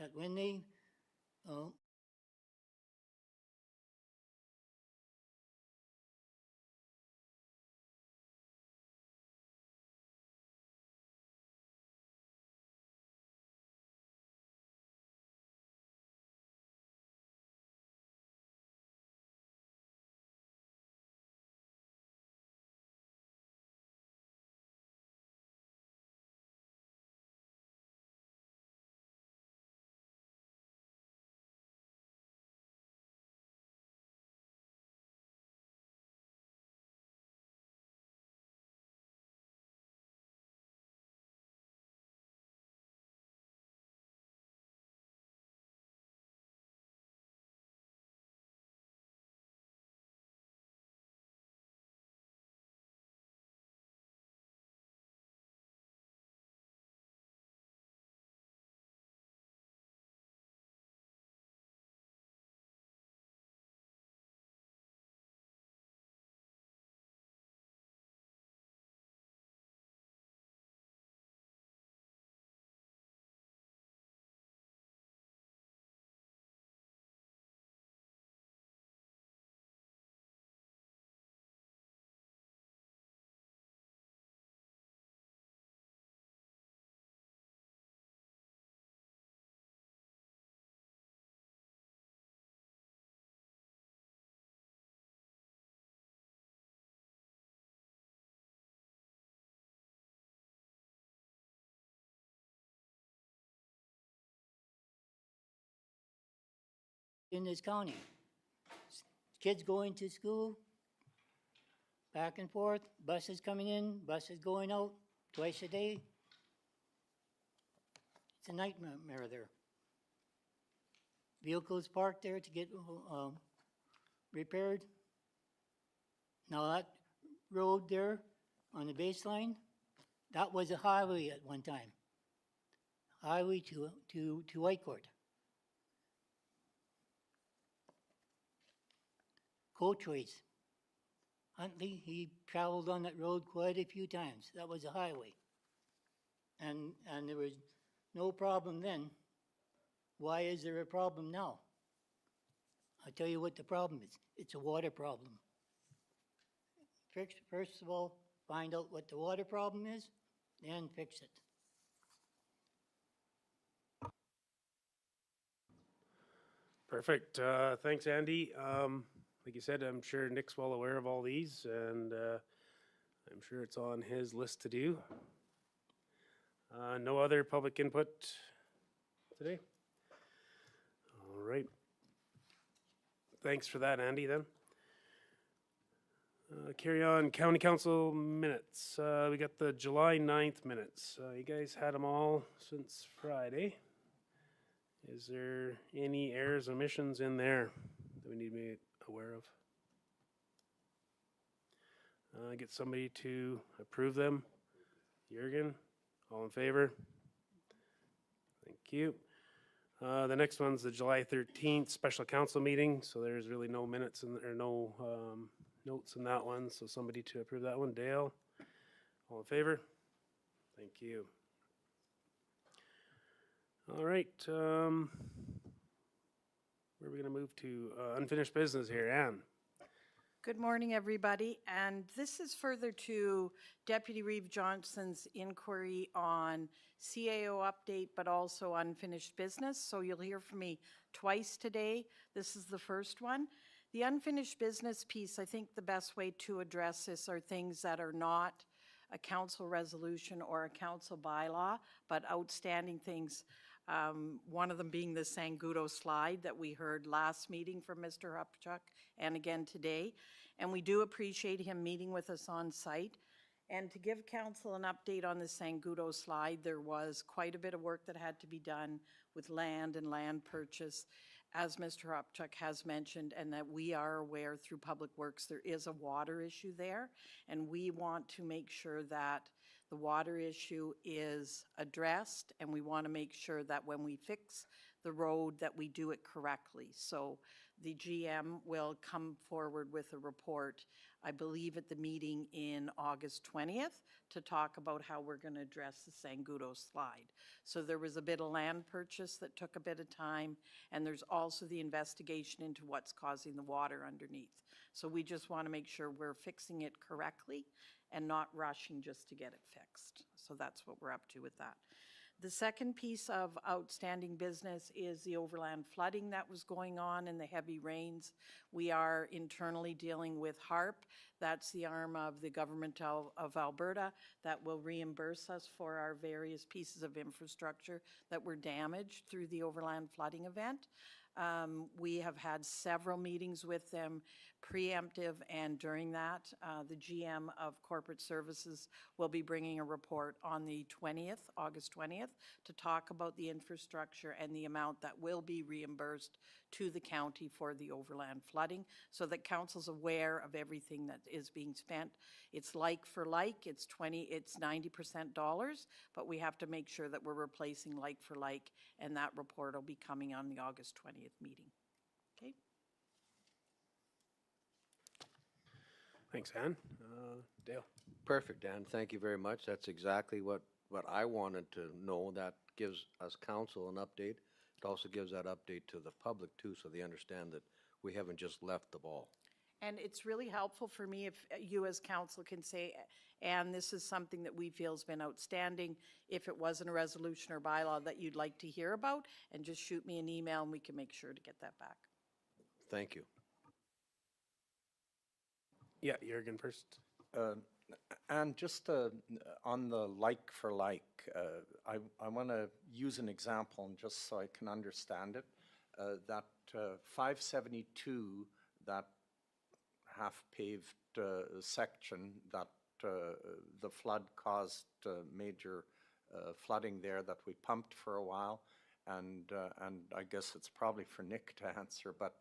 that when they in this county, kids going to school, back and forth, buses coming in, buses going out twice a day. It's a nightmare there. Vehicles parked there to get repaired. Now that road there on the baseline, that was a highway at one time. Highway to Whitecourt. Coachways. Huntley, he traveled on that road quite a few times. That was a highway. And there was no problem then. Why is there a problem now? I'll tell you what the problem is. It's a water problem. First of all, find out what the water problem is, then fix it. Perfect. Thanks, Andy. Like you said, I'm sure Nick's well aware of all these, and I'm sure it's on his list to do. No other public input today? All right. Thanks for that, Andy, then. Carry on, County Council minutes. We got the July 9th minutes. You guys had them all since Friday. Is there any errors, omissions in there that we need to be aware of? Get somebody to approve them. Jurgen, all in favor? Thank you. The next one's the July 13th special council meeting, so there's really no minutes or no notes in that one, so somebody to approve that one. Dale, all in favor? Thank you. All right, where are we going to move to? Unfinished business here, Ann. Good morning, everybody. And this is further to Deputy Reeve Johnson's inquiry on CAO update, but also unfinished business. So you'll hear from me twice today. This is the first one. The unfinished business piece, I think the best way to address this are things that are not a council resolution or a council bylaw, but outstanding things. One of them being the Sangudo slide that we heard last meeting from Mr. Hupchuk and again today. And we do appreciate him meeting with us on site. And to give council an update on the Sangudo slide, there was quite a bit of work that had to be done with land and land purchase, as Mr. Hupchuk has mentioned, and that we are aware through Public Works there is a water issue there, and we want to make sure that the water issue is addressed, and we want to make sure that when we fix the road that we do it correctly. So the GM will come forward with a report I believe, at the meeting in August 20th to talk about how we're going to address the Sangudo slide. So there was a bit of land purchase that took a bit of time, and there's also the investigation into what's causing the water underneath. So we just want to make sure we're fixing it correctly and not rushing just to get it fixed. So that's what we're up to with that. The second piece of outstanding business is the overland flooding that was going on and the heavy rains. We are internally dealing with HARP. That's the arm of the government of Alberta that will reimburse us for our various pieces of infrastructure that were damaged through the overland flooding event. We have had several meetings with them, preemptive, and during that, the GM of Corporate Services will be bringing a report on the 20th, August 20th, to talk about the infrastructure and the amount that will be reimbursed to the county for the overland flooding, so that council's aware of everything that is being spent. It's like for like, it's 90% dollars, but we have to make sure that we're replacing like for like, and that report will be coming on the August 20th meeting. Okay? Thanks, Ann. Dale? Perfect, Dan. Thank you very much. That's exactly what I wanted to know. That gives us council an update. It also gives that update to the public too, so they understand that we haven't just left the ball. And it's really helpful for me if you as council can say, and this is something that we feel has been outstanding, if it wasn't a resolution or bylaw that you'd like to hear about, and just shoot me an email and we can make sure to get that back. Thank you. Yeah, Jürgen first. And just on the like for like, I want to use an example and just so I can understand it. That 572, that half-paved section that the flood caused major flooding there that we pumped for a while, and I guess it's probably for Nick to answer, but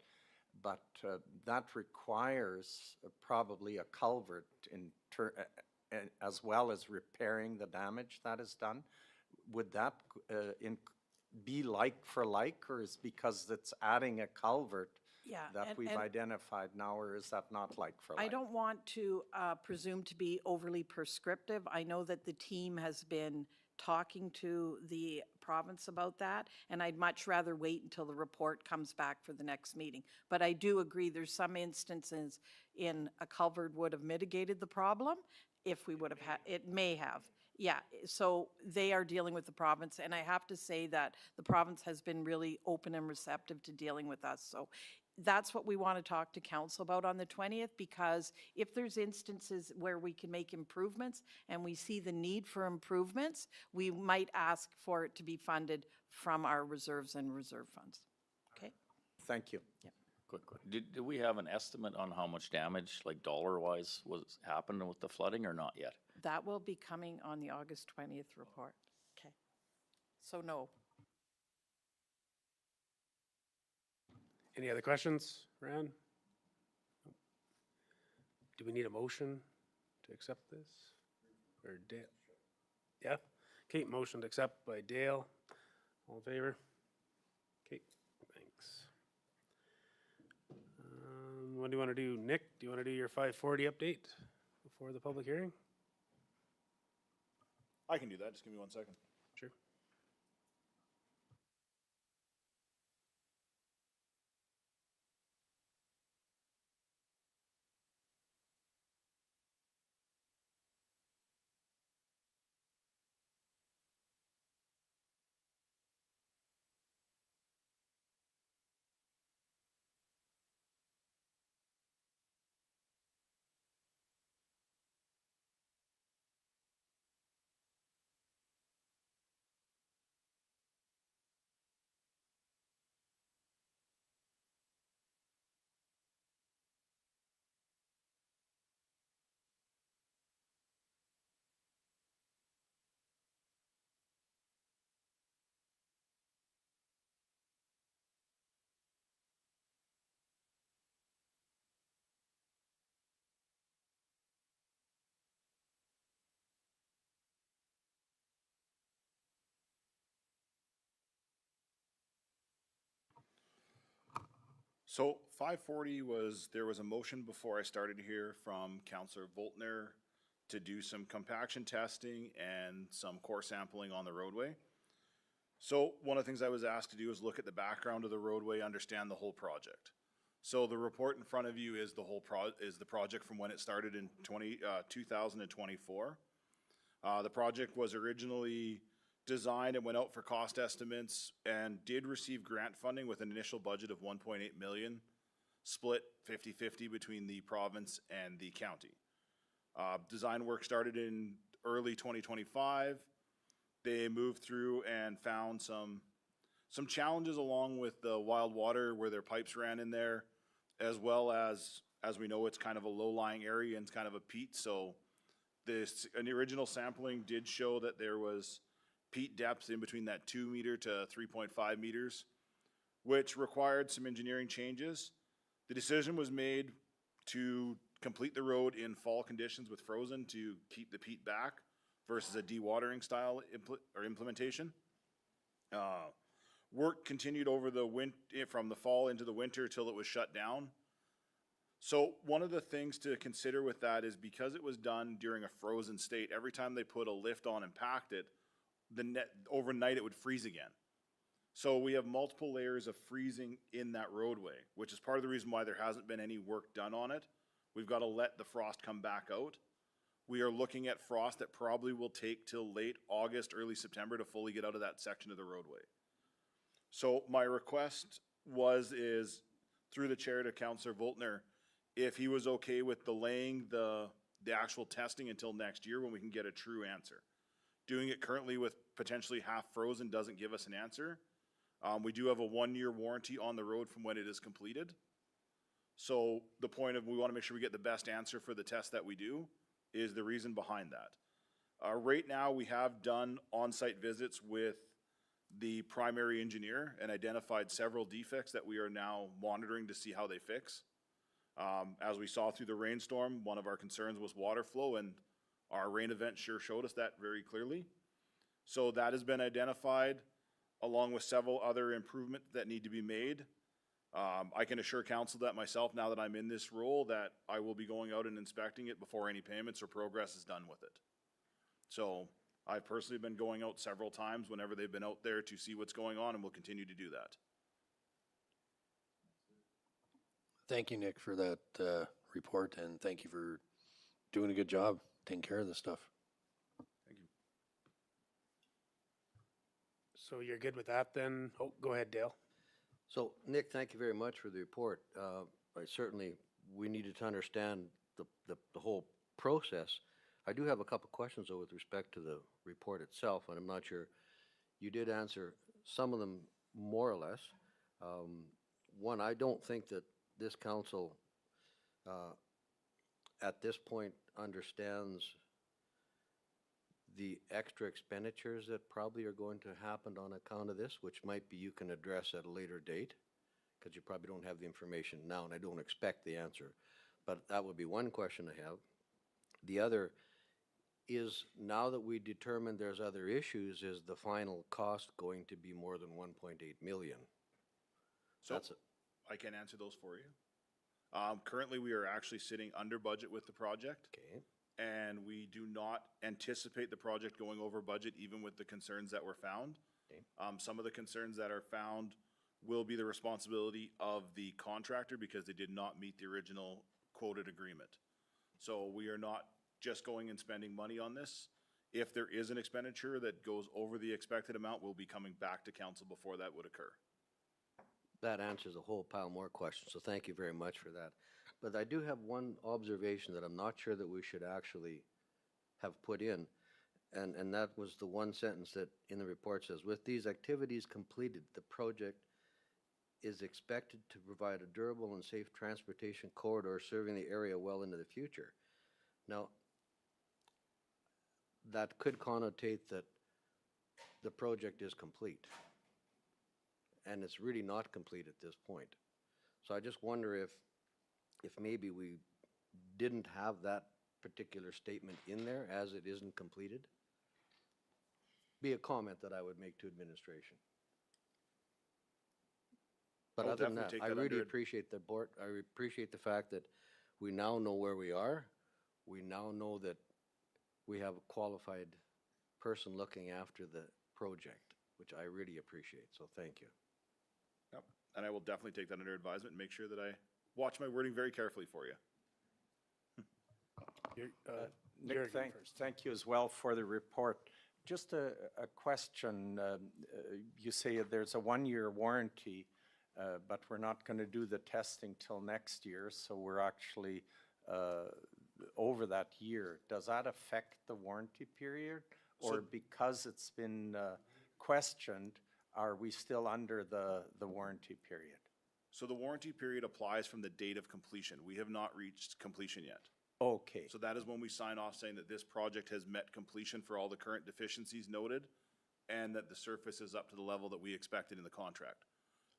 that requires probably a culvert as well as repairing the damage that is done. Would that be like for like, or is because it's adding a culvert Yeah, that we've identified now, or is that not like for like? I don't want to presume to be overly prescriptive. I know that the team has been talking to the province about that, and I'd much rather wait until the report comes back for the next meeting. But I do agree there's some instances in a culvert would have mitigated the problem if we would have had, it may have. Yeah, so they are dealing with the province, and I have to say that the province has been really open and receptive to dealing with us. So that's what we want to talk to council about on the 20th, because if there's instances where we can make improvements and we see the need for improvements, we might ask for it to be funded from our reserves and reserve funds. Okay? Thank you. Quick, did we have an estimate on how much damage, like dollar-wise, was happened with the flooding or not yet? That will be coming on the August 20th report. Okay. So no. Any other questions, Ran? Do we need a motion to accept this? Or Dale? Yeah? Okay, motion to accept by Dale. All in favor? Okay, thanks. What do you want to do? Nick, do you want to do your 540 update before the public hearing? I can do that. Just give me 1 second. Sure. So 540 there was a motion before I started here from Councillor Voltner to do some compaction testing and some core sampling on the roadway. So one of the things I was asked to do is look at the background of the roadway, understand the whole project. So the report in front of you is the project from when it started in 2024. The project was originally designed and went out for cost estimates and did receive grant funding with an initial budget of 1.8 million, split 50-50 between the province and the county. Design work started in early 2025. They moved through and found some challenges along with the wild water where their pipes ran in there, as well as we know, it's kind of a low-lying area and it's kind of a peat. So the original sampling did show that there was peat depth in between that 2 meter to 3.5 meters, which required some engineering changes. The decision was made to complete the road in fall conditions with frozen to keep the peat back versus a dewatering style implementation. Work continued over from the fall into the winter till it was shut down. So one of the things to consider with that is because it was done during a frozen state, every time they put a lift on and packed it, overnight it would freeze again. So we have multiple layers of freezing in that roadway, which is part of the reason why there hasn't been any work done on it. We've got to let the frost come back out. We are looking at frost that probably will take till late August, early September to fully get out of that section of the roadway. So my request is through the chair to Councillor Voltner, if he was okay with delaying the actual testing until next year when we can get a true answer. Doing it currently with potentially half frozen doesn't give us an answer. We do have a 1-year warranty on the road from when it is completed. So the point of we want to make sure we get the best answer for the test that we do is the reason behind that. Right now, we have done on-site visits with the primary engineer and identified several defects that we are now monitoring to see how they fix. As we saw through the rainstorm, one of our concerns was water flow, and our rain event sure showed us that very clearly. So that has been identified along with several other improvements that need to be made. I can assure council that myself, now that I'm in this role, that I will be going out and inspecting it before any payments or progress is done with it. So I've personally been going out several times whenever they've been out there to see what's going on, and will continue to do that. Thank you, Nick, for that report, and thank you for doing a good job taking care of this stuff. Thank you. So you're good with that then? Oh, go ahead, Dale. So, Nick, thank you very much for the report. We needed to understand the whole process. I do have a couple questions, though, with respect to the report itself, and I'm not sure, you did answer some of them more or less. One, I don't think that this council at this point understands the extra expenditures that probably are going to happen on account of this, which might be you can address at a later date, because you probably don't have the information now, and I don't expect the answer. But that would be one question I have. The other is, now that we determined there's other issues, is the final cost going to be more than 1.8 million? So That's I can answer those for you. Currently, we are actually sitting under budget with the project. okay. And we do not anticipate the project going over budget, even with the concerns that were found. Okay. Some of the concerns that are found will be the responsibility of the contractor because they did not meet the original quoted agreement. So we are not just going and spending money on this. If there is an expenditure that goes over the expected amount, we'll be coming back to council before that would occur. That answers a whole pile more questions, so thank you very much for that. But I do have one observation that I'm not sure that we should actually have put in, and that was the one sentence that in the report says, with these activities completed, the project is expected to provide a durable and safe transportation corridor serving the area well into the future. Now, that could connotate that the project is complete. And it's really not complete at this point. So I just wonder if maybe we didn't have that particular statement in there as it isn't completed. Be a comment that I would make to administration. But I'll other than definitely that, take I that really under- appreciate the board, I appreciate the fact that we now know where we are. We now know that we have a qualified person looking after the project, which I really appreciate, so thank you. Yep. And I will definitely take that under advisement and make sure that I watch my wording very carefully for you. Nick, Jürgen thank you as well for the report. Just a question. You say there's a one-year warranty, but we're not going to do the testing till next year, so we're actually over that year. Does that affect the warranty period? Or because it's been questioned, are we still under the warranty period? So the warranty period applies from the date of completion. We have not reached completion yet. Okay, So that is when we sign off saying that this project has met completion for all the current deficiencies noted and that the surface is up to the level that we expected in the contract.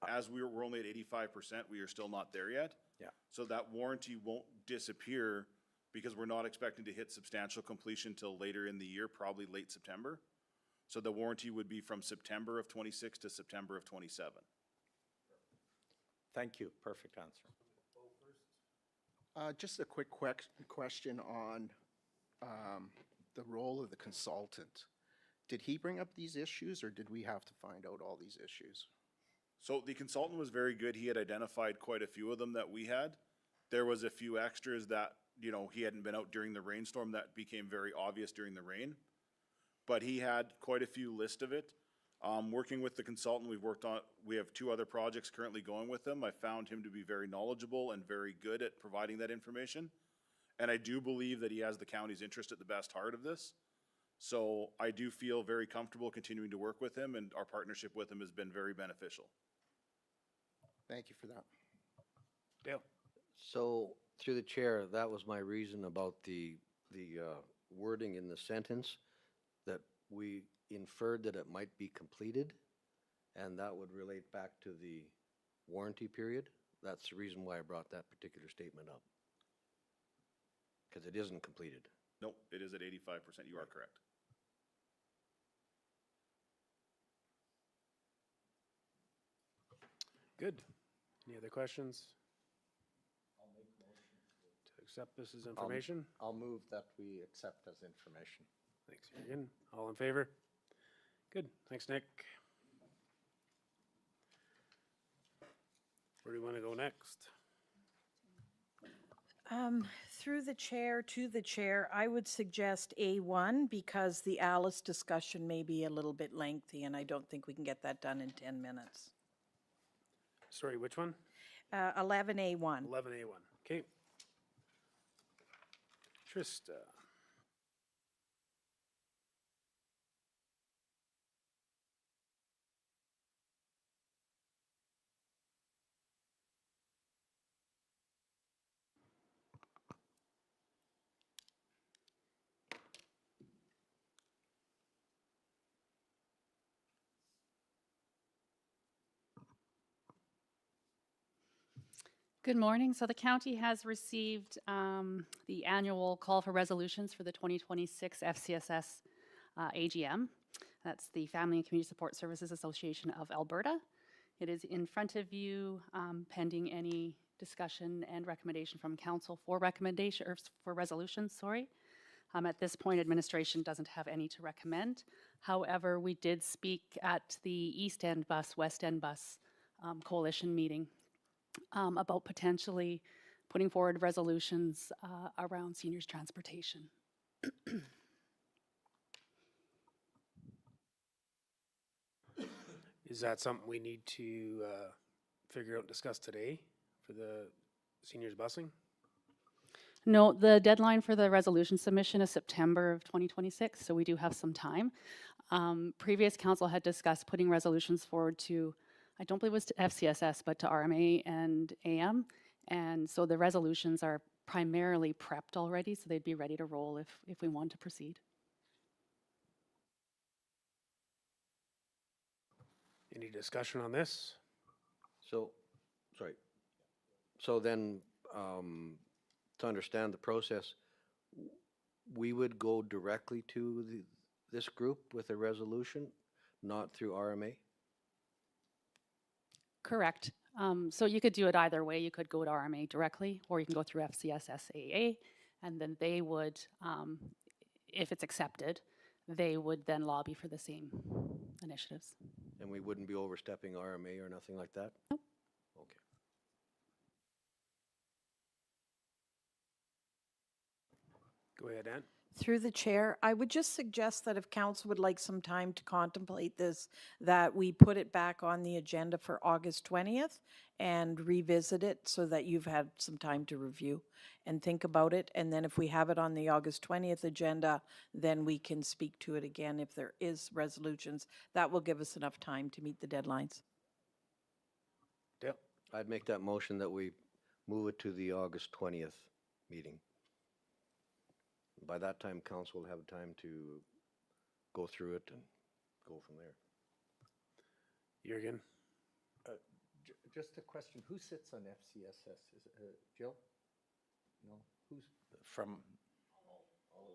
As we're only at 85%, we are still not there yet. yeah. So that warranty won't disappear because we're not expecting to hit substantial completion till later in the year, probably late September. So the warranty would be from September of '26 to September of '27. Thank you. Perfect answer. Just a quick question on the role of the consultant. Did he bring up these issues, or did we have to find out all these issues? So the consultant was very good. He had identified quite a few of them that we had. There was a few extras that, you know, he hadn't been out during the rainstorm that became very obvious during the rain. But he had quite a few list of it. Working with the consultant, we have 2 other projects currently going with him. I found him to be very knowledgeable and very good at providing that information. And I do believe that he has the county's interest at the best heart of this. So I do feel very comfortable continuing to work with him, and our partnership with him has been very beneficial. Thank you for that. Dale? So, through the chair, that was my reason about the wording in the sentence, that we inferred that it might be completed, and that would relate back to the warranty period. That's the reason why I brought that particular statement up. Because it isn't completed. Nope, it is at 85%. You are correct. Good. Any other questions? To accept this as information? I'll move that we accept as information. Thanks, Jürgen. All in favor? Good. Thanks, Nick. Where do you want to go next? Through the chair to the chair, I would suggest A1 because the Alice discussion may be a little bit lengthy and I don't think we can get that done in 10 minutes. Sorry, which one? 11A1. 11A1. Okay. Trista. Good morning. So the county has received the annual call for resolutions for the 2026 FCSS AGM. That's the Family and Community Support Services Association of Alberta. It is in front of you pending any discussion and recommendation from council for recommendation or for resolutions, sorry. At this point, administration doesn't have any to recommend. However, we did speak at the East End Bus, West End Bus coalition meeting about potentially putting forward resolutions around seniors' transportation. Is that something we need to figure out and discuss today for the seniors busing? No, the deadline for the resolution submission is September of 2026, so we do have some time. Previous council had discussed putting resolutions forward to, I don't believe it was to FCSS, but to RMA and AM. And so the resolutions are primarily prepped already, so they'd be ready to roll if we want to proceed. Any discussion on this? So, sorry. So then, to understand the process, we would go directly to this group with a resolution, not through RMA? Correct. So you could do it either way. You could go to RMA directly, or you can go through FCSSAA, and then they would, if it's accepted, they would then lobby for the same initiatives. And we wouldn't be overstepping RMA or nothing like that? Nope. Okay. Go ahead, Ann. Through the chair, I would just suggest that if council would like some time to contemplate this, that we put it back on the agenda for August 20th and revisit it so that you've had some time to review and think about it. And then if we have it on the August 20th agenda, then we can speak to it again if there is resolutions. That will give us enough time to meet the deadlines. Dale? I'd make that motion that we move it to the August 20th meeting. By that time, council will have time to go through it and go from there. Jürgen? Just a question, who sits on FCSS? Is it Jill? No, who's from?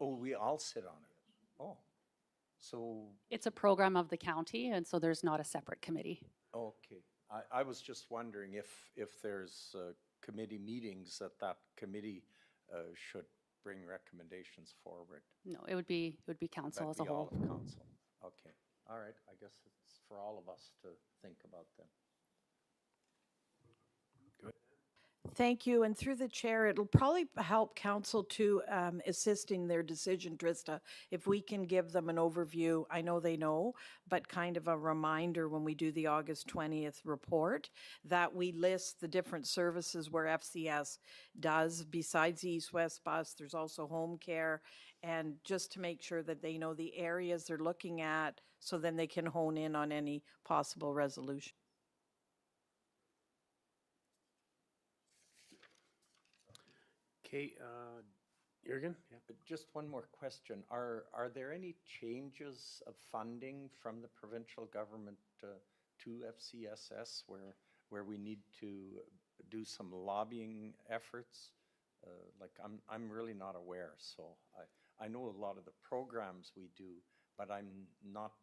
Oh, we all sit on it. Oh, so, It's a program of the county, and so there's not a separate committee. okay. I was just wondering if there's committee meetings that committee should bring recommendations forward. No, it would be council as a That'd be all whole. of council. Okay, all right, I guess it's for all of us to think about then. Thank you, and through the chair, it'll probably help council to assist in their decision, Trista, if we can give them an overview. I know they know, but kind of a reminder when we do the August 20th report, that we list the different services where FCS does. Besides the East-West bus, there's also home care, and just to make sure that they know the areas they're looking at, so then they can hone in on any possible resolution. Okay, Jürgen? Yeah. Just one more question. Are there any changes of funding from the provincial government to FCSS where we need to do some lobbying efforts? Like I'm really not aware, so I know a lot of the programs we do, but I'm not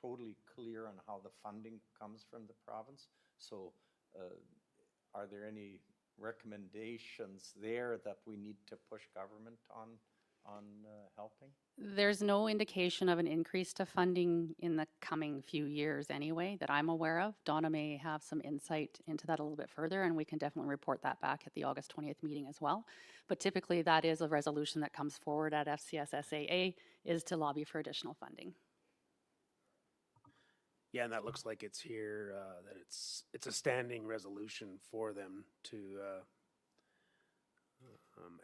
totally clear on how the funding comes from the province. So are there any recommendations there that we need to push government on helping? There's no indication of an increase to funding in the coming few years anyway, that I'm aware of. Donna may have some insight into that a little bit further, and we can definitely report that back at the August 20th meeting as well. But typically, that is a resolution that comes forward at FCSSAA, is to lobby for additional funding. Yeah, and that looks like it's here, that it's a standing resolution for them to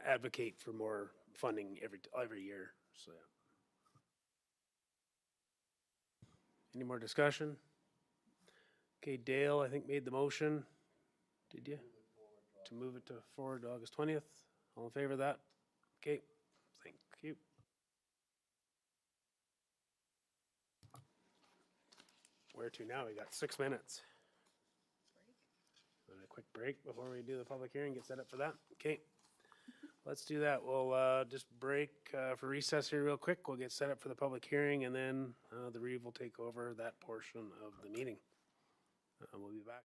advocate for more funding every year, so yeah. Any more discussion? Okay, Dale, I think made the motion. Did you? To move it forward to August 20th. All in favor of that? Okay, thank you. Where to now? We got 6 minutes. Want a quick break before we do the public hearing, get set up for that? Okay, let's do that. We'll just break for recess here real quick. We'll get set up for the public hearing, and then the Reeve will take over that portion of the meeting. We'll be back.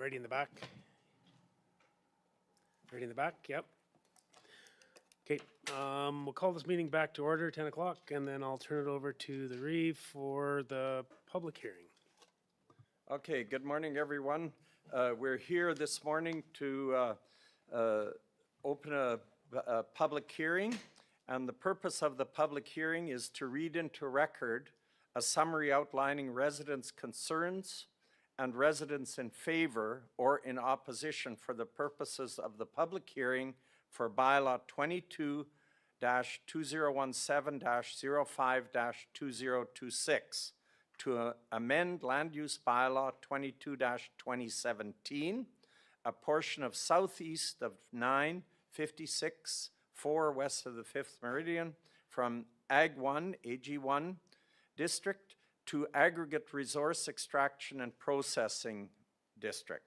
Ready in the back? Ready in the back, yep. Okay, we'll call this meeting back to order, 10 o'clock, and then I'll turn it over to the Reeve for the public hearing. Okay, good morning, everyone. We're here this morning to open a public hearing, and the purpose of the public hearing is to read into record a summary outlining residents' concerns and residents in favor or in opposition for the purposes of the public hearing for bylaw 22-2017-05-2026 to amend land use bylaw 22-2017, a portion of southeast of 956-4 west of the 5th Meridian from Ag 1, AG1 district to aggregate resource extraction and processing district.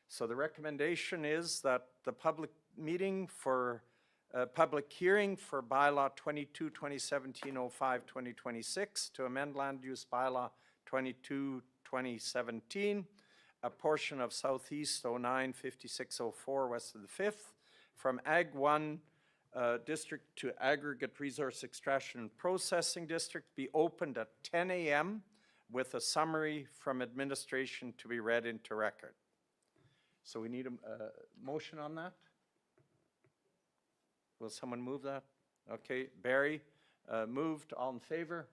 So the recommendation is that the public meeting for public hearing for bylaw 22-2017-05-2026 to amend land use bylaw 22-2017, a portion of southeast 09-5604 west of the 5th from Ag 1 district to aggregate resource extraction and processing district be opened at 10 a.m. with a summary from administration to be read into record. So we need a motion on that? Will someone move that? Okay, Barry moved. All in favor?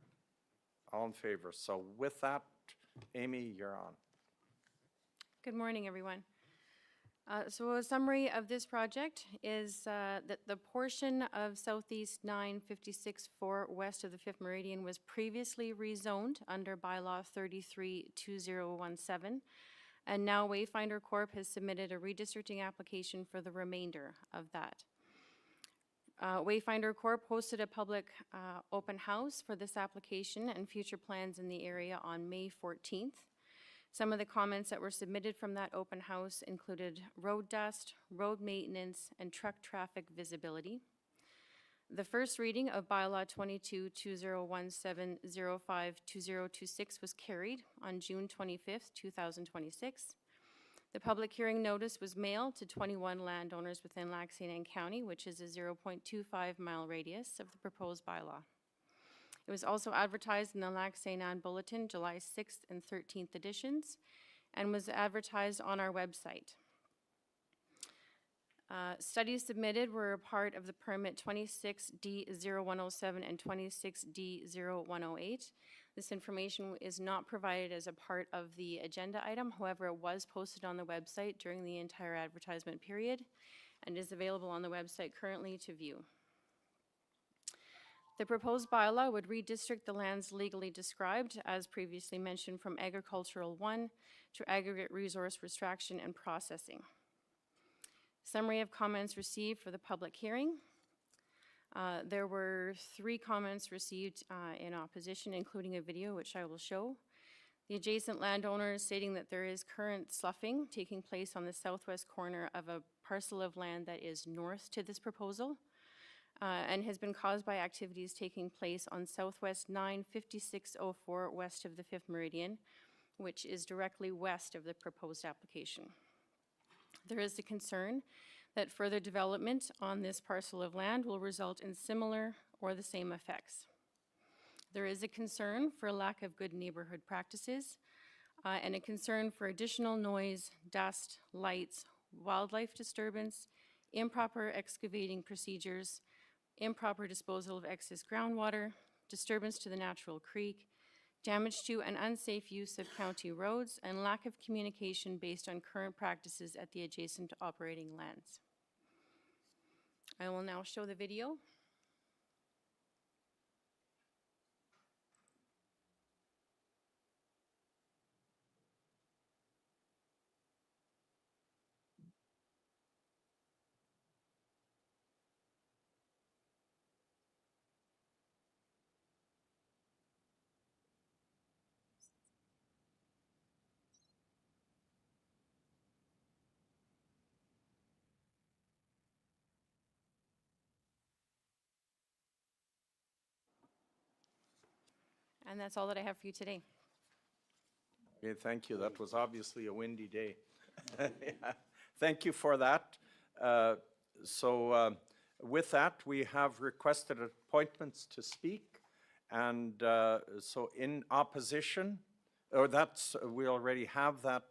All in favor. So with that, Amy, you're on. Good morning, everyone. So a summary of this project is that the portion of Southeast 956-4 west of the 5th Meridian was previously rezoned under bylaw 33-2017, and now Wayfinder Corp has submitted a redistricting application for the remainder of that. Wayfinder Corp hosted a public open house for this application and future plans in the area on May 14th. Some of the comments that were submitted from that open house included road dust, road maintenance, and truck traffic visibility. The first reading of bylaw 22-2017-05-2026 was carried on June 25th, 2026. The public hearing notice was mailed to 21 landowners within Lac St. Anne County, which is a 0.25 mile radius of the proposed bylaw. It was also advertised in the Lac St. Anne Bulletin, July 6th and 13th editions, and was advertised on our website. Studies submitted were a part of the permit 26D0107 and 26D0108. This information is not provided as a part of the agenda item. However, it was posted on the website during the entire advertisement period and is available on the website currently to view. The proposed bylaw would redistrict the lands legally described, as previously mentioned, from Agricultural 1 to Aggregate Resource Extraction and Processing. Summary of comments received for the public hearing. There were 3 comments received in opposition, including a video, which I will show. The adjacent landowners stating that there is current sloughing taking place on the southwest corner of a parcel of land that is north to this proposal. And has been caused by activities taking place on Southwest 95604 west of the 5th Meridian, which is directly west of the proposed application. There is a concern that further development on this parcel of land will result in similar or the same effects. There is a concern for lack of good neighborhood practices and a concern for additional noise, dust, lights, wildlife disturbance, improper excavating procedures, improper disposal of excess groundwater, disturbance to the natural creek, damage to and unsafe use of county roads, and lack of communication based on current practices at the adjacent operating lands. I will now show the video. And that's all that I have for you today. Okay, thank you. That was obviously a windy day. Yeah, thank you for that. So with that, we have requested appointments to speak. And so in opposition, or we already have that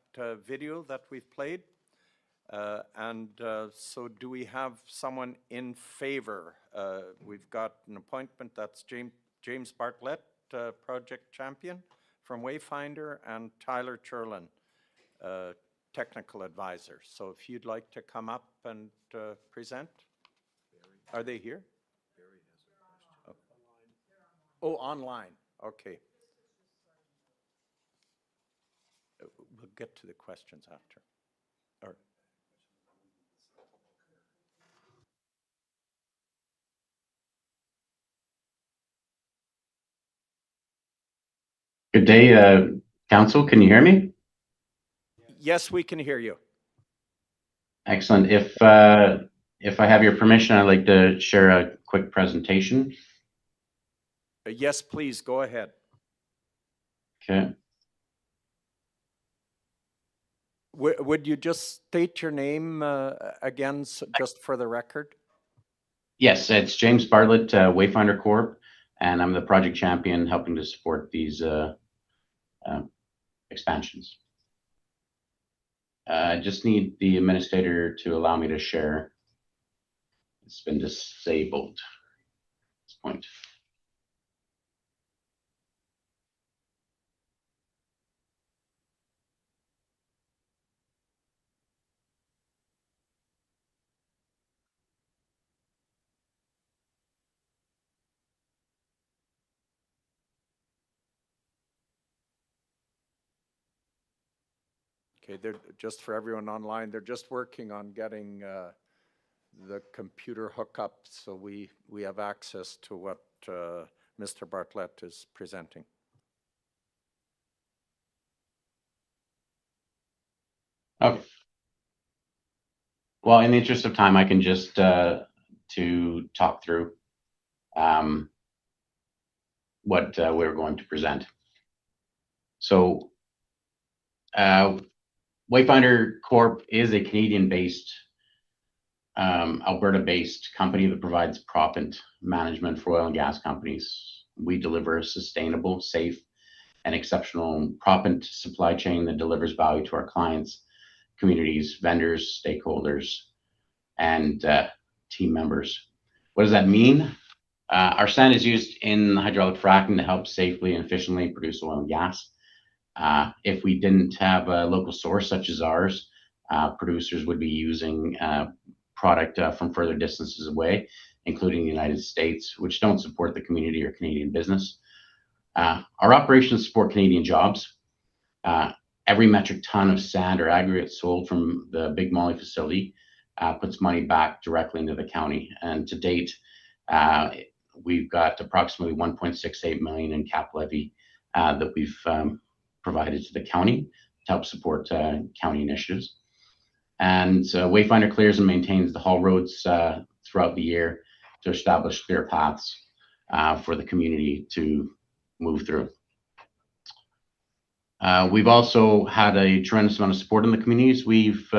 video that we've played. So do we have someone in favor? We've got an appointment, that's James Bartlett, Project Champion from Wayfinder, and Tyler Churlin, Technical Advisor. So if you'd like to come up and present. Are they here? Oh, online, okay. We'll get to the questions after. Or Good day, council. Can you hear me? yes, we can hear you. Excellent. If I have your permission, I'd like to share a quick presentation. Yes, please, go ahead. Okay. Would you just state your name again, just for the record? Yes, it's James Bartlett, Wayfinder Corp, and I'm the project champion helping to support these expansions. I just need the administrator to allow me to share. It's been disabled at this point. Okay, they're just for everyone online, they're just working on getting the computer hookup so we have access to what Mr. Bartlett is presenting. Okay. Well, in the interest of time, I can just to talk through what we're going to present. So Wayfinder Corp is a Canadian-based, Alberta-based company that provides proppant management for oil and gas companies. We deliver a sustainable, safe, and exceptional proppant supply chain that delivers value to our clients, communities, vendors, stakeholders, and team members. What does that mean? Our sand is used in hydraulic fracking to help safely and efficiently produce oil and gas. If we didn't have a local source such as ours, producers would be using product from further distances away, including the United States, which don't support the community or Canadian business. Our operations support Canadian jobs. Every metric ton of sand or aggregate sold from the Big Molly facility puts money back directly into the county. And to date, we've got approximately 1.68 million in cap levy that we've provided to the county to help support county initiatives. And Wayfinder clears and maintains the haul roads throughout the year to establish clear paths for the community to move through. We've also had a tremendous amount of support in the communities we've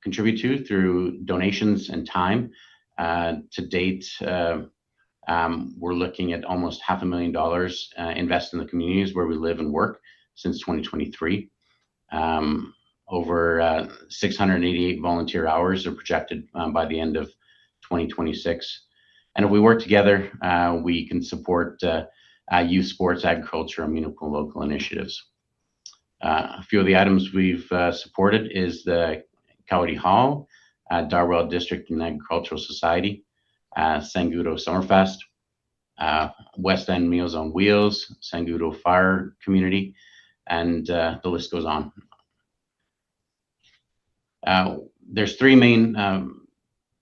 contributed to through donations and time. To date, we're looking at almost $500,000 invested in the communities where we live and work since 2023. Over 688 volunteer hours are projected by the end of 2026. And if we work together, we can support youth sports, agriculture, and municipal local initiatives. A few of the items we've supported is the Coyote Hall, Darwell District and Agricultural Society, Sangudo Summerfest, West End Meals on Wheels, Sangudo Fire Community, and the list goes on. There's three main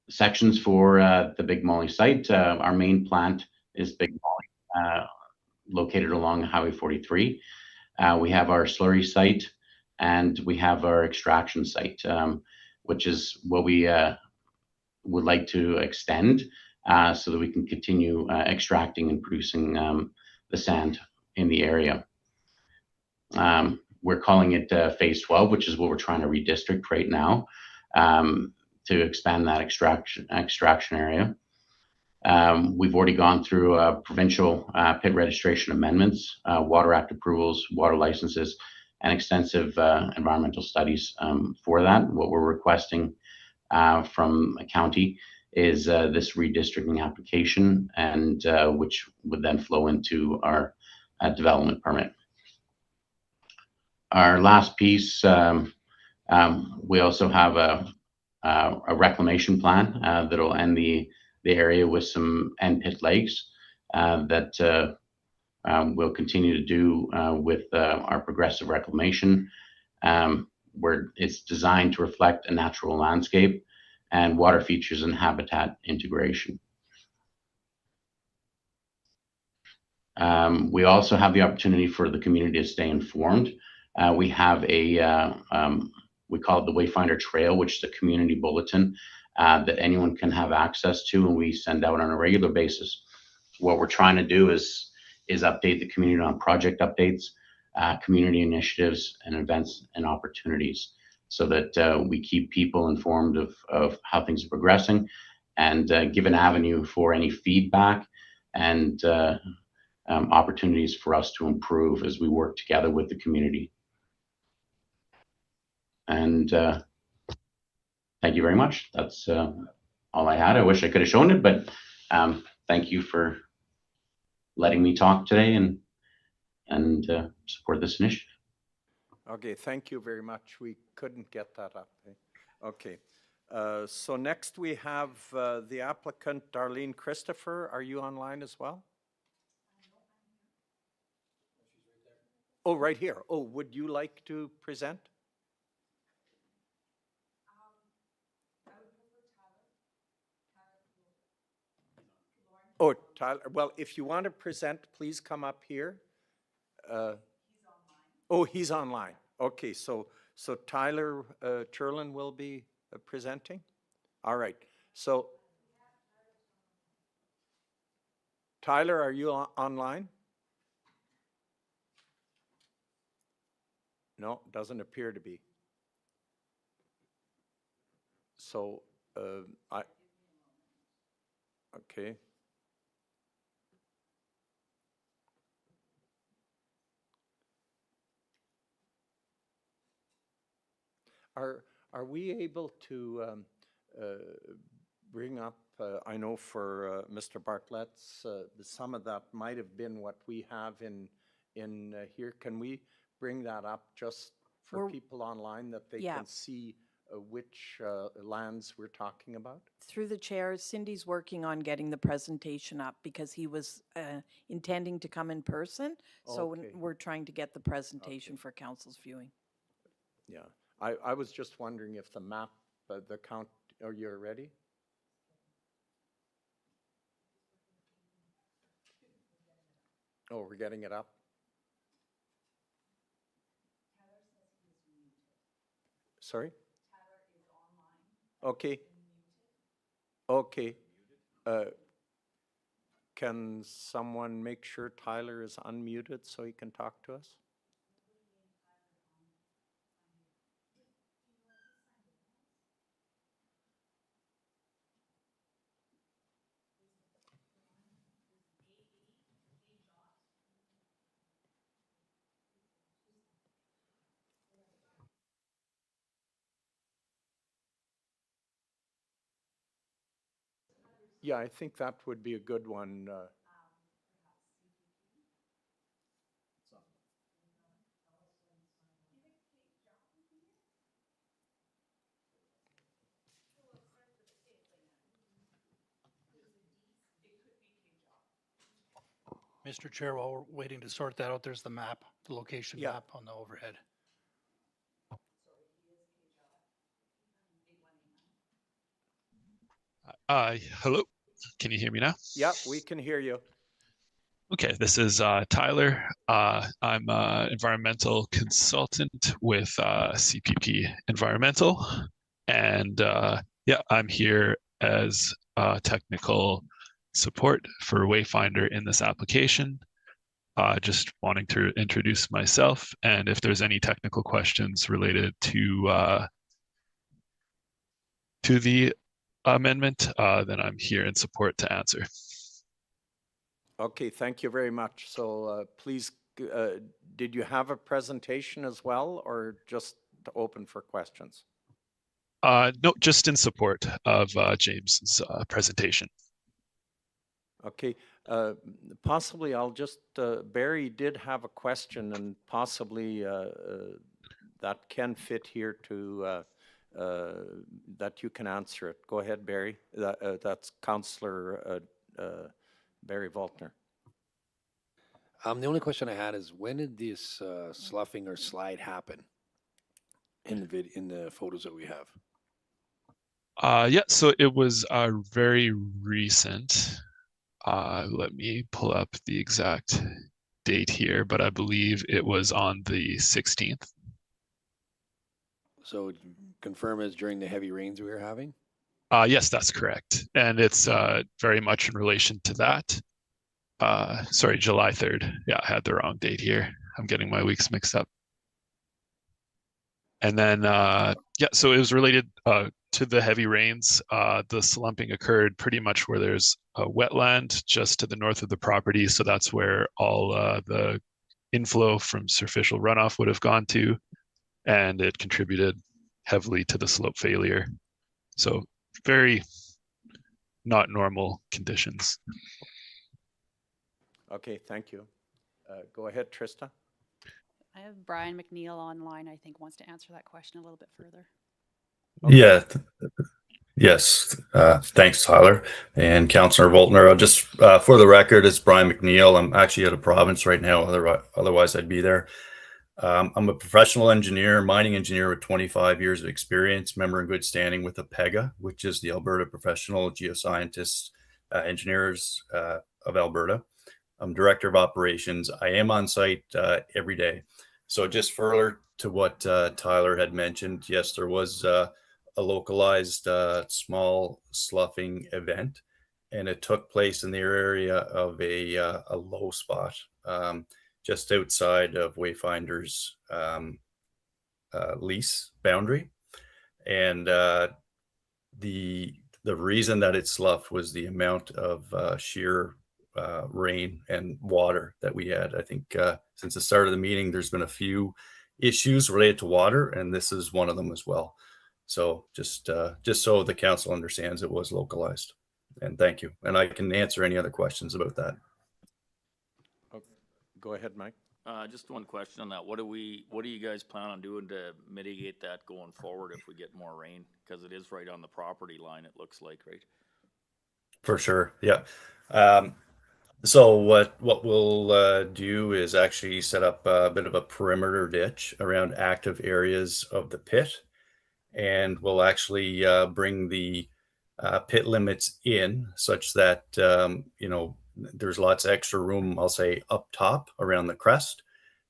sections for the Big Molly site. Our main plant is Big Molly, located along Highway 43. We have our slurry site, and we have our extraction site, which is what we would like to extend so that we can continue extracting and producing the sand in the area. we're calling it Phase 12, which is what we're trying to redistrict right now to expand that extraction area. We've already gone through provincial pit registration amendments, Water Act approvals, water licenses, and extensive environmental studies for that. What we're requesting from a county is this redistricting application, and which would then flow into our development permit. Our last piece, we also have a reclamation plan that'll end the area with some end pit lakes that we'll continue to do with our progressive reclamation, where it's designed to reflect a natural landscape and water features and habitat integration. We also have the opportunity for the community to stay informed. We have a, we call it the Wayfinder Trail, which is a community bulletin that anyone can have access to, and we send out on a regular basis. What we're trying to do is update the community on project updates, community initiatives, and events and opportunities, so that we keep people informed of how things are progressing, and give an avenue for any feedback and opportunities for us to improve as we work together with the community. And thank you very much. That's all I had. I wish I could have shown it, but thank you for letting me talk today and support this initiative. Okay, thank you very much. We couldn't get that up. Okay. So next we have the applicant, Darlene Christopher. Are you online as well? Oh, right here. Oh, would you like to present? Oh, Tyler, well, if you want to present, please come up here. Oh, he's online. Okay, so Tyler Cherlin will be presenting? All right, so Tyler, are you online? No, doesn't appear to be. So, okay. Are we able to bring up, I know for Mr. Bartlett's, some of that might have been what we have in here. Can we bring that up just for people online, that they can see which lands we're talking about? Through the chair, Cindy's working on getting the presentation up because he was intending to come in person. So Okay. we're trying to get the presentation for council's viewing. Yeah, I was just wondering if the map, the count, are you ready? Oh, we're getting it up? Sorry? Okay. Okay. Can someone make sure Tyler is unmuted so he can talk to us? Yeah, I think that would be a good one. Mr. Chair, while we're waiting to sort that out, there's the map, the location Yeah. map on the overhead. Hello, can you hear me now? Yeah, we can hear you. Okay, this is Tyler. I'm an environmental consultant with CPP Environmental, and yeah, I'm here as technical support for Wayfinder in this application. Just wanting to introduce myself, and if there's any technical questions related to the amendment, then I'm here in support to answer. Okay, thank you very much. So please, did you have a presentation as well, or just open for questions? No, just in support of James's presentation. Okay, possibly I'll just, Barry did have a question, and possibly that can fit here to, that you can answer it. Go ahead, Barry. That's Councillor Barry Volkner. The only question I had is, when did this sloughing or slide happen in the photos that we have? Yeah, so it was very recent. Let me pull up the exact date here, but I believe it was on the 16th. So confirm it's during the heavy rains we were having? Yes, that's correct. And it's very much in relation to that. Sorry, July 3rd. Yeah, I had the wrong date here. I'm getting my weeks mixed up. And then, yeah, so it was related to the heavy rains. The slumping occurred pretty much where there's a wetland just to the north of the property. So that's where all the inflow from surficial runoff would have gone to. And it contributed heavily to the slope failure. So very not normal conditions. Okay, thank you. Go ahead, Trista. I have Brian McNeil online, I think, wants to answer that question a little bit further. Okay. Yeah. Yes. Thanks, Tyler. And Councillor Volkner, I'll just, for the record, it's Brian McNeil. I'm actually out of province right now. Otherwise I'd be there. I'm a professional engineer, mining engineer with 25 years of experience, member in good standing with APEGA, which is the Alberta Professional Geoscientists Engineers of Alberta. I'm director of operations. I am on site every day. So just further to what Tyler had mentioned, yes, there was a localized small sloughing event, and it took place in the area of a low spot just outside of Wayfinder's lease boundary. And the reason that it sloughed was the amount of sheer rain and water that we had. I think since the start of the meeting, there's been a few issues related to water, and this is one of them as well. So just so the council understands, it was localized. And thank you. And I can answer any other questions about that. Okay. Go ahead, Mike. Just one question on that. What do you guys plan on doing to mitigate that going forward if we get more rain? Because it is right on the property line, it looks like, right? For sure. Yeah. So what we'll do is actually set up a bit of a perimeter ditch around active areas of the pit. And we'll actually bring the pit limits in such that, you know, there's lots of extra room, I'll say, up top around the crest.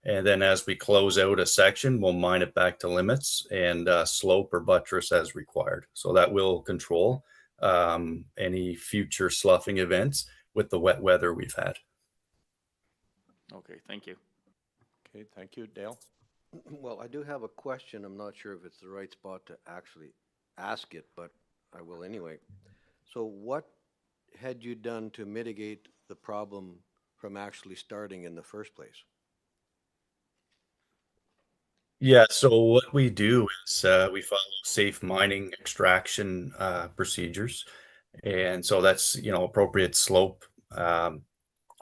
And then as we close out a section, we'll mine it back to limits and slope or buttress as required. So that will control any future sloughing events with the wet weather we've had. Okay, thank you. Okay, thank you. Dale? Well, I do have a question. I'm not sure if it's the right spot to actually ask it, but I will anyway. So what had you done to mitigate the problem from actually starting in the first place? Yeah, so what we do is we follow safe mining extraction procedures. And so that's, you know, appropriate slope,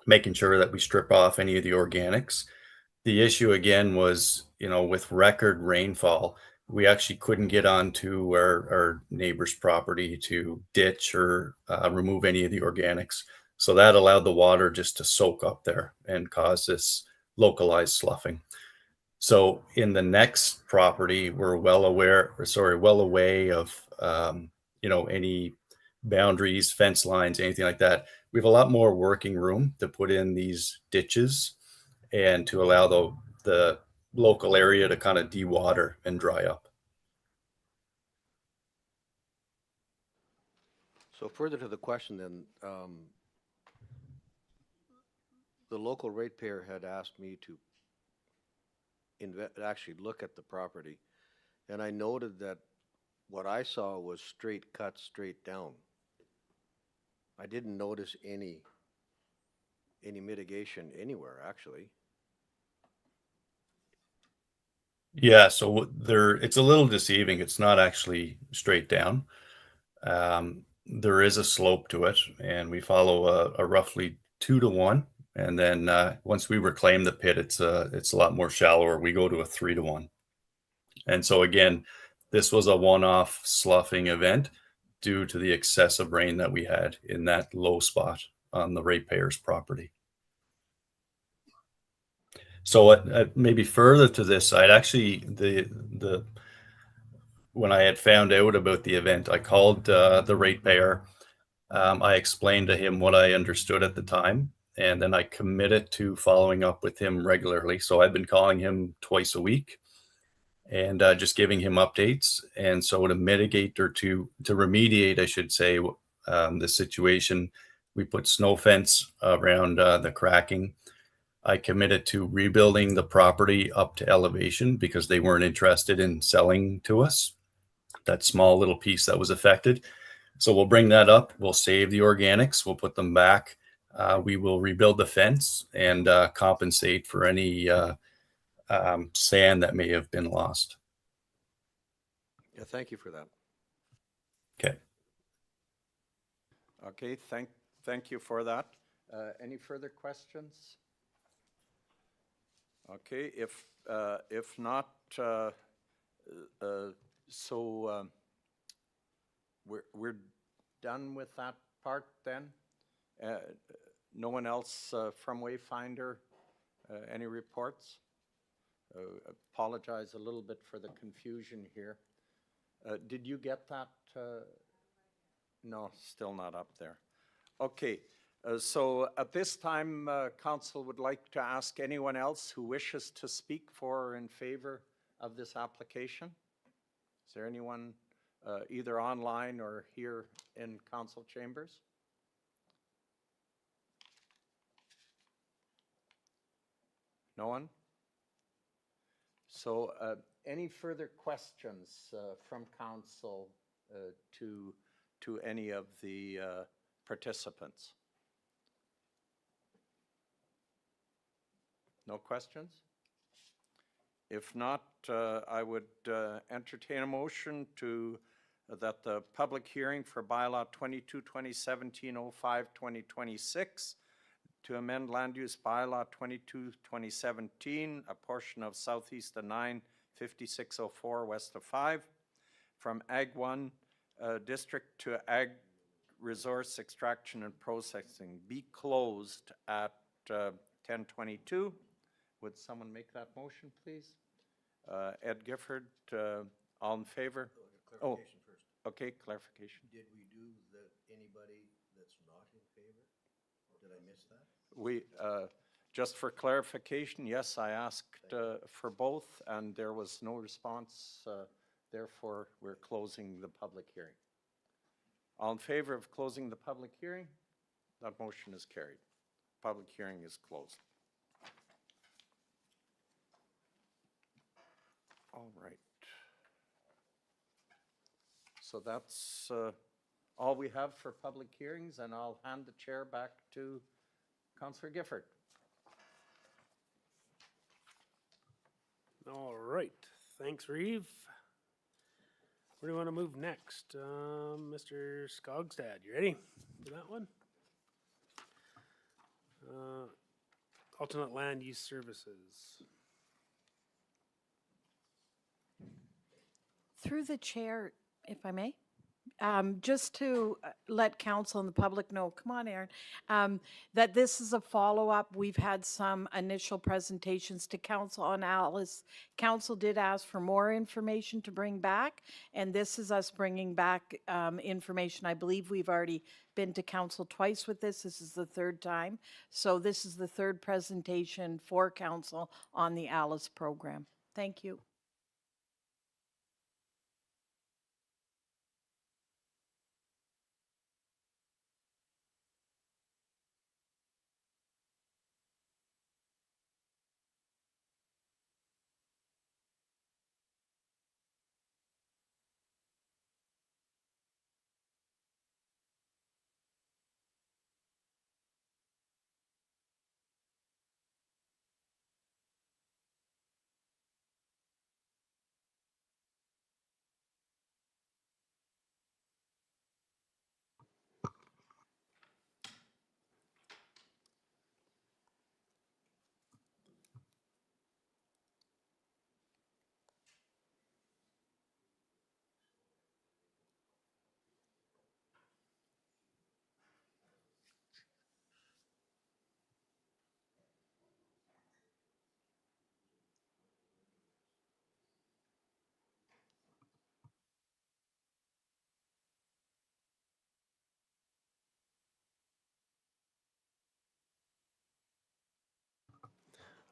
making sure that we strip off any of the organics. The issue again was, you know, with record rainfall, we actually couldn't get onto our neighbor's property to ditch or remove any of the organics. So that allowed the water just to soak up there and cause this localized sloughing. So in the next property, we're well away of, you know, any boundaries, fence lines, anything like that. We have a lot more working room to put in these ditches and to allow the local area to kind of dewater and dry up. So further to the question then, the local ratepayer had asked me to actually look at the property, and I noted that what I saw was straight cut, straight down. I didn't notice any mitigation anywhere, actually. Yeah, so it's a little deceiving. It's not actually straight down. There is a slope to it, and we follow a roughly 2-to-1. And then once we reclaim the pit, it's a lot more shallower. We go to a 3-to-1. And so again, this was a one-off sloughing event due to the excessive rain that we had in that low spot on the ratepayer's property. So maybe further to this, I'd actually when I had found out about the event, I called the ratepayer. I explained to him what I understood at the time, and then I committed to following up with him regularly. So I've been calling him twice a week and just giving him updates. And so to mitigate or to remediate, I should say, the situation, we put snow fence around the cracking. I committed to rebuilding the property up to elevation because they weren't interested in selling to us that small little piece that was affected. So we'll bring that up. We'll save the organics. We'll put them back. We will rebuild the fence and compensate for any sand that may have been lost. Yeah, thank you for that. Okay. Okay, thank you for that. Any further questions? Okay, if not, we're done with that part then? No one else from Wayfinder? Any reports? Apologize a little bit for the confusion here. Did you get that? No, still not up there. Okay, so at this time, council would like to ask anyone else who wishes to speak for or in favor of this application. Is there anyone either online or here in council chambers? No one? So any further questions from council to any of the participants? No questions? If not, I would entertain a motion that the public hearing for bylaw 22-2017-05-2026 to amend land use bylaw 22-2017, a portion of southeast of 95604 west of 5, from Ag 1 district to Ag resource extraction and processing be closed at 10:22. Would someone make that motion, please? Ed Gifford, all in favor? Clarification first. Okay, clarification. Did we do anybody that's not in favor? Did I miss that? We, just for clarification, yes, I asked for both, and there was no response. Therefore, we're closing the public hearing. All in favor of closing the public hearing? That motion is carried. Public hearing is closed. All right. So that's all we have for public hearings, and I'll hand the chair back to Councillor Gifford. All right, thanks, Reeve. Where do you want to move next? Mr. Skogstad, you ready for that one? Alternate land use services. Through the chair, if I may, just to let council and the public know, come on, Aaron, that this is a follow-up. We've had some initial presentations to council on Alice. Council did ask for more information to bring back, and this is us bringing back information. I believe we've already been to council twice with this. This is the third time. So this is the third presentation for council on the Alice program. Thank you.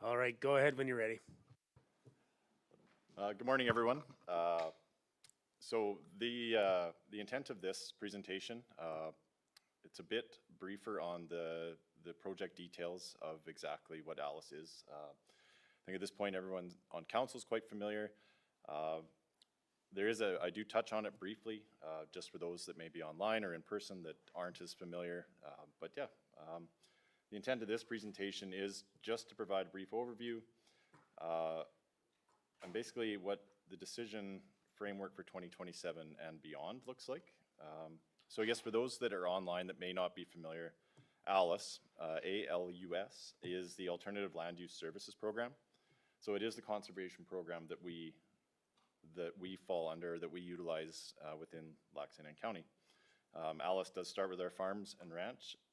All right, go ahead when you're ready. Good morning, everyone. So the intent of this presentation, it's a bit briefer on the project details of exactly what Alice is. I think at this point, everyone on council is quite familiar. I do touch on it briefly, just for those that may be online or in person that aren't as familiar. But yeah, the intent of this presentation is just to provide a brief overview and basically what the decision framework for 2027 and beyond looks like. So I guess for those that are online that may not be familiar, ALUS, A-L-U-S, is the Alternative Land Use Services Program. So it is the conservation program that we fall under, that we utilize within Lac St. Anne County. ALUS does start with our farms and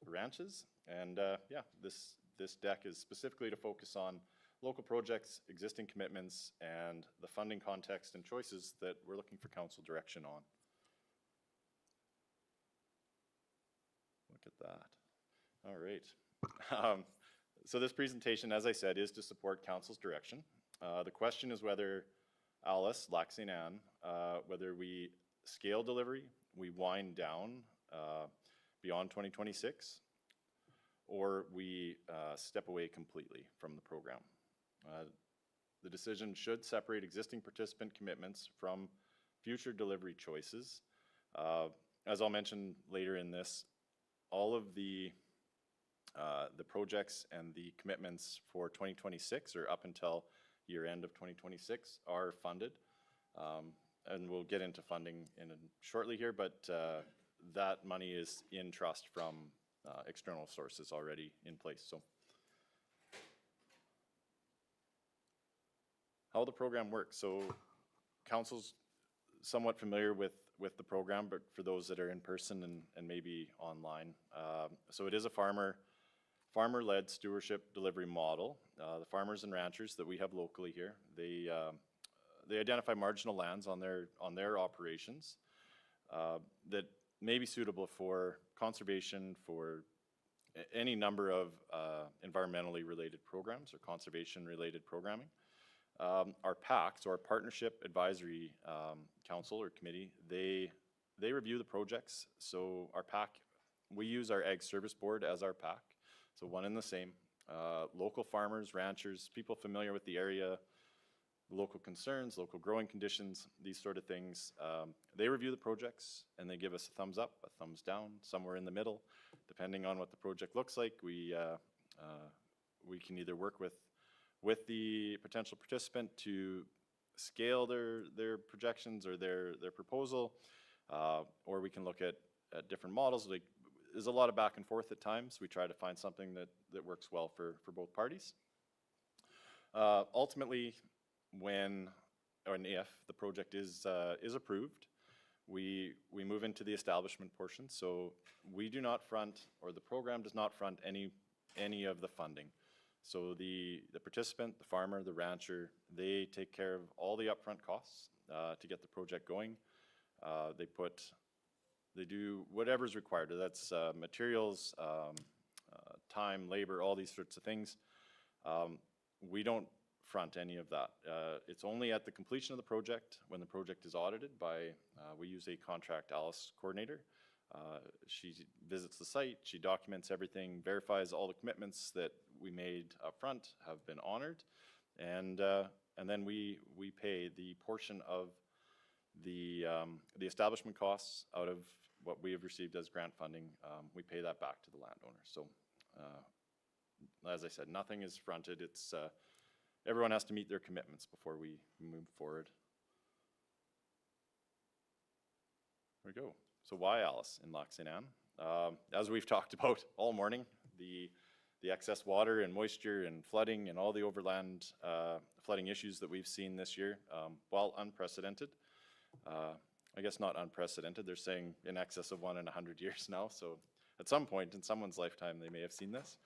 ranches, and yeah, this deck is specifically to focus on local projects, existing commitments, and the funding context and choices that we're looking for council direction on. Look at that. All right. So this presentation, as I said, is to support council's direction. The question is whether ALUS, Lac St. Anne, whether we scale delivery, we wind down beyond 2026, or we step away completely from the program. The decision should separate existing participant commitments from future delivery choices. As I'll mention later in this, all of the projects and the commitments for 2026 or up until year end of 2026 are funded. And we'll get into funding shortly here, but that money is in trust from external sources already in place. So how the program works. So council's somewhat familiar with the program, but for those that are in person and maybe online. So it is a farmer-led stewardship delivery model. The farmers and ranchers that we have locally here, they identify marginal lands on their operations that may be suitable for conservation, for any number of environmentally related programs or conservation-related programming. Our PACs, or Partnership Advisory Council or Committee, they review the projects. So our PAC, we use our Ag Service Board as our PAC, so one and the same. Local farmers, ranchers, people familiar with the area, local concerns, local growing conditions, these sort of things. They review the projects and they give us a thumbs up, a thumbs down, somewhere in the middle. Depending on what the project looks like, we can either work with the potential participant to scale their projections or their proposal, or we can look at different models. Like, there's a lot of back and forth at times. We try to find something that works well for both parties. Ultimately, when or if the project is approved, we move into the establishment portion. So we do not front, or the program does not front any of the funding. So the participant, the farmer, the rancher, they take care of all the upfront costs to get the project going. They do whatever's required. That's materials, time, labor, all these sorts of things. We don't front any of that. It's only at the completion of the project, when the project is audited by, we use a contract ALUS coordinator. She visits the site, she documents everything, verifies all the commitments that we made up front have been honored, and then we pay the portion of the establishment costs out of what we have received as grant funding. We pay that back to the landowner. So as I said, nothing is fronted. It's everyone has to meet their commitments before we move forward. There we go. So why ALUS in Lac St. Anne? As we've talked about all morning, the excess water and moisture and flooding and all the overland flooding issues that we've seen this year, while unprecedented, I guess not unprecedented, they're saying in excess of 1 in 100 years now, so at some point in someone's lifetime they may have seen this.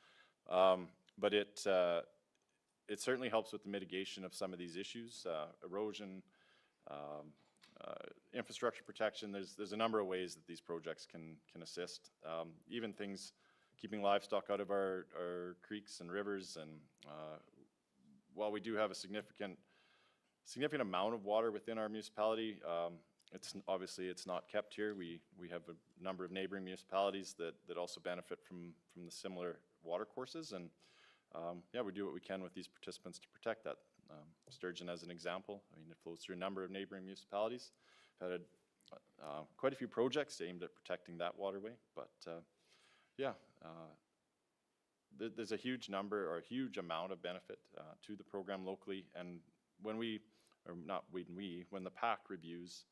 But it certainly helps with the mitigation of some of these issues, erosion, infrastructure protection. There's a number of ways that these projects can assist. Even things, keeping livestock out of our creeks and rivers, and while we do have a significant amount of water within our municipality, obviously it's not kept here. We have a number of neighboring municipalities that also benefit from the similar water courses, and yeah, we do what we can with these participants to protect that. Sturgeon as an example, I mean, it flows through a number of neighboring municipalities. We've had quite a few projects aimed at protecting that waterway, but yeah, there's a huge number or a huge amount of benefit to the program locally, and when the PAC reviews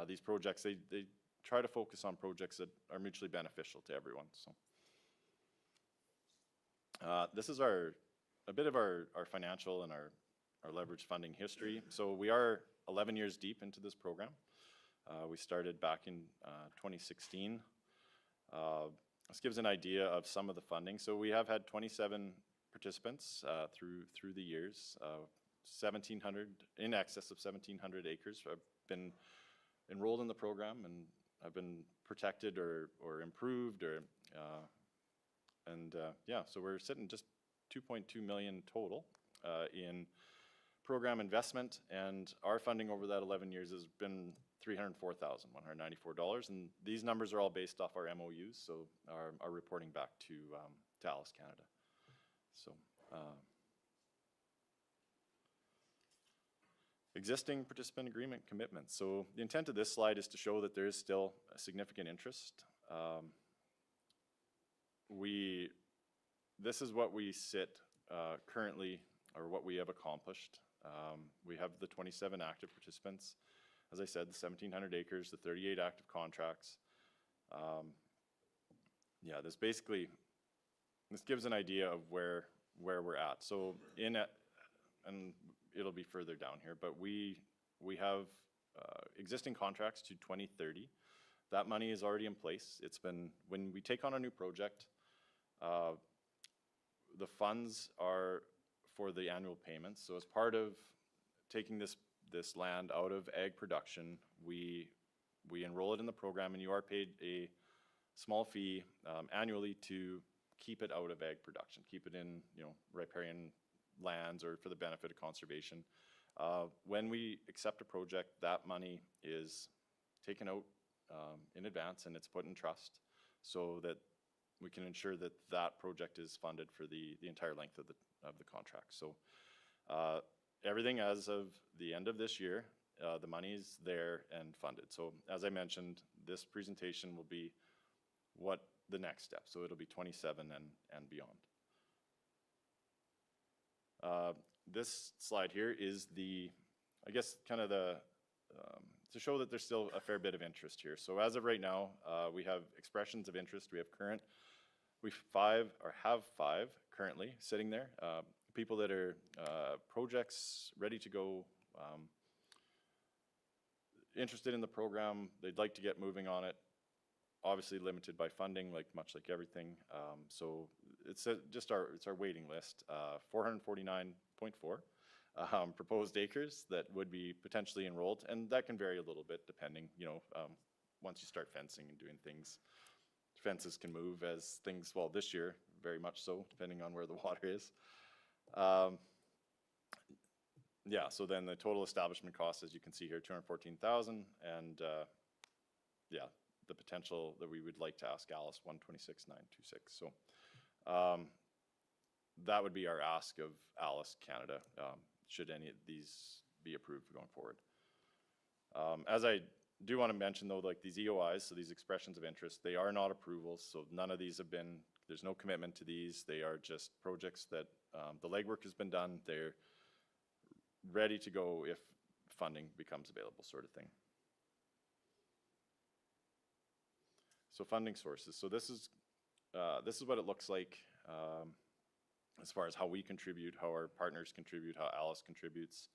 these projects, they try to focus on projects that are mutually beneficial to everyone. So this is a bit of our financial and our leverage funding history. So we are 11 years deep into this program. We started back in 2016. This gives an idea of some of the funding. So we have had 27 participants through the years. 1,700, in excess of 1,700 acres have been enrolled in the program and have been protected or improved, yeah, so we're sitting just 2.2 million total in program investment, and our funding over that 11 years has been $304,194, and these numbers are all based off our MOUs, so our reporting back to ALICE Canada. So existing participant agreement commitments. So the intent of this slide is to show that there is still a significant interest. This is what we sit currently, or what we have accomplished. We have the 27 active participants. As I said, the 1,700 acres, the 38 active contracts. Yeah, this gives an idea of where we're at. So and it'll be further down here, but we have existing contracts to 2030. That money is already in place. When we take on a new project, the funds are for the annual payments. So as part of taking this land out of ag production, we enroll it in the program, and you are paid a small fee annually to keep it out of ag production, keep it in riparian lands or for the benefit of conservation. When we accept a project, that money is taken out in advance and it's put in trust so that we can ensure that that project is funded for the entire length of the contract. So everything as of the end of this year, the money is there and funded. So as I mentioned, this presentation will be what the next step. So it'll be 27 and beyond. This slide here is I guess kind of to show that there's still a fair bit of interest here. So as of right now, we have expressions of interest. We have have five currently sitting there. People that are projects ready to go, interested in the program, they'd like to get moving on it. Obviously limited by funding, much like everything. So it's our waiting list. 449.4 proposed acres that would be potentially enrolled, and that can vary a little bit depending. Once you start fencing and doing things, fences can move as things. Well, this year very much so, depending on where the water is. Yeah. So then the total establishment cost, as you can see here, 214,000, and yeah. The potential that we would like to ask ALICE, 126,926. So that would be our ask of ALICE Canada, should any of these be approved going forward. As I do want to mention though, these EOIs, so these expressions of interest, they are not approvals, so none of these have been, there's no commitment to these. They are just projects that the legwork has been done. They're ready to go if funding becomes available, sort of thing. So funding sources. So this is what it looks like as far as how we contribute, how our partners contribute, how ALICE contributes.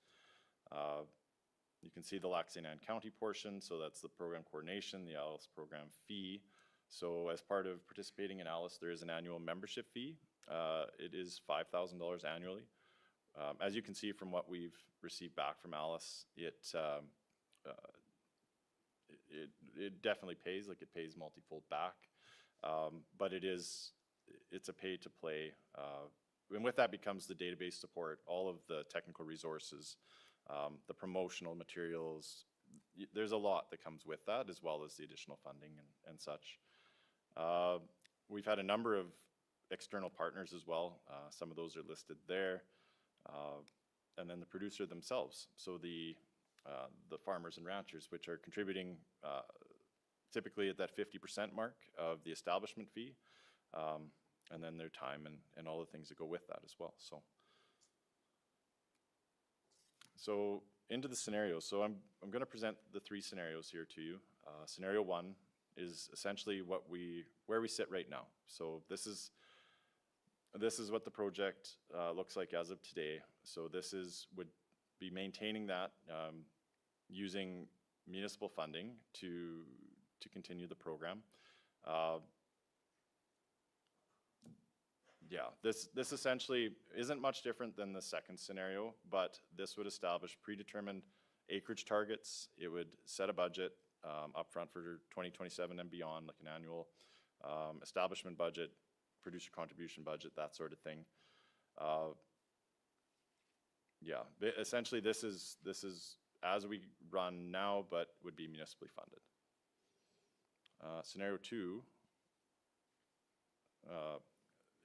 You can see the Lac St. Anne County portion, so that's the program coordination, the ALICE program fee. So as part of participating in ALICE, there is an annual membership fee. It is $5,000 annually. As you can see from what we've received back from ALICE, it definitely pays, it pays multifold back, but it's a pay to play and with that becomes the database support, all of the technical resources, the promotional materials. There's a lot that comes with that, as well as the additional funding and such. We've had a number of external partners as well. Some of those are listed there. And then the producer themselves. So the farmers and ranchers, which are contributing typically at that 50% mark of the establishment fee, and then their time and all the things that go with that as well. So into the scenarios. So I'm going to present the 3 scenarios here to you. Scenario 1 is essentially where we sit right now. So this is what the project looks like as of today. So this would be maintaining that using municipal funding to continue the program. Yeah, this essentially isn't much different than the second scenario, but this would establish predetermined acreage targets. It would set a budget upfront for 2027 and beyond, like an annual establishment budget, producer contribution budget, that sort of thing. Yeah, essentially this is as we run now, but would be municipally funded. Scenario 2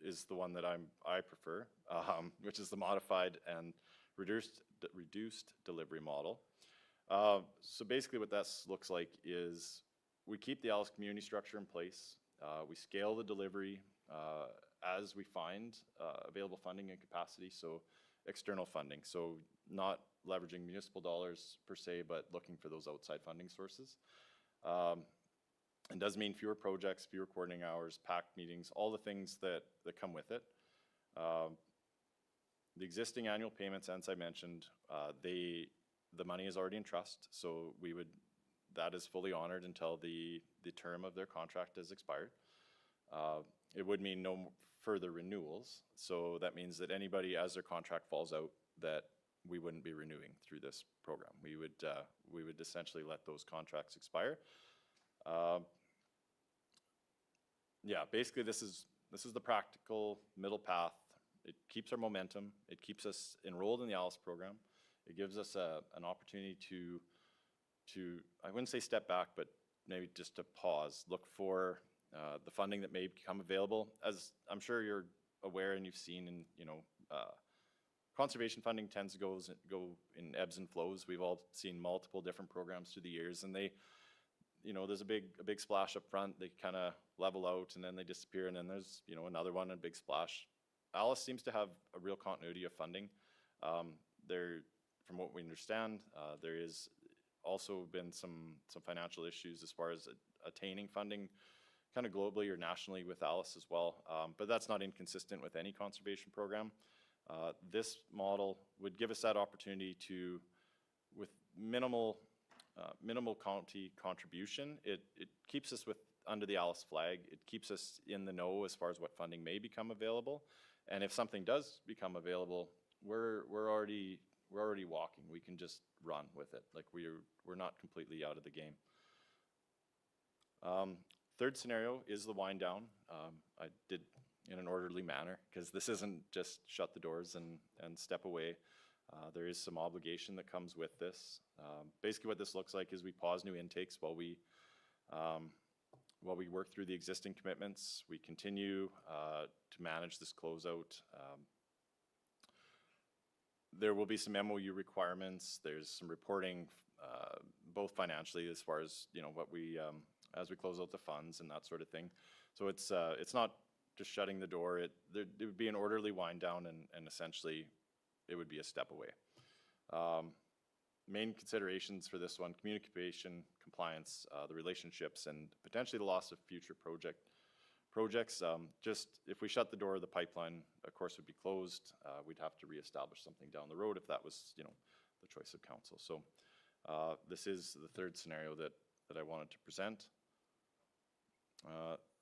is the one that I prefer, which is the modified and reduced delivery model. So basically what that looks like is we keep the Alice community structure in place. We scale the delivery as we find available funding and capacity, so external funding. So not leveraging municipal dollars per se, but looking for those outside funding sources. It does mean fewer projects, fewer coordinating hours, packed meetings, all the things that come with it. The existing annual payments, as I mentioned, the money is already in trust, so that is fully honored until the term of their contract has expired. It would mean no further renewals, so that means that anybody, as their contract falls out, that we wouldn't be renewing through this program. We would essentially let those contracts expire. Yeah, basically this is the practical middle path. It keeps our momentum. It keeps us enrolled in the ALICE program. It gives us an opportunity to I wouldn't say step back, but maybe just to pause, look for the funding that may become available. As I'm sure you're aware and you've seen, conservation funding tends to go in ebbs and flows. We've all seen multiple different programs through the years, and there's a big splash up front. They kind of level out, and then they disappear, and then there's another one, a big splash. ALICE seems to have a real continuity of funding. From what we understand, there is also been some financial issues as far as attaining funding kind of globally or nationally with ALICE as well, but that's not inconsistent with any conservation program. This model would give us that opportunity to, with minimal county contribution, it keeps us under the ALICE flag. It keeps us in the know as far as what funding may become available, and if something does become available, we're already walking. We can just run with it. Like we're not completely out of the game. Third scenario is the wind down. I did in an orderly manner, because this isn't just shut the doors and step away. There is some obligation that comes with this. Basically what this looks like is we pause new intakes while we work through the existing commitments. We continue to manage this closeout. There will be some MOU requirements. There's some reporting, both financially as far as what we as we close out the funds and that sort of thing. So it's not just shutting the door. It would be an orderly wind down, and essentially it would be a step away. Main considerations for this one: communication, compliance, the relationships, and potentially the loss of future projects. Just if we shut the door, the pipeline, of course, would be closed. We'd have to reestablish something down the road if that was, the choice of council. So this is the third scenario that I wanted to present.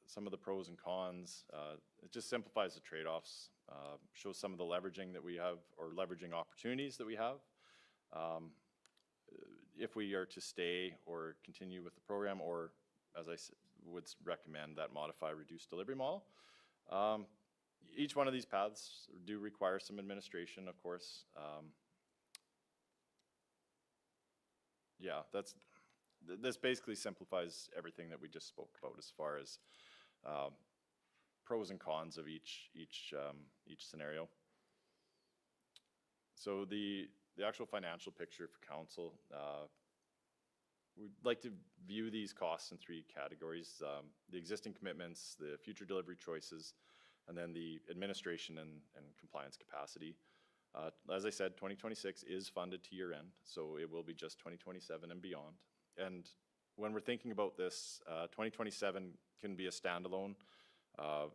Some of the pros and cons. It just simplifies the trade-offs, shows some of the leveraging that we have, or leveraging opportunities that we have. If we are to stay or continue with the program, or as I would recommend, that modify reduced delivery model. each one of these paths do require some administration, of course. Yeah, this basically simplifies everything that we just spoke about as far as pros and cons of each scenario. So the actual financial picture for council, we'd like to view these costs in three categories: the existing commitments, the future delivery choices, and then the administration and compliance capacity. As I said, 2026 is funded to year end, so it will be just 2027 and beyond. And when we're thinking about this, 2027 can be a standalone.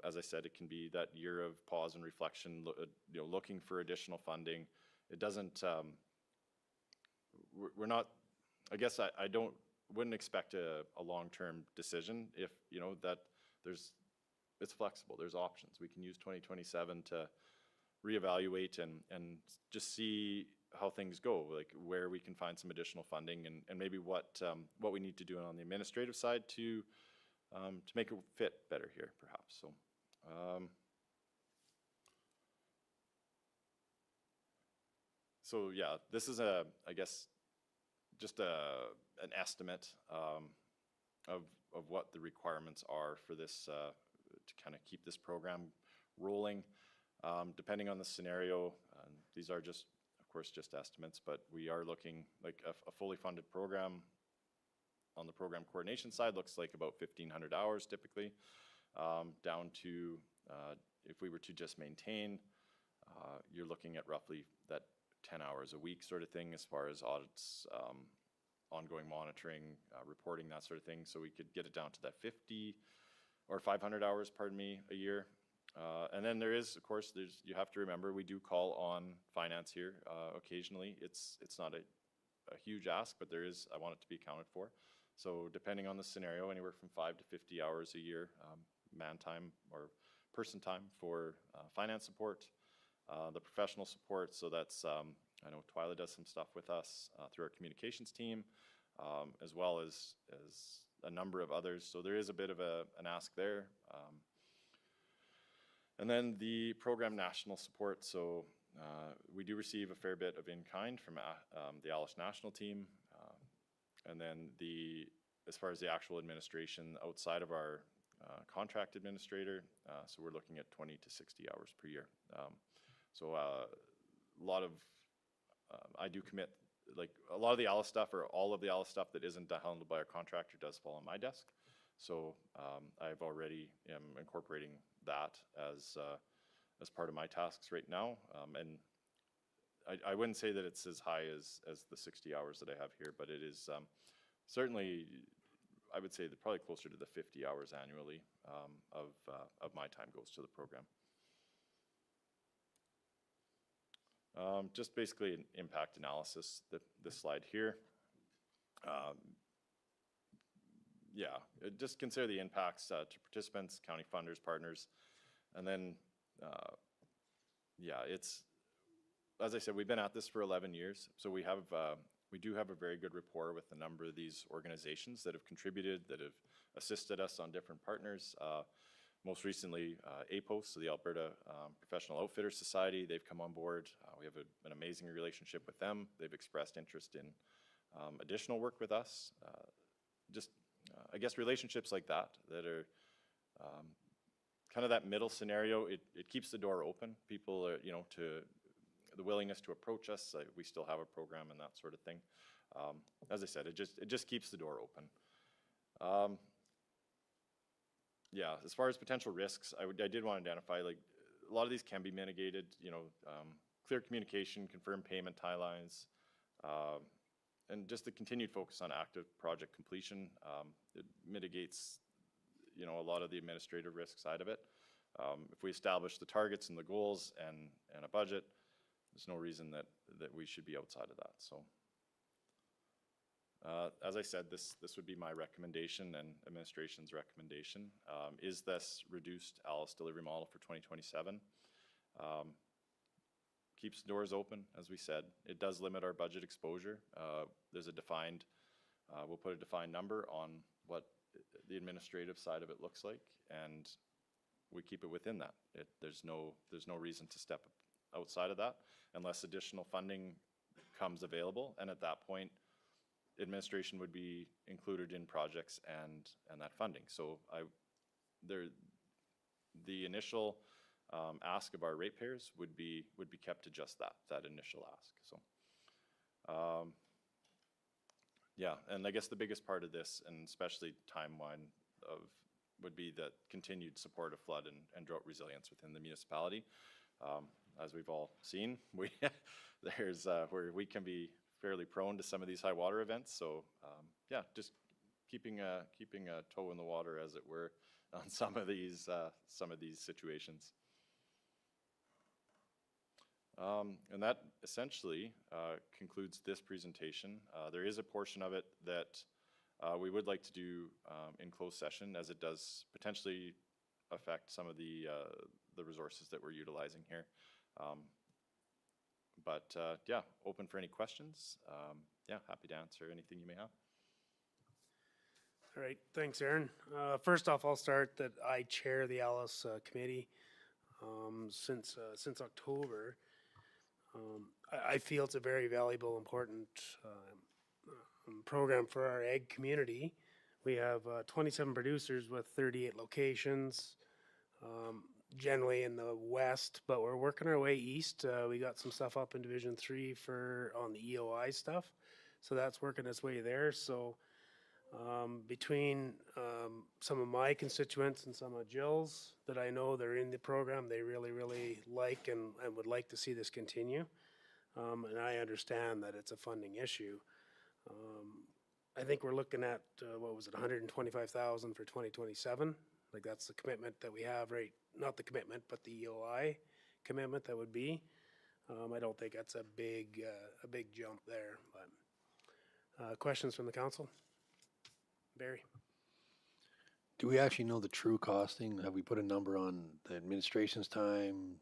As I said, it can be that year of pause and reflection, looking for additional funding. It doesn't, we're not, I guess I wouldn't expect a long-term decision if, that it's flexible, there's options. We can use 2027 to reevaluate and just see how things go, like where we can find some additional funding and maybe what we need to do on the administrative side to make it fit better here, perhaps. So, so yeah, this is I guess, just an estimate of what the requirements are for this to kind of keep this program rolling. Depending on the scenario, these are just, of course, just estimates, but we are looking like a fully funded program on the program coordination side looks like about 1,500 hours typically, down to, if we were to just maintain, you're looking at roughly that 10 hours a week sort of thing as far as audits, ongoing monitoring, reporting, that sort of thing. So we could get it down to that 50 or 500 hours, pardon me, a year. And then there is, of course, you have to remember, we do call on finance here occasionally. It's not a huge ask, but I want it to be accounted for. So depending on the scenario, anywhere from 5 to 50 hours a year, man time or person time for finance support, the professional support. So that's, I know Twyla does some stuff with us through our communications team, as well as a number of others. So there is a bit of an ask there. And then the program national support. So we do receive a fair bit of in-kind from the Alice National team. And then as far as the actual administration outside of our contract administrator, so we're looking at 20 to 60 hours per year. So a lot of, I do commit, like a lot of the Alice stuff or all of the Alice stuff that isn't handled by our contractor does fall on my desk. So I've already am incorporating that as part of my tasks right now. And I wouldn't say that it's as high as the 60 hours that I have here, but it is certainly, I would say that probably closer to the 50 hours annually of my time goes to the program. Just basically an impact analysis, this slide here. Yeah, just consider the impacts to participants, county funders, partners, and then, yeah, it's, as I said, we've been at this for 11 years, so we do have a very good rapport with a number of these organizations that have contributed, that have assisted us on different partners. Most recently, APOS, so the Alberta Professional Outfitters Society, they've come on board. We have an amazing relationship with them. They've expressed interest in additional work with us. I guess relationships like that are kind of that middle scenario. It keeps the door open. People are, to the willingness to approach us. We still have a program and that sort of thing. As I said, it just keeps the door open. Yeah, as far as potential risks, I did want to identify, like, a lot of these can be mitigated, clear communication, confirmed payment timelines, and just the continued focus on active project completion. It mitigates, a lot of the administrative risk side of it. If we establish the targets and the goals and a budget, there's no reason that we should be outside of that, so. As I said, this would be my recommendation and administration's recommendation. Is this reduced Alice delivery model for 2027? Keeps doors open, as we said. It does limit our budget exposure. There's a defined, we'll put a defined number on what the administrative side of it looks like. And we keep it within that. There's no reason to step outside of that unless additional funding comes available, and at that point, administration would be included in projects and that funding. So the initial ask of our ratepayers would be kept to just that initial ask. So yeah, and I guess the biggest part of this, and especially timeline would be the continued support of flood and drought resilience within the municipality. As we've all seen, there's where we can be fairly prone to some of these high water events. So yeah, just keeping a toe in the water, as it were, on some of these situations. And that essentially concludes this presentation. There is a portion of it that we would like to do in closed session, as it does potentially affect some of the resources that we're utilizing here. But yeah, open for any questions. Yeah, happy to answer anything you may have. All right, thanks, Aaron. First off, I'll start that I chair the Alice committee since October. I feel it's a very valuable, important program for our ag community. We have 27 producers with 38 locations, generally in the west, but we're working our way east. We got some stuff up in Division 3 on the EOI stuff, so that's working its way there. So between some of my constituents and some of Jill's that I know they're in the program, they really, really like and would like to see this continue. And I understand that it's a funding issue. I think we're looking at, what was it, 125,000 for 2027. Like that's the commitment that we have, right? Not the commitment, but the EOI commitment that would be. I don't think that's a big jump there, but questions from the council? Barry? Do we actually know the true costing? Have we put a number on the administration's time,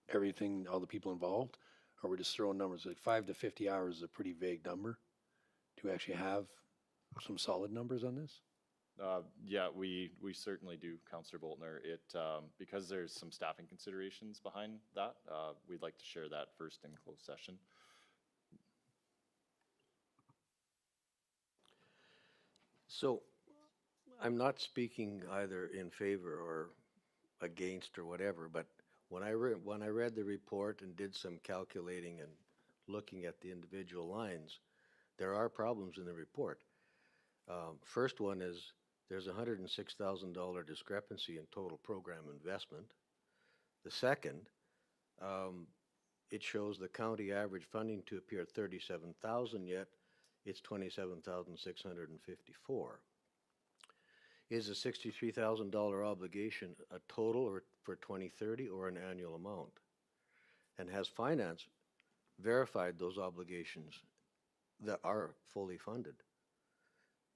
everything, all the people involved? Or we're just throwing numbers? Like 5 to 50 hours is a pretty vague number. Do we actually have some solid numbers on this? Yeah, we certainly do, Councillor Boltner. Because there's some staffing considerations behind that, we'd like to share that first in closed session. So I'm not speaking either in favor or against or whatever, but when I read the report and did some calculating and looking at the individual lines, there are problems in the report. First one is there's a $106,000 discrepancy in total program investment. The second, it shows the county average funding to appear at $37,000, yet it's $27,654. Is a $63,000 obligation a total or for 2030 or an annual amount? And has finance verified those obligations that are fully funded?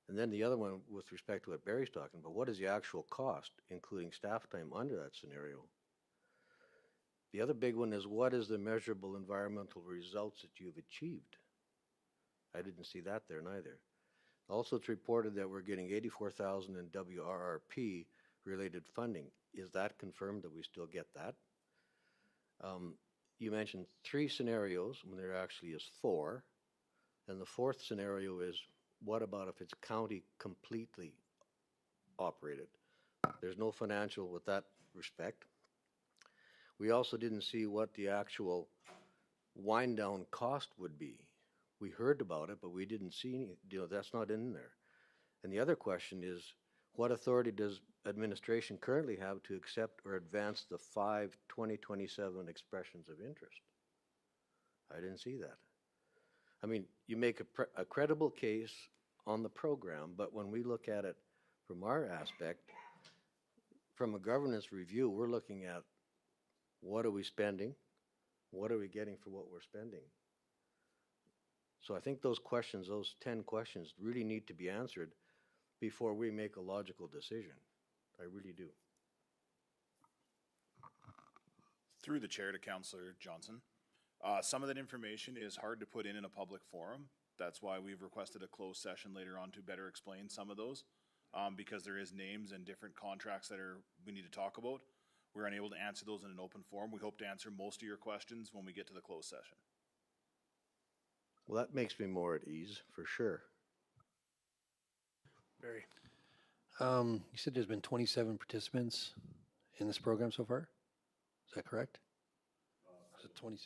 And then the other one with respect to what Barry's talking about, what is the actual cost, including staff time under that scenario? The other big one is what is the measurable environmental results that you've achieved? I didn't see that there neither. Also, it's reported that we're getting $84,000 in WRRP related funding. Is that confirmed that we still get that? You mentioned 3 scenarios when there actually is 4. And the 4th scenario is, what about if it's county completely operated? There's no financial with that respect. We also didn't see what the actual wind down cost would be. We heard about it, but we didn't see any, that's not in there. And the other question is, what authority does administration currently have to accept or advance the 5 2027 expressions of interest? I didn't see that. I mean, you make a credible case on the program, but when we look at it from our aspect, from a governance review, we're looking at what are we spending? What are we getting for what we're spending? So I think those questions, those 10 questions, really need to be answered before we make a logical decision. I really do. Through the chair to Councillor Johnson. Some of that information is hard to put in a public forum. That's why we've requested a closed session later on to better explain some of those. because there is names and different contracts that we need to talk about. We're unable to answer those in an open forum. We hope to answer most of your questions when we get to the closed session. Well, that makes me more at ease, for sure. Barry? You said there's been 27 participants in this program so far? Is that correct? Is it 20?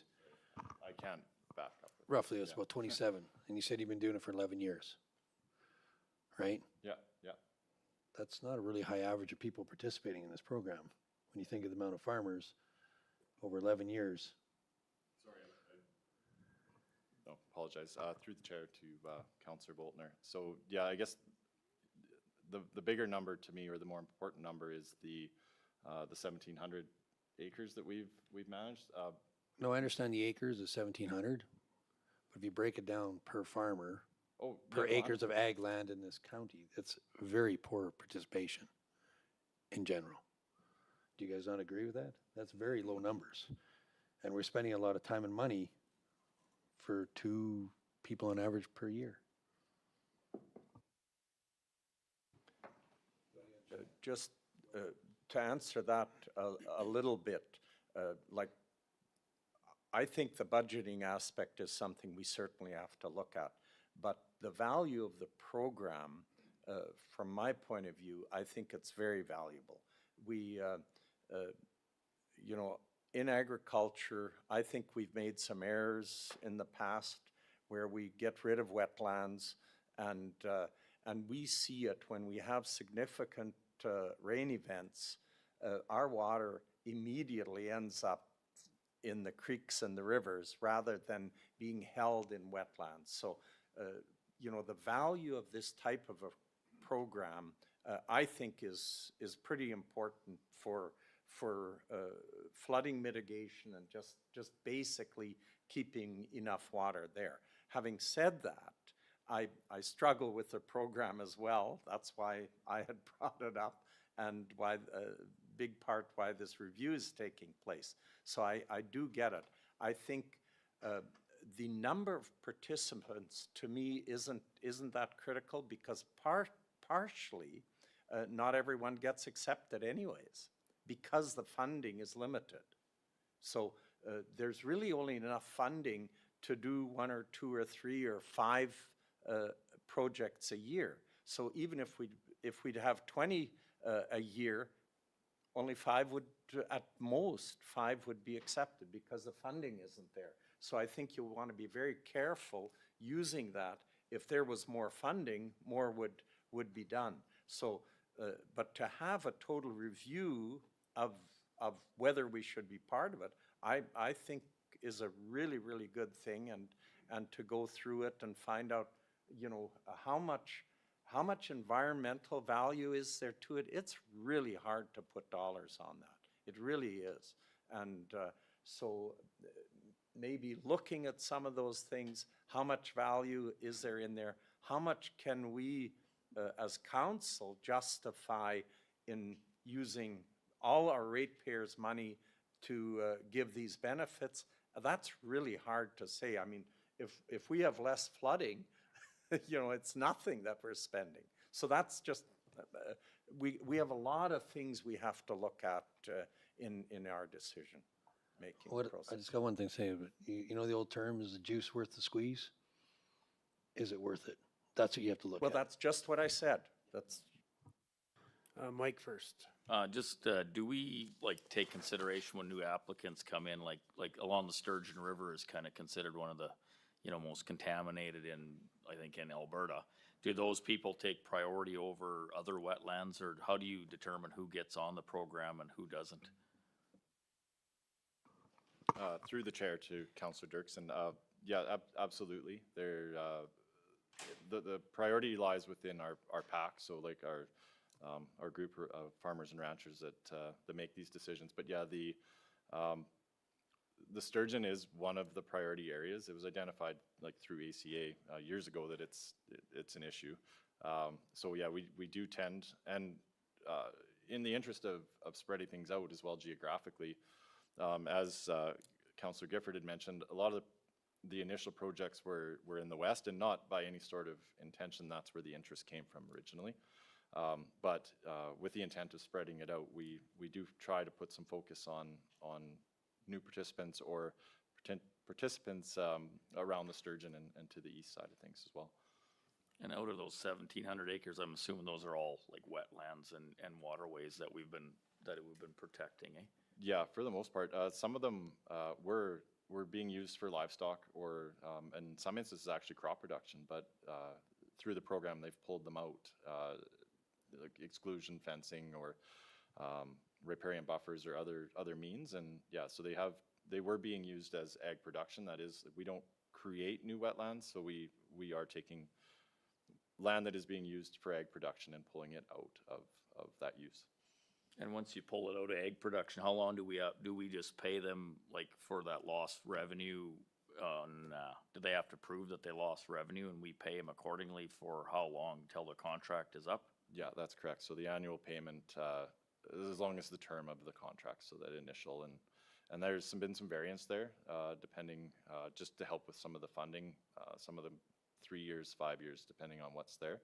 I can't back up. Roughly, it's about 27. And you said you've been doing it for 11 years, right? Yeah, yeah. That's not a really high average of people participating in this program. When you think of the amount of farmers over 11 years. Sorry, no, apologize. Through the chair to Councillor Boltner. So, yeah, I guess the bigger number to me, or the more important number, is the 1,700 acres that we've managed. No, I understand the acres is 1,700, but if you break it down per farmer, per acres of ag land in this county, it's very poor participation in general. Do you guys not agree with that? That's very low numbers. And we're spending a lot of time and money for 2 people on average per year. Just to answer that a little bit, like, I think the budgeting aspect is something we certainly have to look at. But the value of the program, from my point of view, I think it's very valuable. We, you know, in agriculture, I think we've made some errors in the past where we get rid of wetlands, and we see it when we have significant rain events. Our water immediately ends up in the creeks and the rivers rather than being held in wetlands. So, you know, the value of this type of a program, I think is pretty important for flooding mitigation and just basically keeping enough water there. Having said that, I struggle with the program as well. That's why I had brought it up, and why big part why this review is taking place. So I do get it. I think the number of participants to me isn't that critical, because partially not everyone gets accepted anyways, because the funding is limited. So there's really only enough funding to do 1 or 2 or 3 or 5 projects a year. So even if we'd have 20 a year, only 5 would, at most, 5 would be accepted because the funding isn't there. So I think you'll want to be very careful using that. If there was more funding, more would be done. So, but to have a total review of whether we should be part of it, I think is a really, really good thing, and to go through it and find out, you know, how much environmental value is there to it. It's really hard to put dollars on that. It really is. And so maybe looking at some of those things, how much value is there in there? How much can we, as council, justify in using all our ratepayers' money to give these benefits? That's really hard to say. I mean, if we have less flooding, you know, it's nothing that we're spending. So that's just, we have a lot of things we have to look at in our decision-making process. I just got one thing to say, but you know the old term, is the juice worth the squeeze? Is it worth it? That's what you have to look at. Well, that's just what I said. That's Mike first. Do we take consideration when new applicants come in, like along the Sturgeon River is kind of considered one of the, most contaminated I think in Alberta. Do those people take priority over other wetlands, or how do you determine who gets on the program and who doesn't? Through the chair to Councillor Dirksen, yeah, absolutely. The priority lies within our PAC, so like our group of farmers and ranchers that make these decisions. But yeah, the sturgeon is one of the priority areas. It was identified through ACA years ago that it's an issue. So yeah, we do tend, and in the interest of spreading things out as well geographically, as Councillor Gifford had mentioned, a lot of the initial projects were in the west, and not by any sort of intention. That's where the interest came from originally. But with the intent of spreading it out, we do try to put some focus on new participants or participants around the Sturgeon and to the east side of things as well. And out of those 1,700 acres, I'm assuming those are all like wetlands and waterways that we've been protecting, eh? Yeah, for the most part. Some of them were being used for livestock or, in some instances, actually crop production. But through the program, they've pulled them out, like exclusion fencing or riparian buffers or other means. And yeah, so they were being used as ag production. That is, we don't create new wetlands, so we are taking land that is being used for ag production and pulling it out of that use. And once you pull it out of ag production, how long do we just pay them like for that lost revenue on, do they have to prove that they lost revenue and we pay them accordingly for how long till the contract is up? Yeah, that's correct. So the annual payment, as long as the term of the contract, so that initial and there's been some variance there, depending, just to help with some of the funding, some of the 3 years, 5 years, depending on what's there.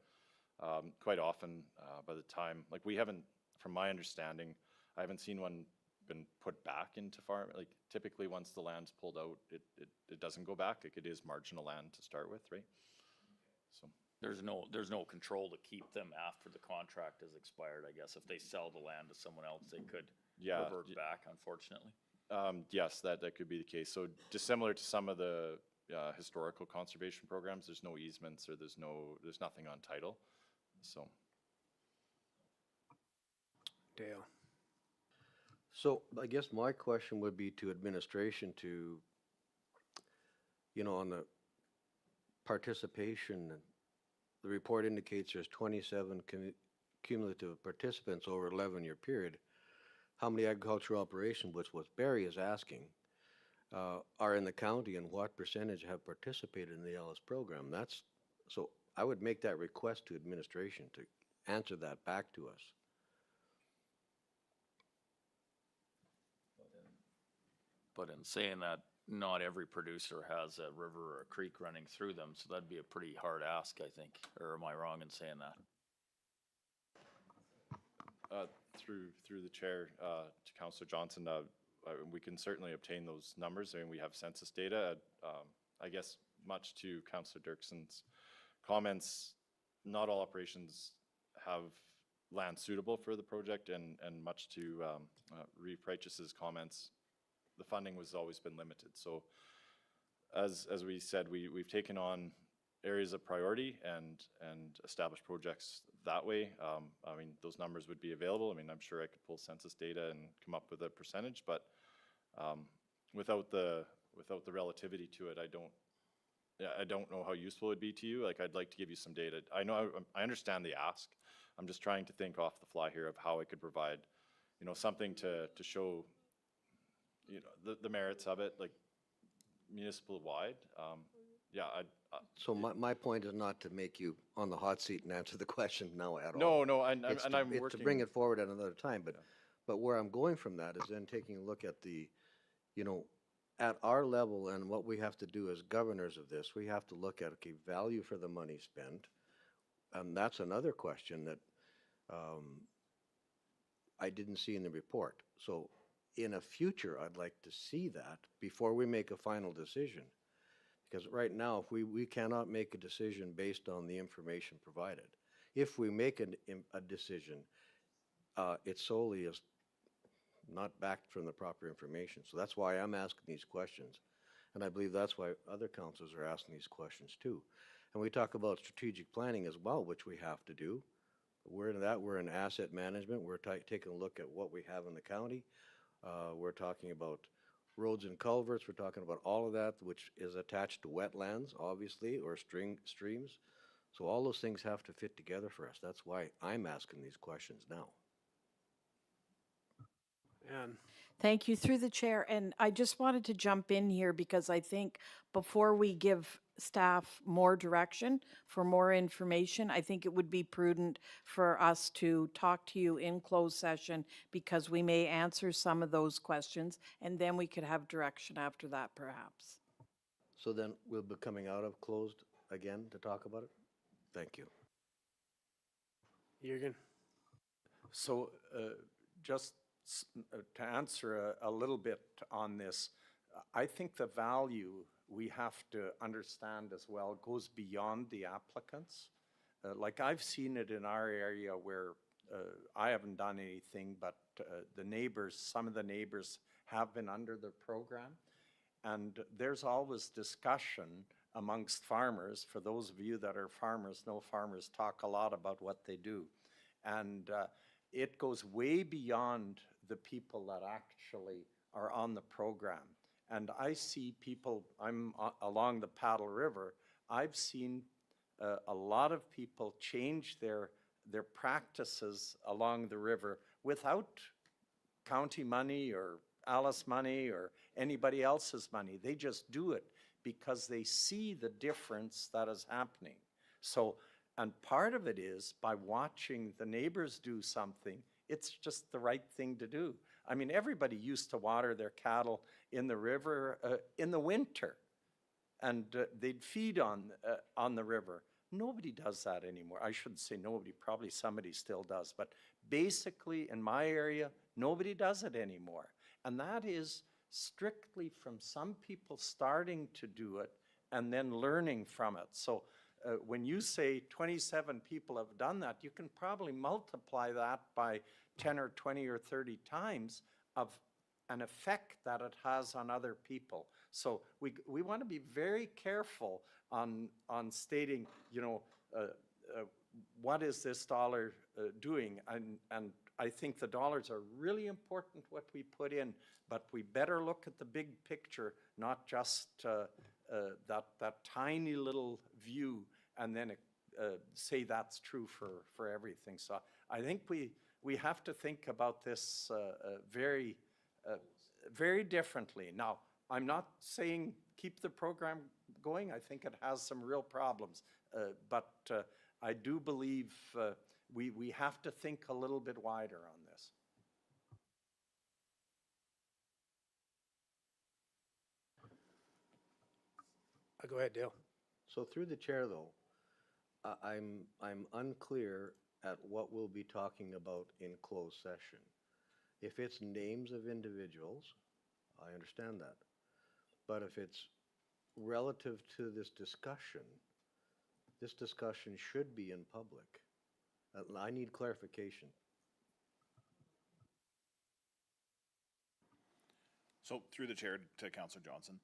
Quite often, by the time, like we haven't, from my understanding, I haven't seen one been put back into farm. Like typically once the land's pulled out, it doesn't go back. Like it is marginal land to start with, right? So. There's no control to keep them after the contract is expired, I guess. If they sell the land to someone else, they could revert back, unfortunately. Yes, that could be the case. So dissimilar to some of the historical conservation programs, there's no easements or there's nothing on title. So. Dale. So I guess my question would be to administration to, on the participation, the report indicates there's 27 cumulative participants over an 11-year period. How many agricultural operations, which what Barry is asking, are in the county and what percentage have participated in the Ellis program? So I would make that request to administration to answer that back to us. But in saying that, not every producer has a river or a creek running through them, so that'd be a pretty hard ask, I think. Or am I wrong in saying that? Through the chair to Councillor Johnson, we can certainly obtain those numbers. I mean, we have census data. I guess much to Councillor Dirkson's comments, not all operations have land suitable for the project, and much to Reeve Preiches's comments, the funding has always been limited. So as we said, we've taken on areas of priority and established projects that way. I mean, those numbers would be available. I mean, I'm sure I could pull census data and come up with a percentage, but without the relativity to it, I don't know how useful it would be to you. Like, I'd like to give you some data. I understand the ask. I'm just trying to think off the fly here of how I could provide, something to show, the merits of it, like municipal wide. So my point is not to make you on the hot seat and answer the question now at No, all. it's to bring it forward at another time, but where I'm going from that is then taking a look at the, at our level and what we have to do as governors of this, we have to look at, okay, value for the money spent. And that's another question that I didn't see in the report. So in a future, I'd like to see that before we make a final decision. Because right now, if we cannot make a decision based on the information provided. If we make a decision, it solely is not backed from the proper information. So that's why I'm asking these questions. And I believe that's why other councils are asking these questions too. And we talk about strategic planning as well, which we have to do. We're in that, we're in asset management. We're taking a look at what we have in the county. We're talking about roads and culverts. We're talking about all of that, which is attached to wetlands, obviously, or streams. So all those things have to fit together for us. That's why I'm asking these questions now. Ann. Thank you, through the chair. And I just wanted to jump in here because I think before we give staff more direction for more information, I think it would be prudent for us to talk to you in closed session because we may answer some of those questions and then we could have direction after that perhaps. So then we'll be coming out of closed again to talk about it? Thank you. Jürgen? So just to answer a little bit on this, I think the value we have to understand as well goes beyond the applicants. Like I've seen it in our area where I haven't done anything, but the neighbors, some of the neighbors have been under the program. And there's always discussion amongst farmers. For those of you that are farmers, know farmers talk a lot about what they do. And it goes way beyond the people that actually are on the program. And I see people, I'm along the Paddle River, I've seen a lot of people change their practices along the river without county money or Alice money or anybody else's money. They just do it because they see the difference that is happening. So, and part of it is by watching the neighbors do something, it's just the right thing to do. I mean, everybody used to water their cattle in the river in the winter, and they'd feed on the river. Nobody does that anymore. I shouldn't say nobody, probably somebody still does, but basically in my area, nobody does it anymore. And that is strictly from some people starting to do it and then learning from it. So when you say 27 people have done that, you can probably multiply that by 10 or 20 or 30 times of an effect that it has on other people. So we want to be very careful on stating, you know, what is this dollar doing? And I think the dollars are really important what we put in, but we better look at the big picture, not just that tiny little view and then say that's true for everything. So I think we have to think about this very differently. Now, I'm not saying keep the program going. I think it has some real problems, but I do believe we have to think a little bit wider on this. Go ahead, Dale. So through the chair, though, I'm unclear at what we'll be talking about in closed session. If it's names of individuals, I understand that. But if it's relative to this discussion should be in public. I need clarification. So through the chair to Councillor Johnson,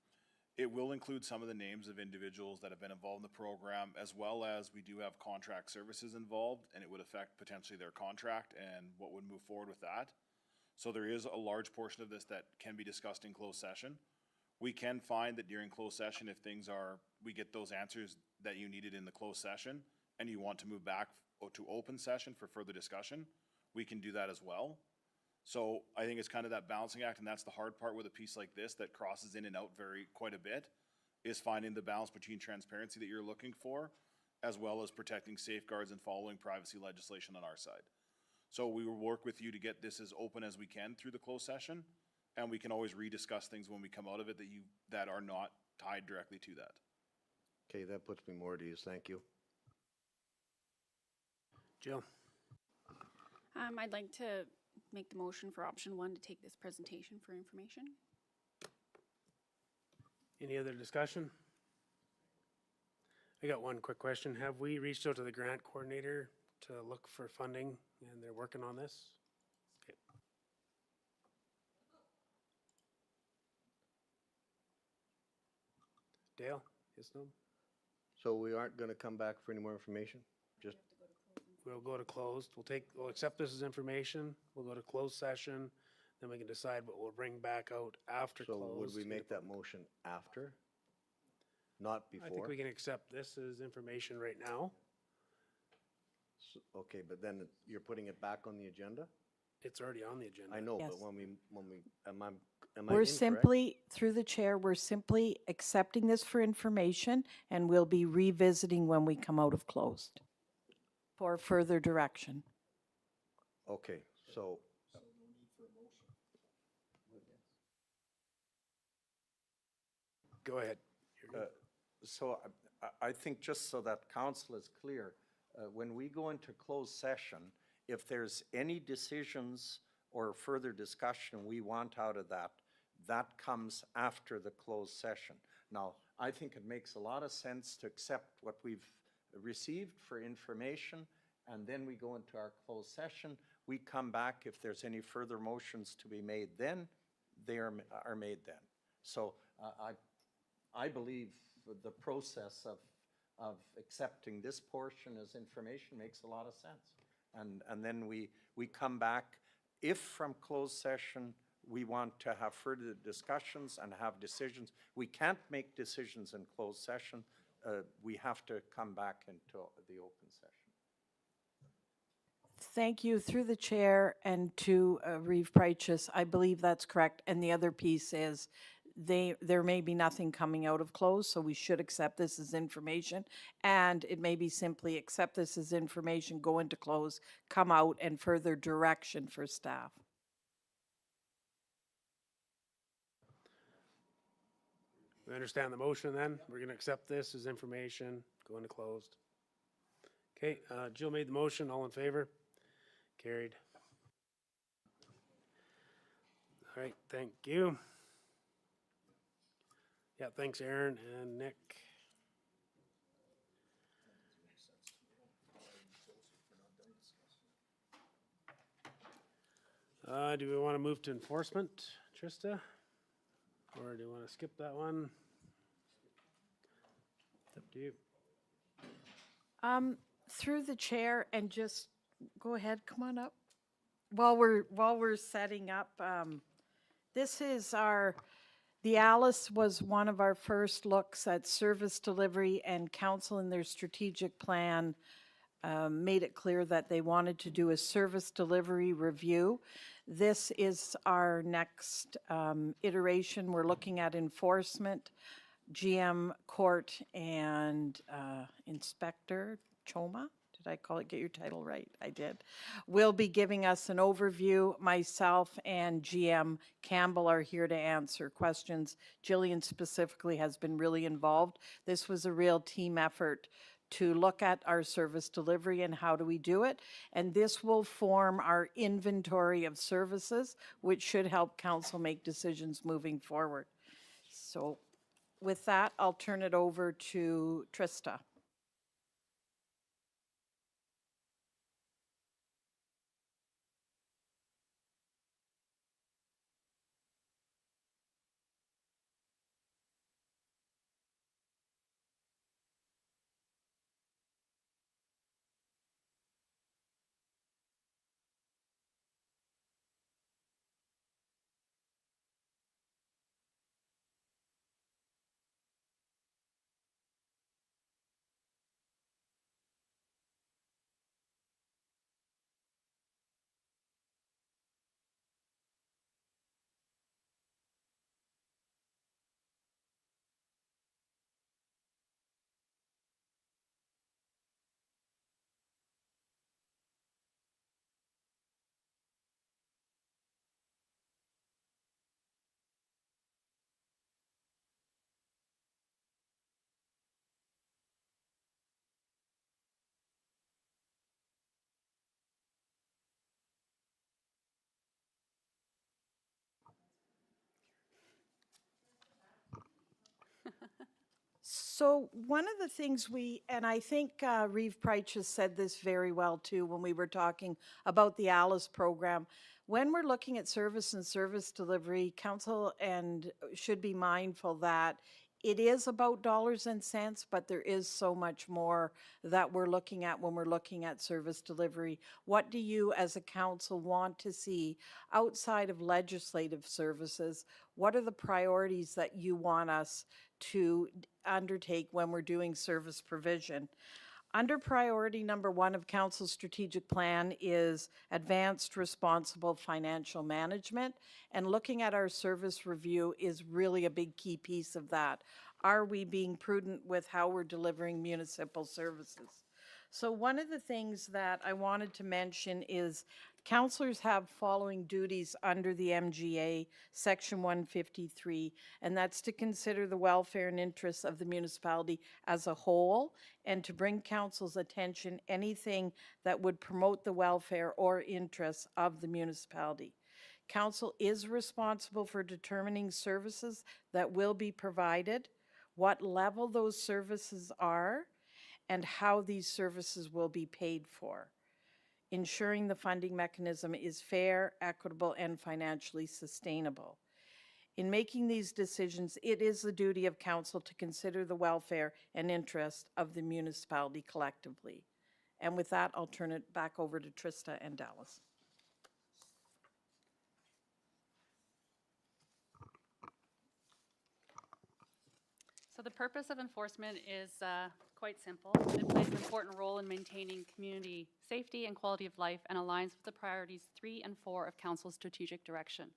it will include some of the names of individuals that have been involved in the program, as well as we do have contract services involved, and it would affect potentially their contract and what would move forward with that. So there is a large portion of this that can be discussed in closed session. We can find that during closed session, if we get those answers that you needed in the closed session, and you want to move back to open session for further discussion, we can do that as well. So I think it's kind of that balancing act, and that's the hard part with a piece like this that crosses in and out quite a bit, is finding the balance between transparency that you're looking for, as well as protecting safeguards and following privacy legislation on our side. So we will work with you to get this as open as we can through the closed session, and we can always rediscuss things when we come out of it that are not tied directly to that. Okay, that puts me more at ease. Thank you. Jill? I'd like to make the motion for option 1 to take this presentation for information. Any other discussion? I got one quick question. Have we reached out to the grant coordinator to look for funding, and they're working on this? Okay. Dale? Yes, no? So we aren't going to come back for any more information? Just We'll go to closed. We'll accept this as information. We'll go to closed session. Then we can decide what we'll bring back out after So closed. would we make that motion after? Not before? I think we can accept this as information right now. Okay, but then you're putting it back on the agenda? It's already on the agenda. I know, Yes. but when we, am I We're incorrect? simply, through the chair, we're simply accepting this for information, and we'll be revisiting when we come out of closed for further direction. Okay, so. Go ahead. So I think just so that council is clear, when we go into closed session, if there's any decisions or further discussion we want out of that, that comes after the closed session. Now, I think it makes a lot of sense to accept what we've received for information, and then we go into our closed session. We come back, if there's any further motions to be made then, they are made then. So I believe the process of accepting this portion as information makes a lot of sense. And then we come back, if from closed session we want to have further discussions and have decisions. We can't make decisions in closed session. We have to come back into the open session. Thank you. Through the chair and to Reeve Preichus, I believe that's correct. And the other piece is there may be nothing coming out of close, so we should accept this as information. And it may be simply accept this as information, go into close, come out, and further direction for staff. We understand the motion then? We're gonna accept this as information, go into closed. Okay, Jill made the motion, all in favor? Carried. All right, thank you. Yeah, thanks Aaron and Nick. Do we want to move to enforcement, Trista? Or do you want to skip that one? It's up to you. Through the chair and just go ahead, come on up. While we're setting up, this is the Alice was one of our first looks at service delivery, and council in their strategic plan made it clear that they wanted to do a service delivery review. This is our next iteration. We're looking at enforcement, GM, court, and Inspector Choma. Did I get your title right? I did. Will be giving us an overview. Myself and GM Campbell are here to answer questions. Jillian specifically has been really involved. This was a real team effort to look at our service delivery and how do we do it. And this will form our inventory of services, which should help council make decisions moving forward. So with that, I'll turn it over to Trista. So one of the things and I think Reeve Preichus said this very well too when we were talking about the Alice program, when we're looking at service and service delivery, council should be mindful that it is about dollars and cents, but there is so much more that we're looking at when we're looking at service delivery. What do you as a council want to see outside of legislative services? What are the priorities that you want us to undertake when we're doing service provision? Under priority number 1 of Council's strategic plan is advanced responsible financial management, and looking at our service review is really a big key piece of that. Are we being prudent with how we're delivering municipal services? So one of the things that I wanted to mention is Councillors have following duties under the MGA, Section 153, and that's to consider the welfare and interests of the municipality as a whole, and to bring council's attention anything that would promote the welfare or interests of the municipality. Council is responsible for determining services that will be provided, what level those services are, and how these services will be paid for, ensuring the funding mechanism is fair, equitable, and financially sustainable. In making these decisions, it is the duty of council to consider the welfare and interest of the municipality collectively. And with that, I'll turn it back over to Trista and Dallas. So the purpose of enforcement is quite simple. It plays an important role in maintaining community safety and quality of life and aligns with the priorities 3 and 4 of Council's strategic direction.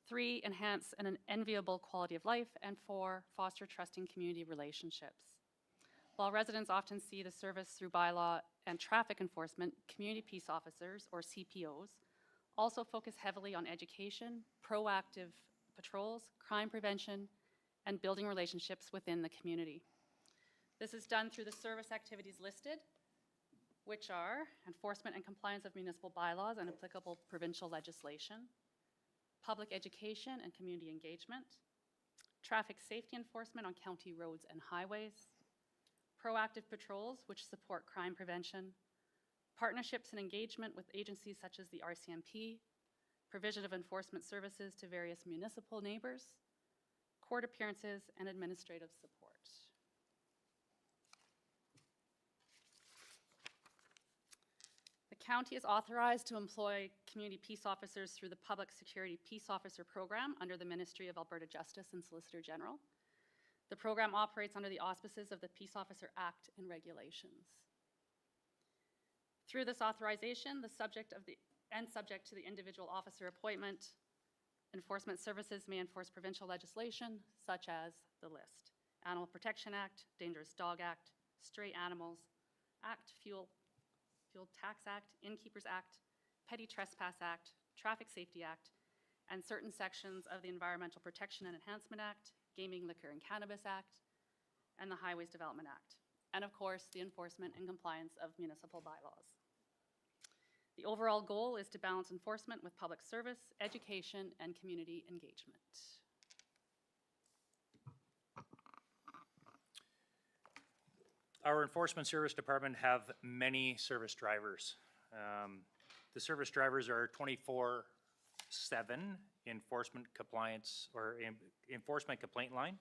3, enhance an enviable quality of life, and 4, foster trusting community relationships. While residents often see the service through bylaw and traffic enforcement, community peace officers, or CPOs, also focus heavily on education, proactive patrols, crime prevention, and building relationships within the community. This is done through the service activities listed, which are enforcement and compliance of municipal bylaws and applicable provincial legislation, public education and community engagement, traffic safety enforcement on county roads and highways, proactive patrols which support crime prevention, partnerships and engagement with agencies such as the RCMP, provision of enforcement services to various municipal neighbors, court appearances, and administrative support. The county is authorized to employ community peace officers through the Public Security Peace Officer Program under the Ministry of Alberta Justice and Solicitor General. The program operates under the auspices of the Peace Officer Act and regulations. Through this authorization, subject to the individual officer appointment, enforcement services may enforce provincial legislation such as the list: Animal Protection Act, Dangerous Dog Act, Stray Animals Act, Fuel Tax Act, Innkeepers Act, Petty Trespass Act, Traffic Safety Act, and certain sections of the Environmental Protection and Enhancement Act, Gaming, Liquor, and Cannabis Act, and the Highways Development Act, and of course, the enforcement and compliance of municipal bylaws. The overall goal is to balance enforcement with public service, education, and community engagement. Our enforcement service department have many service drivers. The service drivers are 24/7 enforcement compliance or enforcement complaint line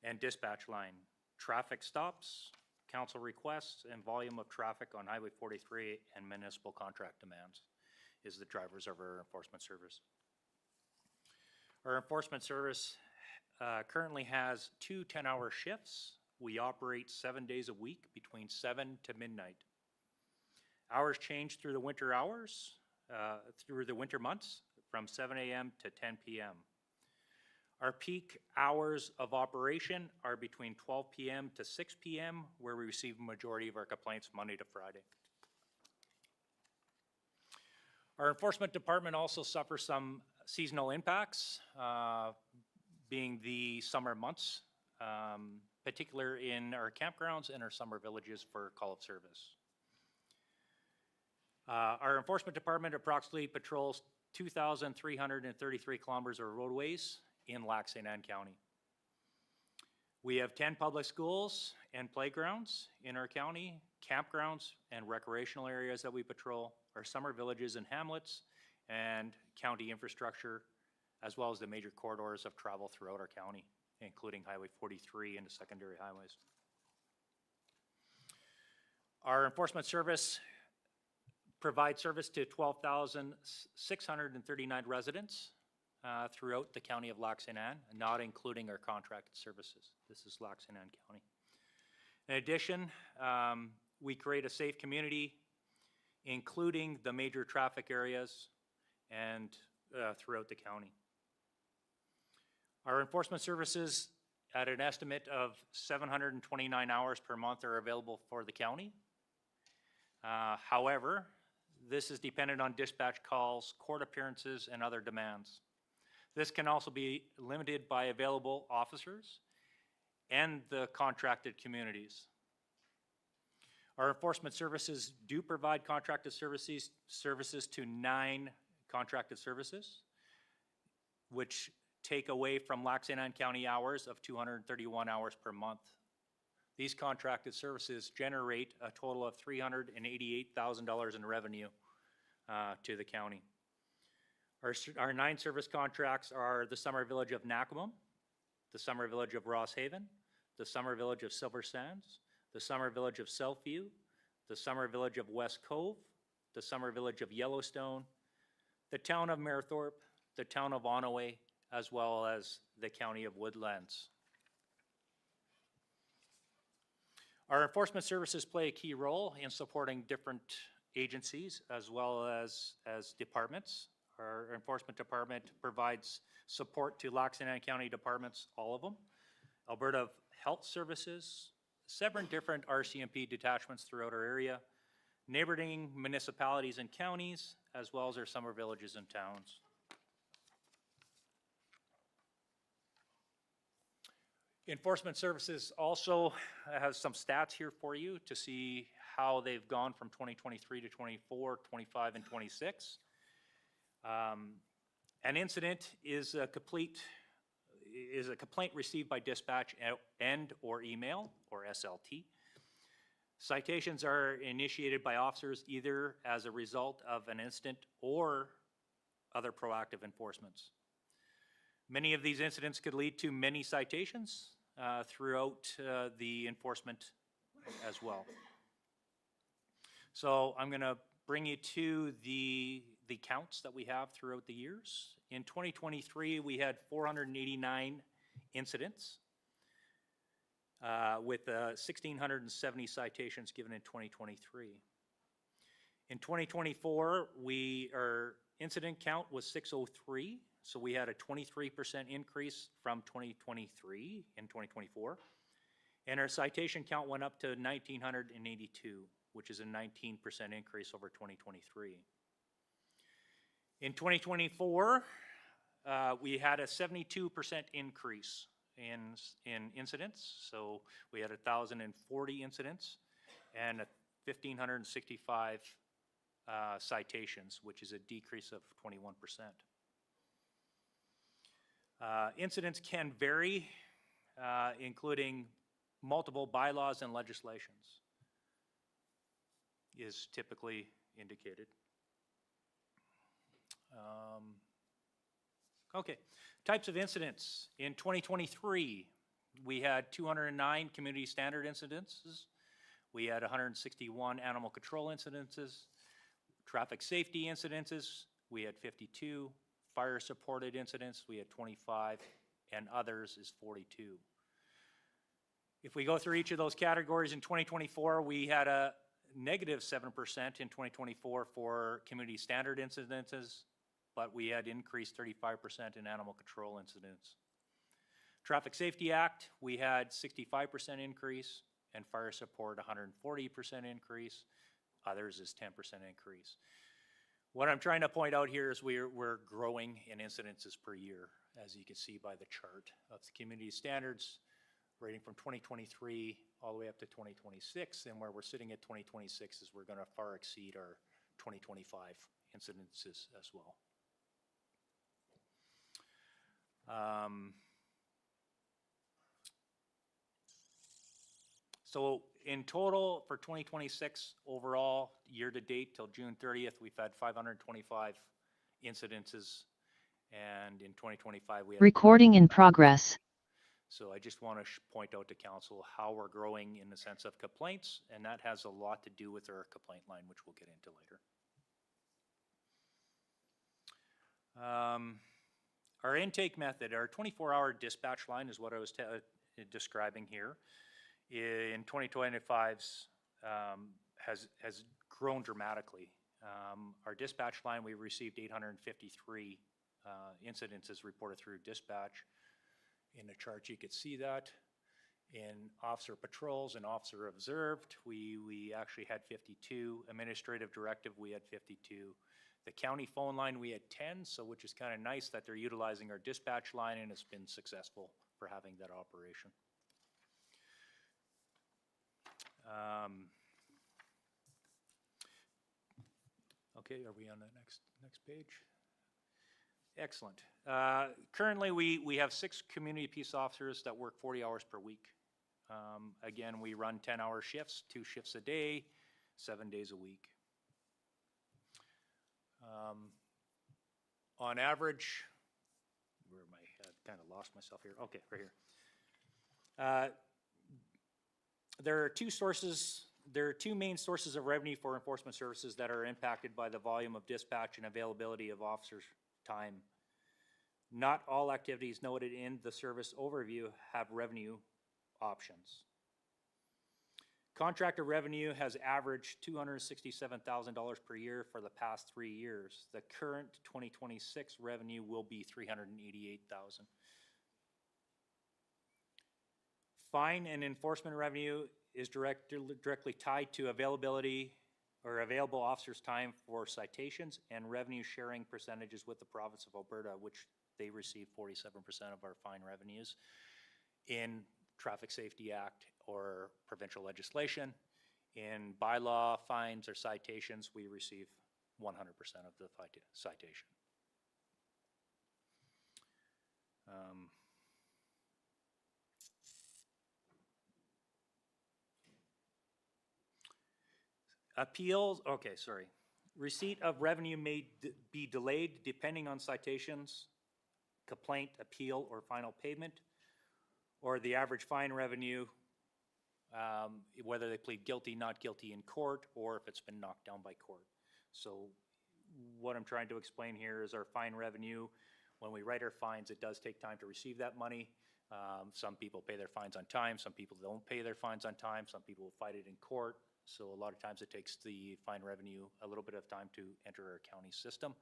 and dispatch line, traffic stops, council requests, and volume of traffic on Highway 43 and municipal contract demands is the drivers of our enforcement service. Our enforcement service currently has 2 10-hour shifts. We operate 7 days a week between 7 to midnight. Hours change through the winter hours, through the winter months, from 7 a.m. to 10 p.m. Our peak hours of operation are between 12 p.m. to 6 p.m., where we receive a majority of our complaints Monday to Friday. Our enforcement department also suffers some seasonal impacts, being the summer months, particular in our campgrounds and our summer villages for call of service. Our enforcement department approximately patrols 2,333 kilometers of roadways in Lac St. Anne County. We have 10 public schools and playgrounds in our county, campgrounds and recreational areas that we patrol, our summer villages and hamlets, and county infrastructure, as well as the major corridors of travel throughout our county, including Highway 43 and the secondary highways. Our enforcement service provides service to 12,639 residents throughout the county of Lac St. Anne, not including our contracted services. This is Lac St. Anne County. In addition, we create a safe community, including the major traffic areas and throughout the county. Our enforcement services, at an estimate of 729 hours per month, are available for the county. However, This is dependent on dispatch calls, court appearances, and other demands. This can also be limited by available officers and the contracted communities. Our enforcement services do provide contracted services to 9 contracted services, which take away from Lac St. Anne County hours of 231 hours per month. These contracted services generate a total of $388,000 in revenue to the county. Our 9 service contracts are the Summer Village of Nakamum, the Summer Village of Ross Haven, the Summer Village of Silver Sands, the Summer Village of Southview, the Summer Village of West Cove, the Summer Village of Yellowstone, the Town of Mayerthorpe, the Town of Onaway, as well as the County of Woodlands. Our enforcement services play a key role in supporting different agencies as well as departments. Our enforcement department provides support to Lac St. Anne County departments, all of them. Alberta Health Services, 7 different RCMP detachments throughout our area, neighboring municipalities and counties, as well as our summer villages and towns. Enforcement Services also has some stats here for you to see how they've gone from 2023 to 24, 25, and 26. An incident is a complaint received by dispatch and or email, or SLT. Citations are initiated by officers either as a result of an incident or other proactive enforcements. Many of these incidents could lead to many citations throughout the enforcement as well. So I'm going to bring you to the counts that we have throughout the years. In 2023, we had 489 incidents with 1,670 citations given in 2023. In 2024, our incident count was 603, so we had a 23% increase from 2023 in 2024. And our citation count went up to 1,982, which is a 19% increase over 2023. In 2024, we had a 72% increase in incidents. So we had 1,040 incidents and 1,565 citations, which is a decrease of 21%. Incidents can vary, including multiple bylaws and legislations is typically indicated. Okay, types of incidents. In 2023, we had 209 community standard incidences. We had 161 animal control incidences, traffic safety incidences, we had 52, fire supported incidents, we had 25, and others is 42. If we go through each of those categories in 2024, we had a negative 7% in 2024 for community standard incidences, but we had increased 35% in animal control incidents. Traffic Safety Act, we had 65% increase, and fire support 140% increase. Others is 10% increase. What I'm trying to point out here is we're growing in incidences per year, as you can see by the chart of the community standards, rating from 2023 all the way up to 2026, and where we're sitting at 2026 is we're going to far exceed our 2025 incidences as well. So in total for 2026 overall, year to date till June 30th, we've had 525 incidences, and in 2025 we had recording in progress. So I just want to point out to council how we're growing in the sense of complaints, and that has a lot to do with our complaint line, which we'll get into later. Our intake method, our 24-hour dispatch line is what I was describing here. In 2025's has grown dramatically. Our dispatch line, we received 853 incidences reported through dispatch. In the chart, you could see that. In officer patrols and officer observed, we actually had 52. Administrative directive, we had 52. The county phone line, we had 10, so which is kind of nice that they're utilizing our dispatch line, and it's been successful for having that operation. Okay, are we on the next page? Excellent. Currently, we have 6 community peace officers that work 40 hours per week. Again, we run 10-hour shifts, 2 shifts a day, 7 days a week. On average, where am I? I kind of lost myself here. Okay, right here. There are two main sources of revenue for enforcement services that are impacted by the volume of dispatch and availability of officers' time. Not all activities noted in the service overview have revenue options. Contractor revenue has averaged $267,000 per year for the past 3 years. The current 2026 revenue will be $388,000. Fine and enforcement revenue is directly tied to availability or available officers' time for citations and revenue sharing percentages with the province of Alberta, which they receive 47% of our fine revenues. In Traffic Safety Act or provincial legislation, in bylaw fines or citations, we receive 100% of the citation. Appeals, okay, sorry. Receipt of revenue may be delayed depending on citations, complaint, appeal, or final payment, or the average fine revenue, whether they plead guilty, not guilty in court, or if it's been knocked down by court. So what I'm trying to explain here is our fine revenue. When we write our fines, it does take time to receive that money. Some people pay their fines on time, some people don't pay their fines on time, some people will fight it in court. So a lot of times it takes the fine revenue a little bit of time to enter our county system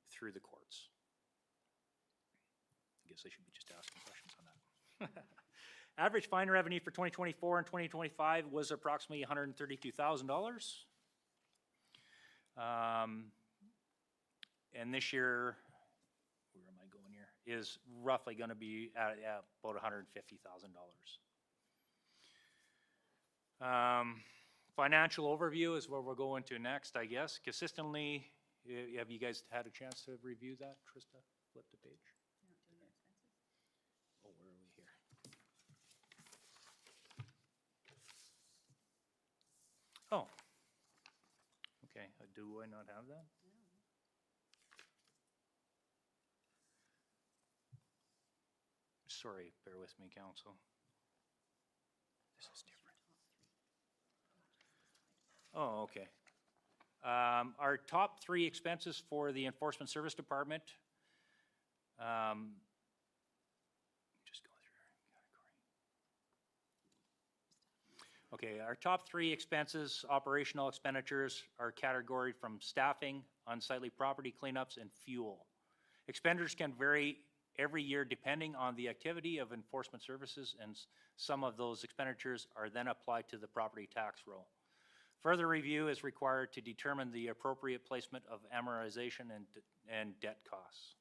through the courts. I guess I should be just asking questions on that. Average fine revenue for 2024 and 2025 was approximately $132,000. And this year, where am I going here, is roughly going to be at about $150,000. Financial overview is what we'll go into next, I guess. Consistently, have you guys had a chance to review that? Trista, flip the page. Oh, where are we here? Oh. Okay, do I not have that? Sorry, bear with me, council. This is different. Oh, okay. Our top 3 expenses for the Enforcement Service Department. Just go through our category. Okay, our top 3 expenses, operational expenditures, are categorized from staffing, unsightly property cleanups, and fuel. Expenditures can vary every year depending on the activity of enforcement services, and some of those expenditures are then applied to the property tax roll. Further review is required to determine the appropriate placement of amortization and debt costs.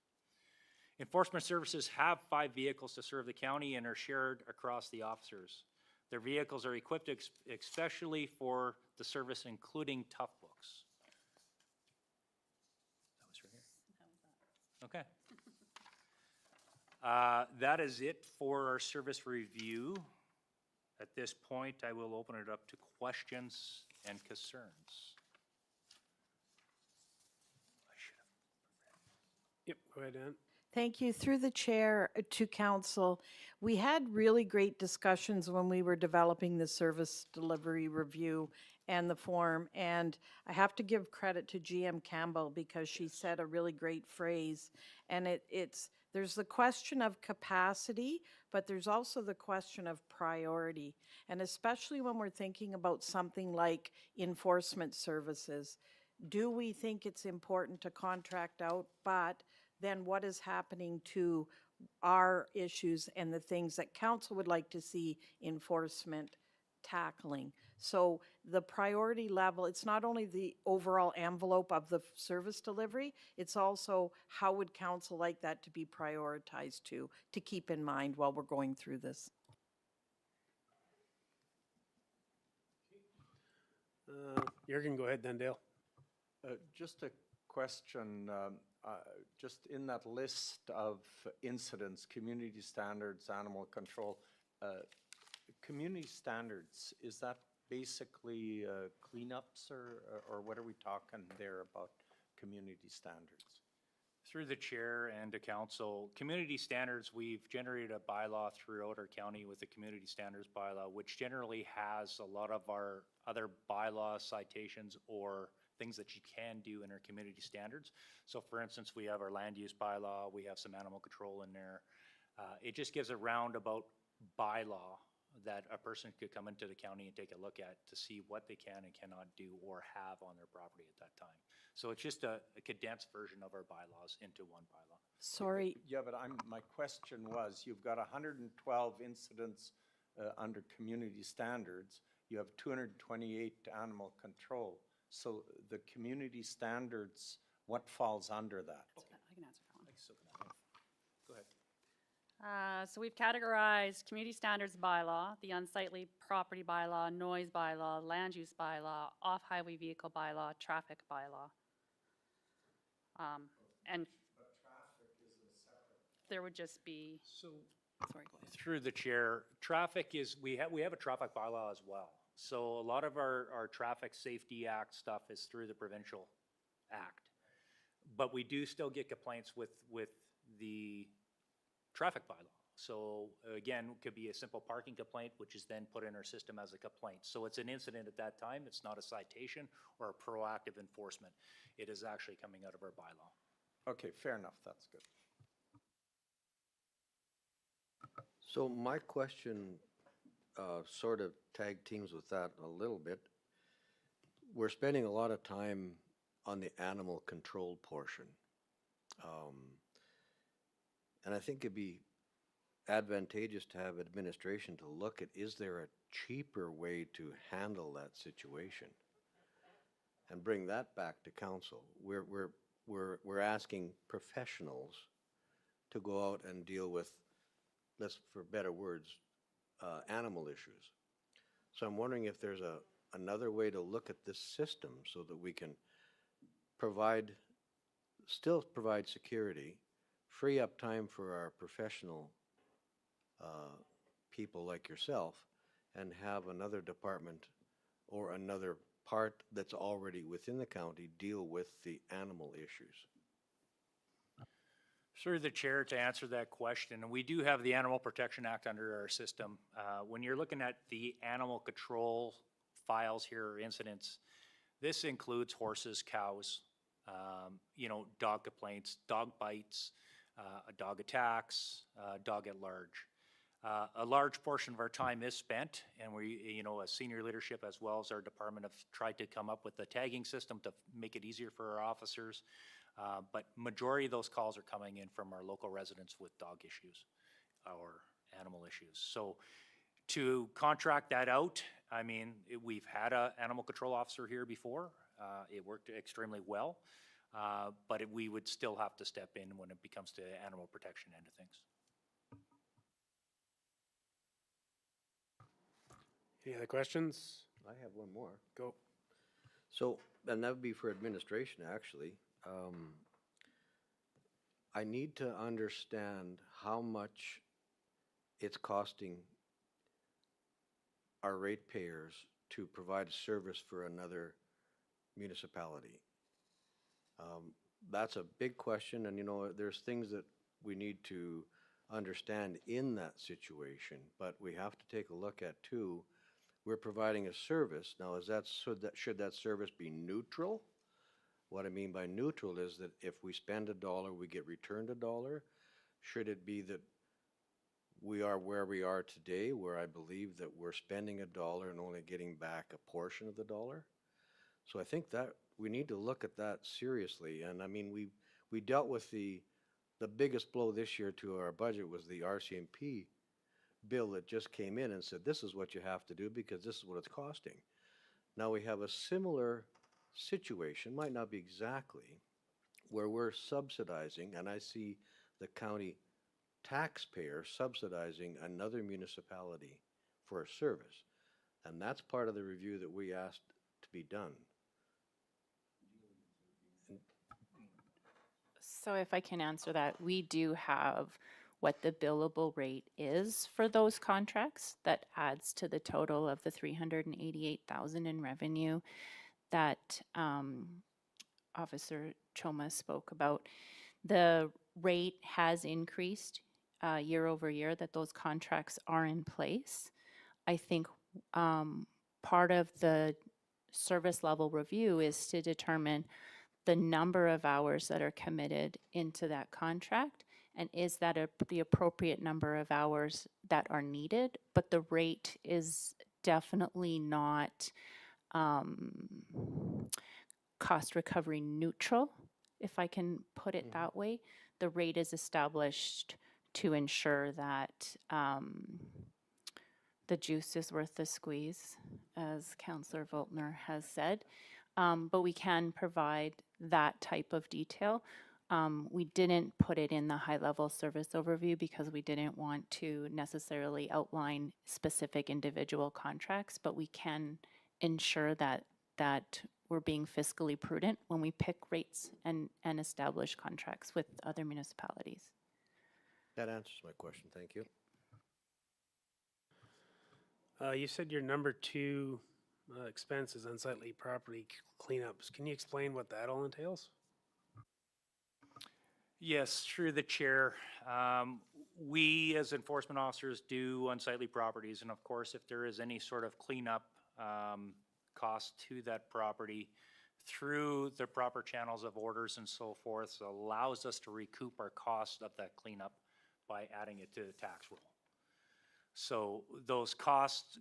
Enforcement services have 5 vehicles to serve the county and are shared across the officers. Their vehicles are equipped especially for the service, including tough books. That was right here. Okay. That is it for our service review. At this point, I will open it up to questions and concerns. Yep, go ahead, Ann. Thank you. Through the chair to council, we had really great discussions when we were developing the service delivery review and the form. And I have to give credit to GM Campbell because she said a really great phrase. And there's the question of capacity, but there's also the question of priority. And especially when we're thinking about something like enforcement services, do we think it's important to contract out, but then what is happening to our issues and the things that council would like to see enforcement tackling? So the priority level, it's not only the overall envelope of the service delivery, it's also how would council like that to be prioritized to keep in mind while we're going through this? Jürgen, go ahead then, Dale. Just a question, just in that list of incidents, community standards, animal control, community standards, is that basically cleanups or what are we talking there about community standards? Through the chair and to council, community standards, we've generated a bylaw throughout our county with the community standards bylaw, which generally has a lot of our other bylaw citations or things that you can do in our community standards. So for instance, we have our land use bylaw, we have some animal control in there. It just gives a roundabout bylaw that a person could come into the county and take a look at to see what they can and cannot do or have on their property at that time. So it's just a condensed version of our bylaws into one bylaw. Sorry. Yeah, but my question was, you've got 112 incidents under community standards. You have 228 animal control. So the community standards, what falls under that? I can answer that one. Go ahead. So we've categorized community standards bylaw, the unsightly property bylaw, noise bylaw, land use bylaw, off-highway vehicle bylaw, traffic bylaw. And there would just be, sorry, go ahead. Through the chair, traffic is, we have a traffic bylaw as well. So a lot of our Traffic Safety Act stuff is through the provincial act. But we do still get complaints with the traffic bylaw. So again, it could be a simple parking complaint, which is then put in our system as a complaint. So it's an incident at that time. It's not a citation or a proactive enforcement. It is actually coming out of our bylaw. Okay, fair enough, that's good. So my question sort of tag teams with that a little bit. We're spending a lot of time on the animal control portion. And I think it'd be advantageous to have administration to look at, is there a cheaper way to handle that situation? And bring that back to council. We're asking professionals to go out and deal with, let's, for better words, animal issues. So I'm wondering if there's another way to look at this system so that we can still provide security, free up time for our professional people like yourself, and have another department or another part that's already within the county deal with the animal issues. Through the chair to answer that question, we do have the Animal Protection Act under our system. When you're looking at the animal control files here or incidents, this includes horses, cows, dog complaints, dog bites, dog attacks, dog at large. A large portion of our time is spent, and we, as senior leadership as well as our department have tried to come up with a tagging system to make it easier for our officers. But majority of those calls are coming in from our local residents with dog issues or animal issues. So to contract that out, I mean, we've had an animal control officer here before. It worked extremely well, but we would still have to step in when it becomes to animal protection end of things. Any other questions? I have one more. Go. So, and that would be for administration, actually. I need to understand how much it's costing our ratepayers to provide a service for another municipality. That's a big question, and there's things that we need to understand in that situation, but we have to take a look at too. We're providing a service. Now, should that service be neutral? What I mean by neutral is that if we spend $1, we get returned $1. Should it be that we are where we are today, where I believe that we're spending $1 and only getting back a portion of the dollar? So I think that we need to look at that seriously. And I mean, we dealt with the the biggest blow this year to our budget was the RCMP bill that just came in and said, this is what you have to do because this is what it's costing. Now we have a similar situation, might not be exactly, where we're subsidizing, and I see the county taxpayer subsidizing another municipality for a service. And that's part of the review that we asked to be done. So if I can answer that, we do have what the billable rate is for those contracts that adds to the total of the 388,000 in revenue that Officer Choma spoke about. The rate has increased year over year that those contracts are in place. I think part of the service level review is to determine the number of hours that are committed into that contract, and is that the appropriate number of hours that are needed. But the rate is definitely not cost recovery neutral, if I can put it that way. The rate is established to ensure that the juice is worth the squeeze, as Councillor Voltner has said. But we can provide that type of detail. We didn't put it in the high-level service overview because we didn't want to necessarily outline specific individual contracts, but we can ensure that we're being fiscally prudent when we pick rates and establish contracts with other municipalities. That answers my question, thank you. You said your number 2 expense is unsightly property cleanups. Can you explain what that all entails? Yes, through the chair. We, as enforcement officers, do unsightly properties, and of course, if there is any sort of cleanup cost to that property through the proper channels of orders and so forth, so allows us to recoup our cost of that cleanup by adding it to the tax roll. So those costs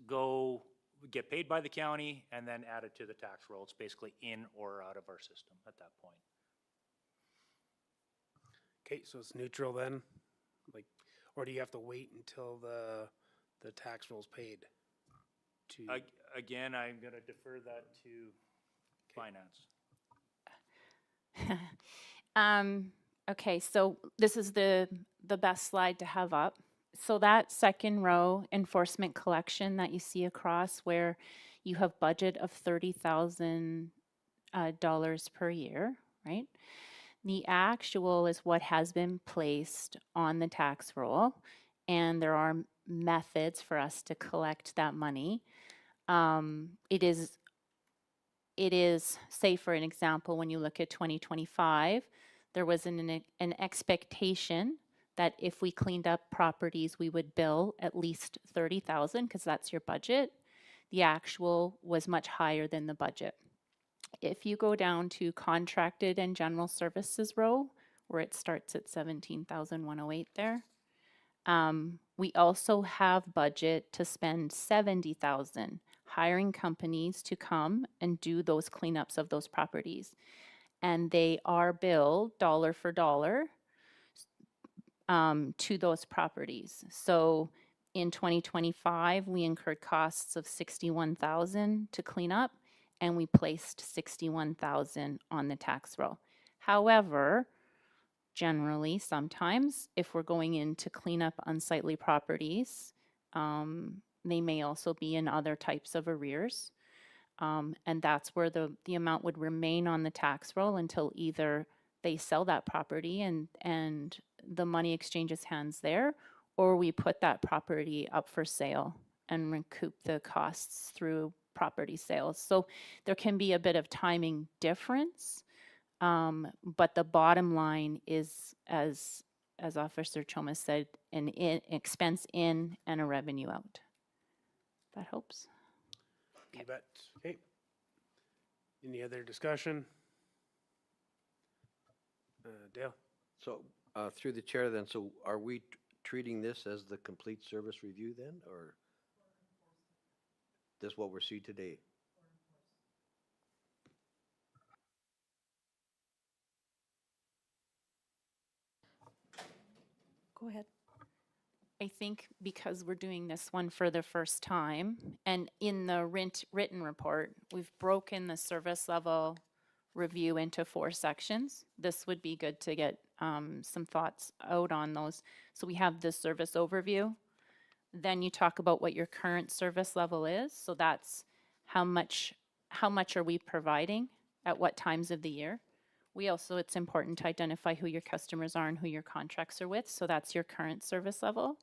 get paid by the county and then added to the tax roll. It's basically in or out of our system at that point. Okay, so it's neutral then? Like, or do you have to wait until the tax roll's paid? Again, I'm going to defer that to finance. Okay, so this is the best slide to have up. So that second row, enforcement collection that you see across, where you have budget of $30,000 per year, right? The actual is what has been placed on the tax roll, and there are methods for us to collect that money. It is, say for an example, when you look at 2025, there was an expectation that if we cleaned up properties, we would bill at least $30,000 because that's your budget. The actual was much higher than the budget. If you go down to contracted and general services row, where it starts at $17,108 there, we also have budget to spend $70,000 hiring companies to come and do those cleanups of those properties. And they are billed dollar for dollar to those properties. So in 2025, we incurred costs of $61,000 to clean up, and we placed $61,000 on the tax roll. However, generally, sometimes, if we're going in to clean up unsightly properties, they may also be in other types of arrears. And that's where the amount would remain on the tax roll until either they sell that property and the money exchanges hands there, or we put that property up for sale and recoup the costs through property sales. So there can be a bit of timing difference, but the bottom line is, as Officer Choma said, an expense in and a revenue out. That helps. You bet. Okay. Any other discussion? Dale? So, through the chair then, so are we treating this as the complete service review then, or this what we're seeing today? Go ahead. I think because we're doing this one for the first time, and in the written report, we've broken the service level review into 4 sections. This would be good to get some thoughts out on those. So we have the service overview. Then you talk about what your current service level is. So that's how much are we providing at what times of the year. We also, it's important to identify who your customers are and who your contracts are with. So that's your current service level.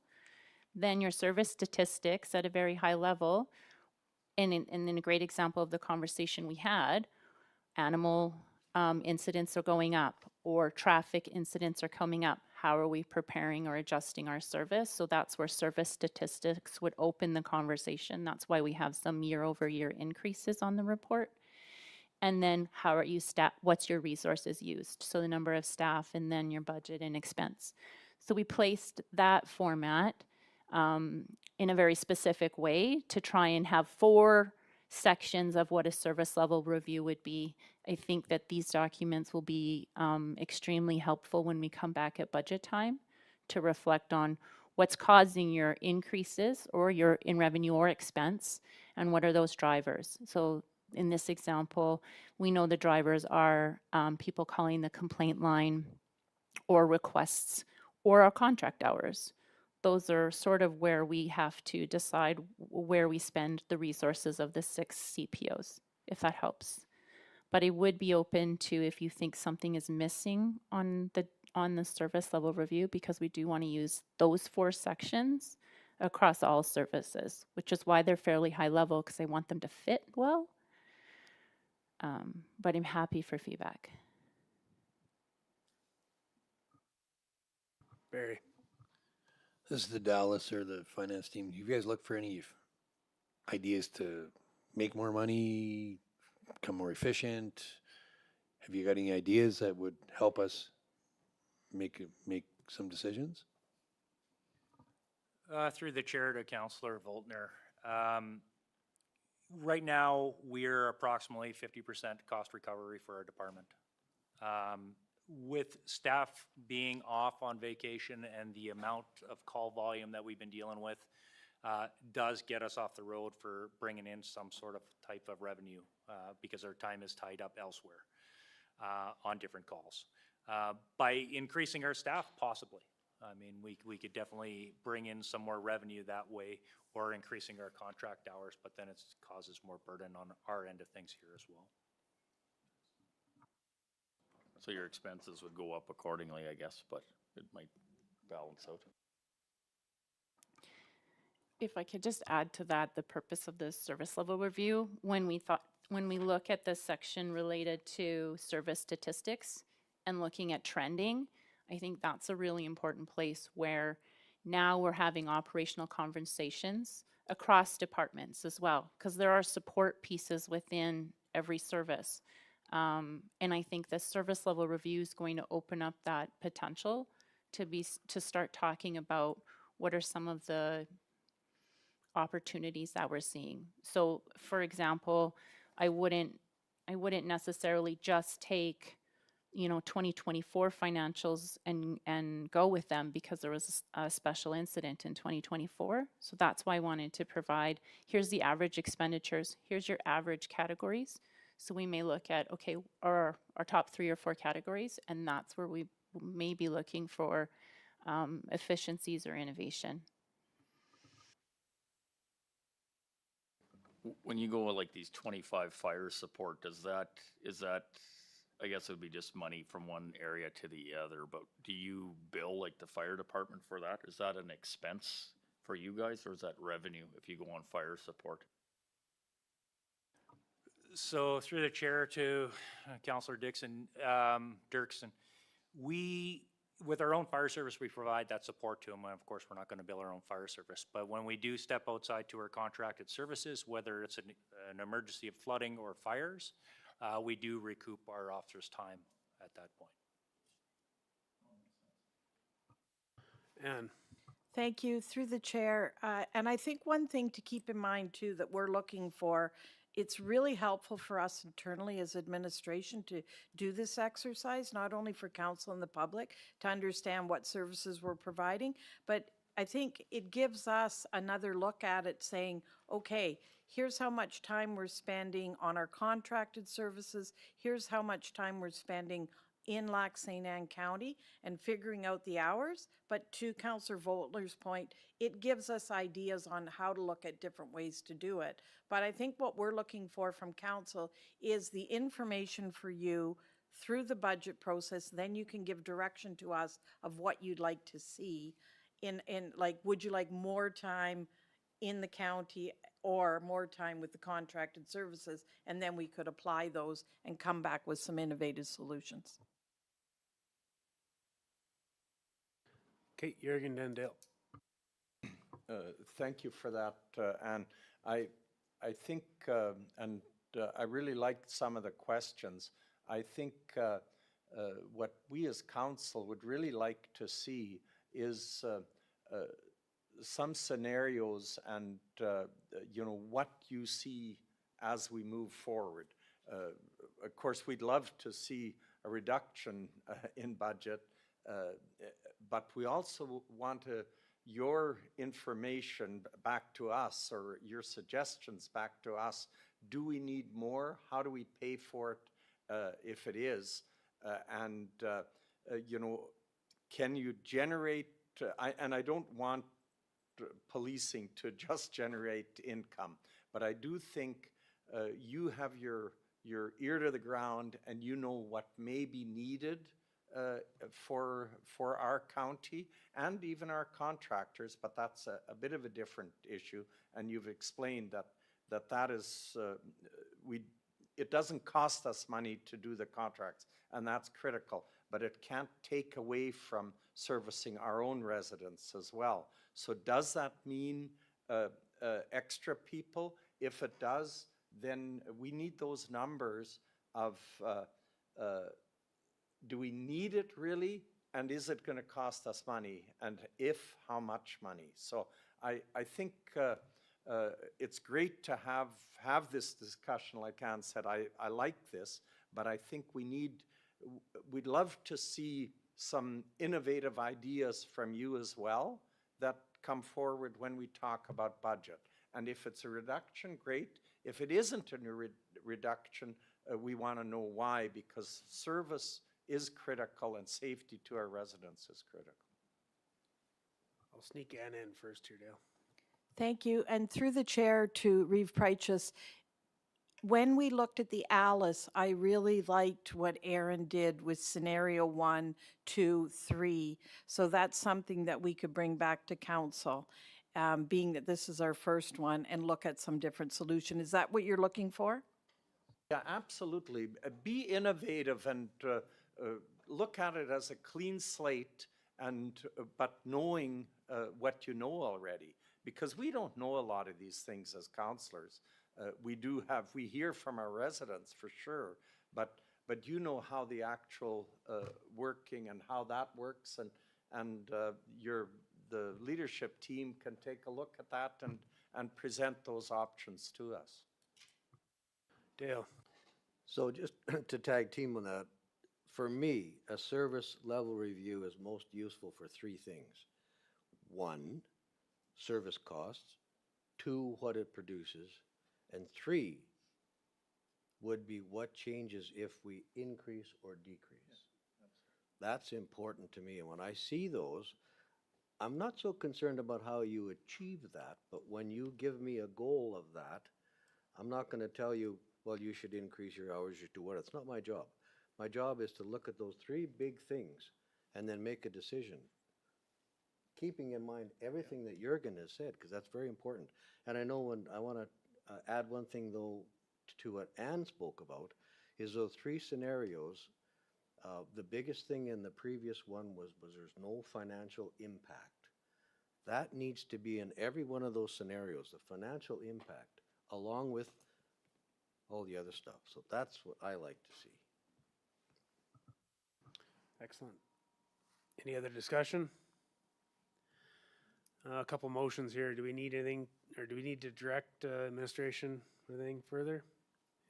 Then your service statistics at a very high level. And in a great example of the conversation we had, animal incidents are going up or traffic incidents are coming up. How are we preparing or adjusting our service? So that's where service statistics would open the conversation. That's why we have some year-over-year increases on the report. And then how are you what's your resources used? So the number of staff and then your budget and expense. So we placed that format in a very specific way to try and have 4 sections of what a service level review would be. I think that these documents will be extremely helpful when we come back at budget time to reflect on what's causing your increases or your in revenue or expense, and what are those drivers. So in this example, we know the drivers are people calling the complaint line or requests or our contract hours. Those are sort of where we have to decide where we spend the resources of the 6 CPOs, if that helps. But I would be open to if you think something is missing on the service level review, because we do want to use those 4 sections across all services, which is why they're fairly high level, because I want them to fit well. But I'm happy for feedback. Barry. This is the Dallas or the finance team. You guys look for any ideas to make more money, become more efficient? Have you got any ideas that would help us make some decisions? Through the chair to Councillor Voltner. Right now, we're approximately 50% cost recovery for our department. With staff being off on vacation and the amount of call volume that we've been dealing with, does get us off the road for bringing in some sort of type of revenue because our time is tied up elsewhere on different calls. By increasing our staff, possibly. I mean, we could definitely bring in some more revenue that way, or increasing our contract hours, but then it causes more burden on our end of things here as well. So your expenses would go up accordingly, I guess, but it might balance out. If I could just add to that, the purpose of this service level review, when we look at this section related to service statistics and looking at trending, I think that's a really important place where now we're having operational conversations across departments as well, because there are support pieces within every service. And I think the service level review is going to open up that potential to start talking about what are some of the opportunities that we're seeing. So, for example, I wouldn't necessarily just take 2024 financials and go with them because there was a special incident in 2024. So that's why I wanted to provide, here's the average expenditures, here's your average categories. So we may look at, okay, our top 3 or 4 categories, and that's where we may be looking for efficiencies or innovation. When you go with like these 25 fire support, is that, I guess it would be just money from one area to the other, but do you bill like the fire department for that? Is that an expense for you guys, or is that revenue if you go on fire support? So through the chair to Councillor Dirksen, with our own fire service, we provide that support to them, and of course, we're not going to bill our own fire service. But when we do step outside to our contracted services, whether it's an emergency of flooding or fires, we do recoup our officers' time at that point. Ann. Thank you. Through the chair. And I think one thing to keep in mind too that we're looking for, it's really helpful for us internally as administration to do this exercise, not only for council and the public to understand what services we're providing, but I think it gives us another look at it saying, okay, here's how much time we're spending on our contracted services, here's how much time we're spending in Lac St. Anne County and figuring out the hours. But to Councillor Vogtler's point, it gives us ideas on how to look at different ways to do it. But I think what we're looking for from council is the information for you through the budget process. Then you can give direction to us of what you'd like to see in like, would you like more time in the county or more time with the contracted services? And then we could apply those and come back with some innovative solutions. Okay, Jürgen, then Dale. Thank you for that, Anne. I think, and I really liked some of the questions. I think what we as council would really like to see is some scenarios and, you know, what you see as we move forward. Of course, we'd love to see a reduction in budget, but we also want your information back to us or your suggestions back to us. Do we need more? How do we pay for it if it is? You know, can you generate, and I don't want policing to just generate income, but I do think you have your ear to the ground and you know what may be needed for our county and even our contractors, but that's a bit of a different issue. And you've explained that is, it doesn't cost us money to do the contracts, and that's critical, but it can't take away from servicing our own residents as well. So does that mean extra people? If it does, then we need those numbers of do we need it really? And is it going to cost us money? And if, how much money? So I think it's great to have this discussion. Like Anne said, I like this, but I think we'd love to see some innovative ideas from you as well that come forward when we talk about budget. And if it's a reduction, great. If it isn't a reduction, we want to know why, because service is critical and safety to our residents is critical. I'll sneak Ann in first here, Dale. Thank you. And through the chair to Reeve Preichus, when we looked at the Alice, I really liked what Aaron did with scenario 1, 2, 3. So that's something that we could bring back to council, being that this is our first one, and look at some different solution. Is that what you're looking for? Yeah, absolutely. Be innovative and look at it as a clean slate, and but knowing what you know already, because we don't know a lot of these things as councillors. We hear from our residents for sure, but you know how the actual working and how that works, and the leadership team can take a look at that and present those options to us. Dale. So just to tag team on that, for me, a service level review is most useful for three things. 1, service costs. 2, what it produces. And 3 would be what changes if we increase or decrease. That's important to me. And when I see those, I'm not so concerned about how you achieve that, but when you give me a goal of that, I'm not going to tell you, well, you should increase your hours, you should do what. It's not my job. My job is to look at those 3 big things and then make a decision, keeping in mind everything that Jürgen has said, because that's very important. And I know when I want to add one thing, though, to what Anne spoke about, is those 3 scenarios. The biggest thing in the previous one was there's no financial impact. That needs to be in every one of those scenarios, the financial impact, along with all the other stuff. So that's what I like to see. Excellent. Any other discussion? A couple motions here. Do we need anything, or do we need to direct administration Anything further?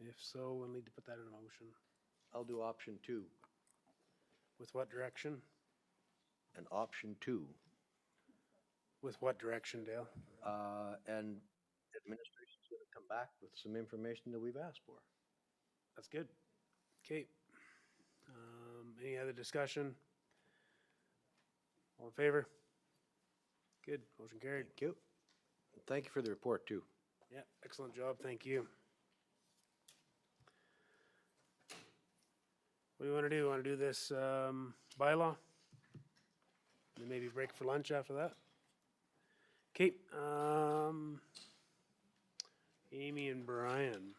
If so, we'll need to put that in a motion. I'll do option 2. With what direction? And option 2. With what direction, Dale? And administration's gonna come back with some information that we've asked for. That's good. Okay. Any other discussion? All in favor? Good, motion carried. Thank you. Thank you for the report, too. Yeah, excellent job, thank you. What do you want to do? Want to do this bylaw? And maybe break for lunch after that? Okay, Amy and Brian.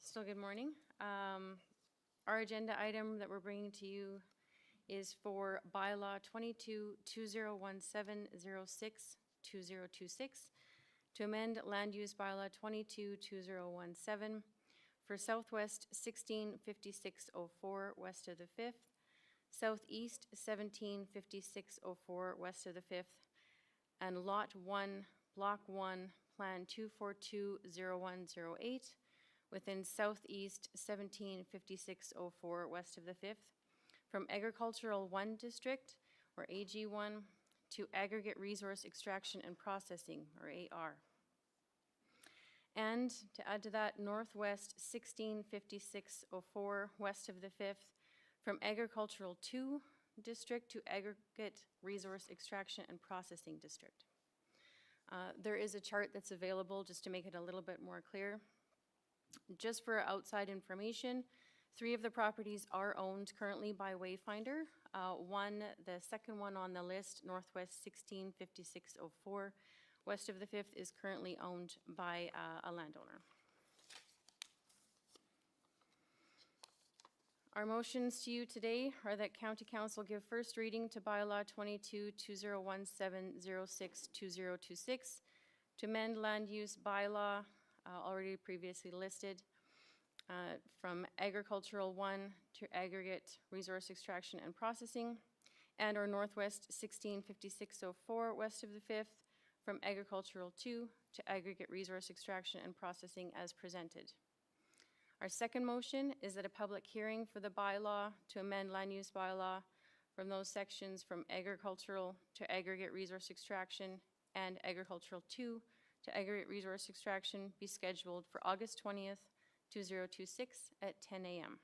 Still good morning. Our agenda item that we're bringing to you is for bylaw 22-2017-06-2026 to amend land use bylaw 22-2017 for Southwest 165604 west of the 5th, Southeast 175604 west of the 5th, and Lot 1, Block 1, Plan 2420108 within Southeast 175604 west of the 5th, from Agricultural 1 District, or AG1, to Aggregate Resource Extraction and Processing, or AR. And to add to that, Northwest 165604 west of the 5th, from Agricultural 2 District to Aggregate Resource Extraction and Processing District. There is a chart that's available just to make it a little bit more clear. Just for outside information, 3 of the properties are owned currently by Wayfinder. The second one on the list, Northwest 165604, west of the 5th, is currently owned by a landowner. Our motions to you today are that County Council give first reading to bylaw 22-2017-06-2026 to amend land use bylaw already previously listed from Agricultural 1 to Aggregate Resource Extraction and Processing, and or Northwest 165604 west of the 5th, from Agricultural 2 to Aggregate Resource Extraction and Processing as presented. Our second motion is that a public hearing for the bylaw to amend land use bylaw from those sections from Agricultural to Aggregate Resource Extraction and Agricultural 2 to Aggregate Resource Extraction be scheduled for August 20th, 2026 at 10 a.m.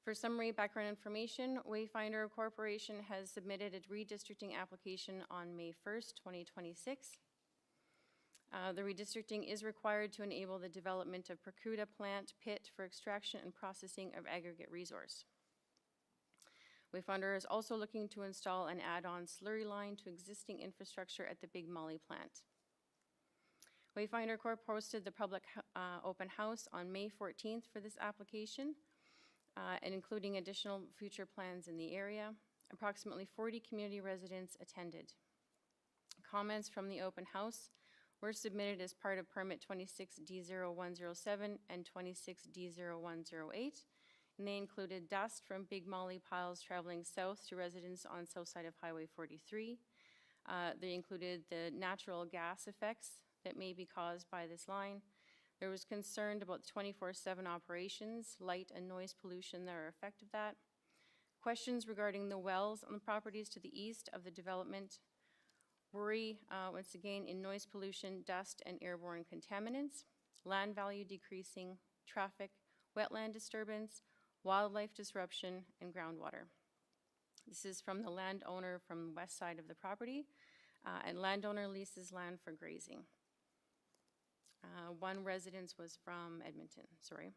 For summary background information, Wayfinder Corporation has submitted a redistricting application on May 1st, 2026. The redistricting is required to enable the development of Percuda plant pit for extraction and processing of aggregate resource. Wayfinder is also looking to install an add-on slurry line to existing infrastructure at the Big Molly plant. Wayfinder Corp hosted the public open house on May 14th for this application, and including additional future plans in the area. Approximately 40 community residents attended. Comments from the open house were submitted as part of permit 26D0107 and 26D0108, and they included dust from Big Molly piles traveling south to residents on south side of Highway 43. They included the natural gas effects that may be caused by this line. There was concern about the 24/7 operations, light and noise pollution that are effect of that. Questions regarding the wells on the properties to the east of the development. Worry, once again, in noise pollution, dust and airborne contaminants, land value decreasing, traffic, wetland disturbance, wildlife disruption, and groundwater. This is from the landowner from the west side of the property, and landowner leases land for grazing. One residence was from Edmonton, sorry.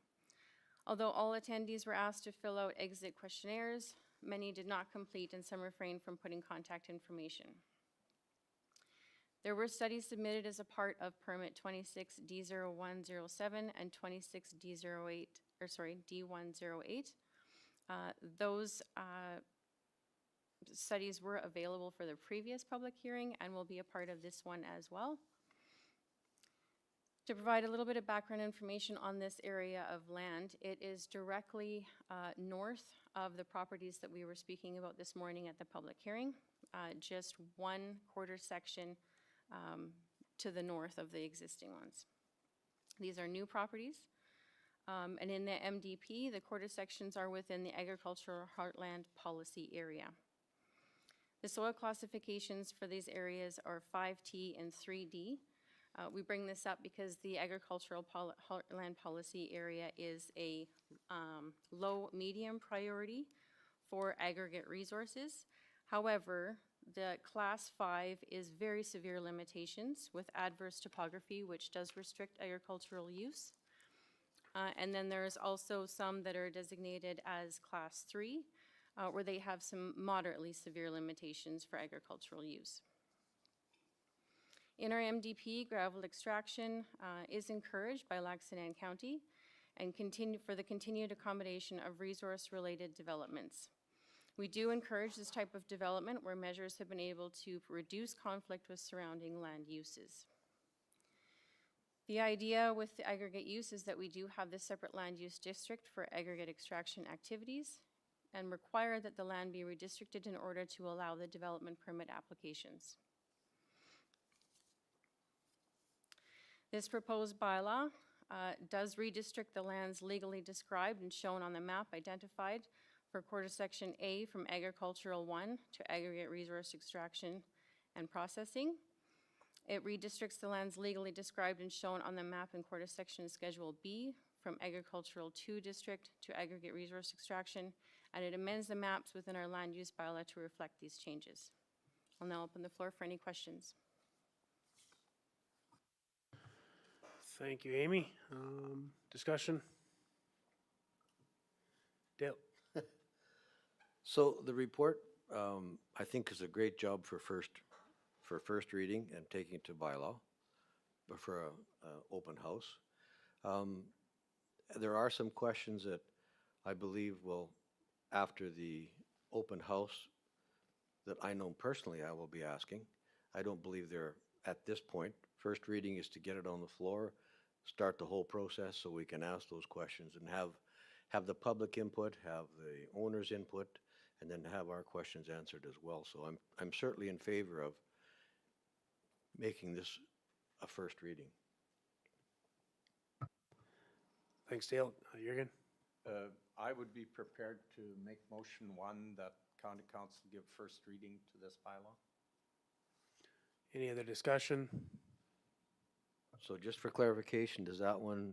Although all attendees were asked to fill out exit questionnaires, many did not complete and some refrained from putting contact information. There were studies submitted as a part of permit 26D0107 and 26D08, D108, Those studies were available for the previous public hearing and will be a part of this one as well. To provide a little bit of background information on this area of land, it is directly north of the properties that we were speaking about this morning at the public hearing, just 1/4 section to the north of the existing ones. These are new properties. And in the MDP, the 1/4 sections are within the Agricultural Heartland Policy Area. The soil classifications for these areas are 5T and 3D. We bring this up because the Agricultural Heartland Policy Area is a low-medium priority for aggregate resources. However, the Class 5 is very severe limitations with adverse topography, which does restrict agricultural use. And then there's also some that are designated as Class 3, where they have some moderately severe limitations for agricultural use. In our MDP, gravel extraction is encouraged by Lac-Sainte County and for the continued accommodation of resource-related developments. We do encourage this type of development where measures have been able to reduce conflict with surrounding land uses. The idea with the aggregate use is that we do have this separate land use district for aggregate extraction activities and require that the land be redistricted in order to allow the development permit applications. This proposed bylaw does redistrict the lands legally described and shown on the map identified for 1/4 section A from agricultural 1 to aggregate resource extraction and processing. It redistricts the lands legally described and shown on the map in 1/4 section Schedule B from agricultural 2 district to aggregate resource extraction, and it amends the maps within our land use bylaw to reflect these changes. I'll now open the floor for any questions. Thank you, Amy. Discussion? Dale? So the report, I think is a great job for first reading and taking it to bylaw, but for a open house. There are some questions that I believe will, after the open house, that I know personally I will be asking. I don't believe they're at this point. First reading is to get it on the floor, start the whole process so we can ask those questions and have the public input, have the owner's input, and then have our questions answered as well. So I'm certainly in favor of making this a first reading. Thanks, Dale. Jürgen? I would be prepared to make motion 1 that county council give first reading to this bylaw. Any other discussion? So just for clarification, does that one,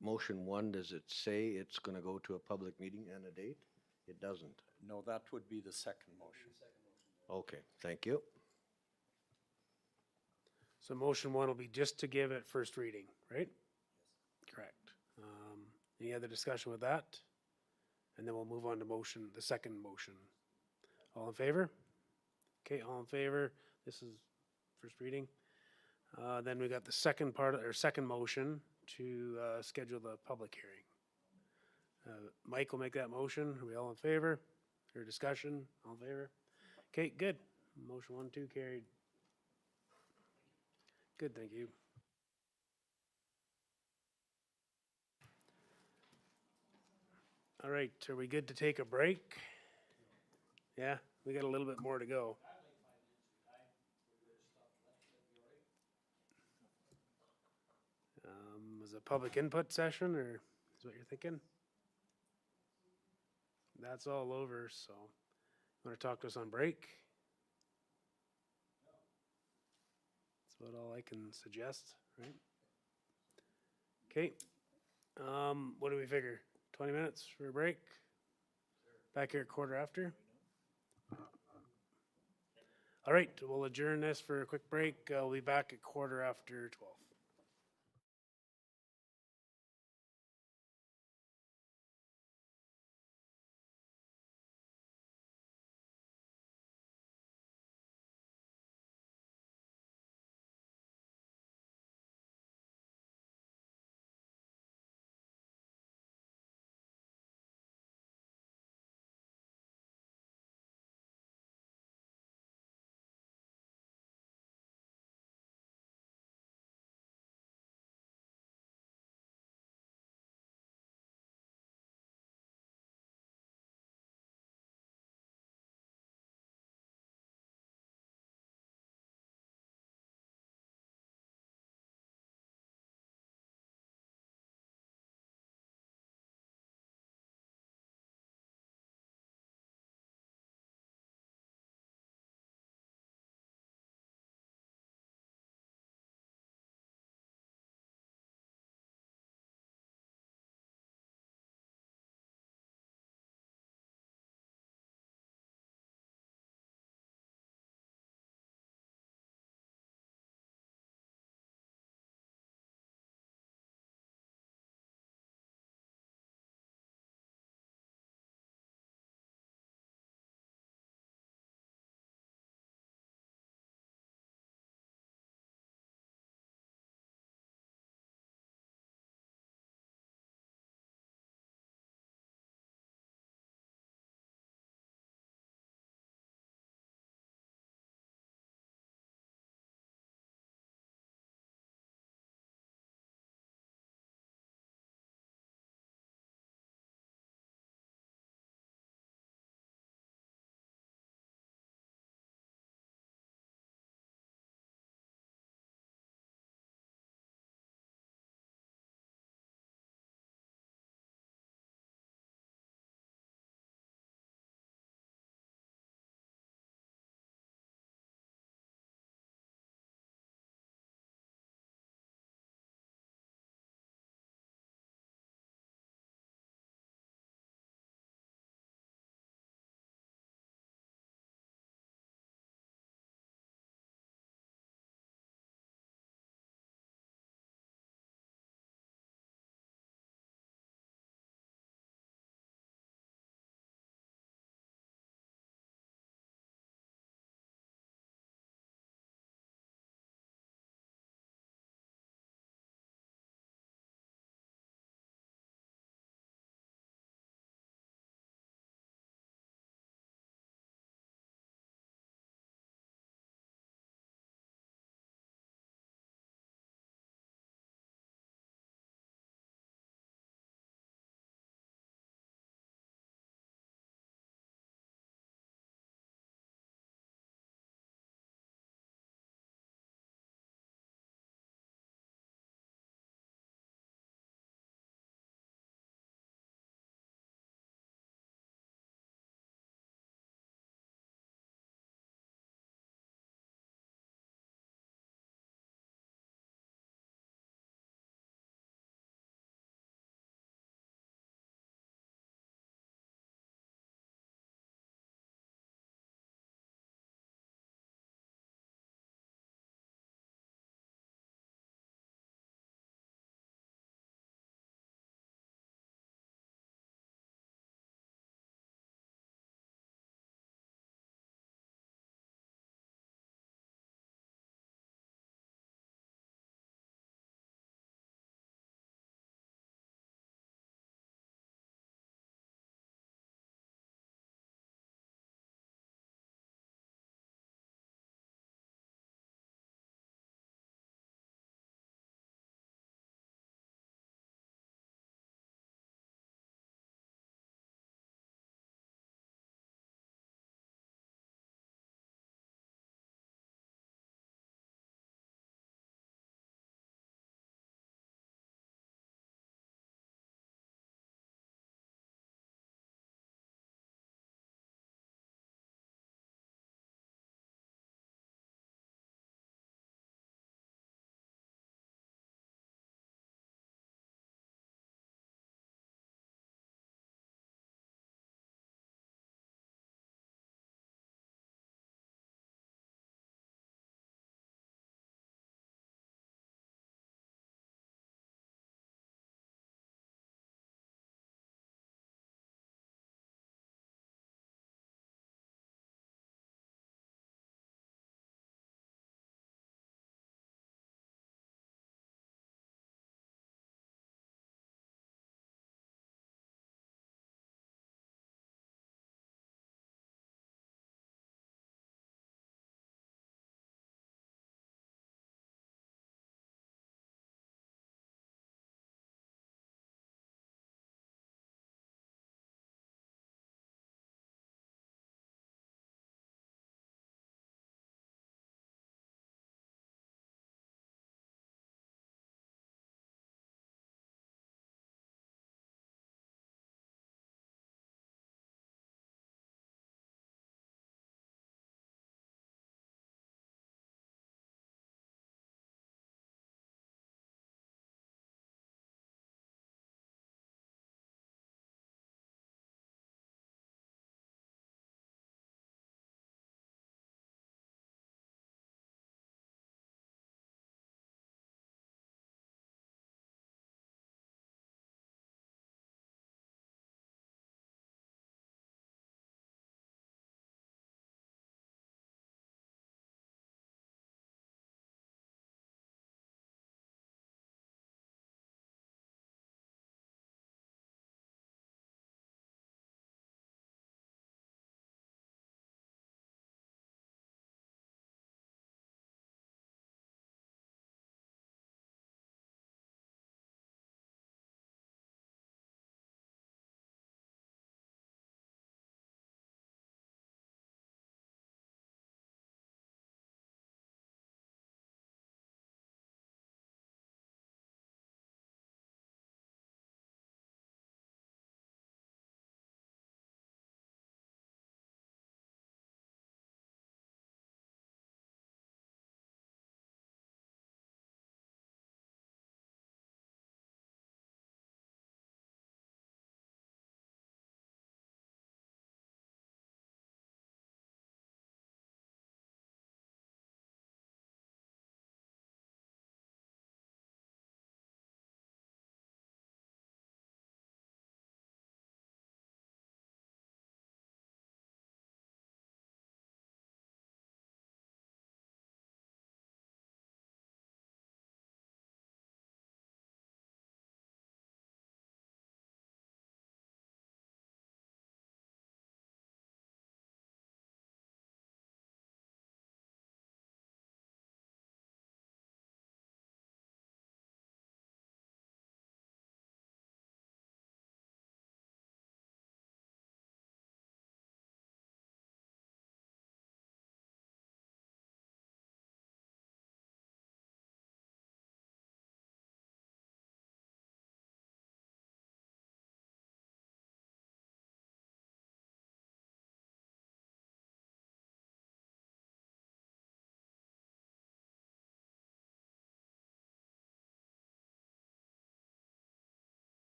motion 1, does it say it's going to go to a public meeting and a date? It doesn't. No, that would be the second motion. Okay, thank you. So motion 1 will be just to give it first reading, right? Correct. Any other discussion with that? And then we'll move on to the second motion. All in favor? Okay, all in favor. This is first reading. Then we got the second motion to schedule the public hearing. Mike will make that motion. Are we all in favor? Or discussion? All in favor? Okay, good. Motion 1, 2 carried. Good, thank you. All right, are we good to take a break? Yeah, we got a little bit more to go. Was it a public input session, or is what you're thinking? That's all over, so you want to talk to us on break? That's about all I can suggest, right? Okay. What do we figure? 20 minutes for a break? Back here at 1/4 after? All right, we'll adjourn this for a quick break. We'll be back at 1/4 after 12.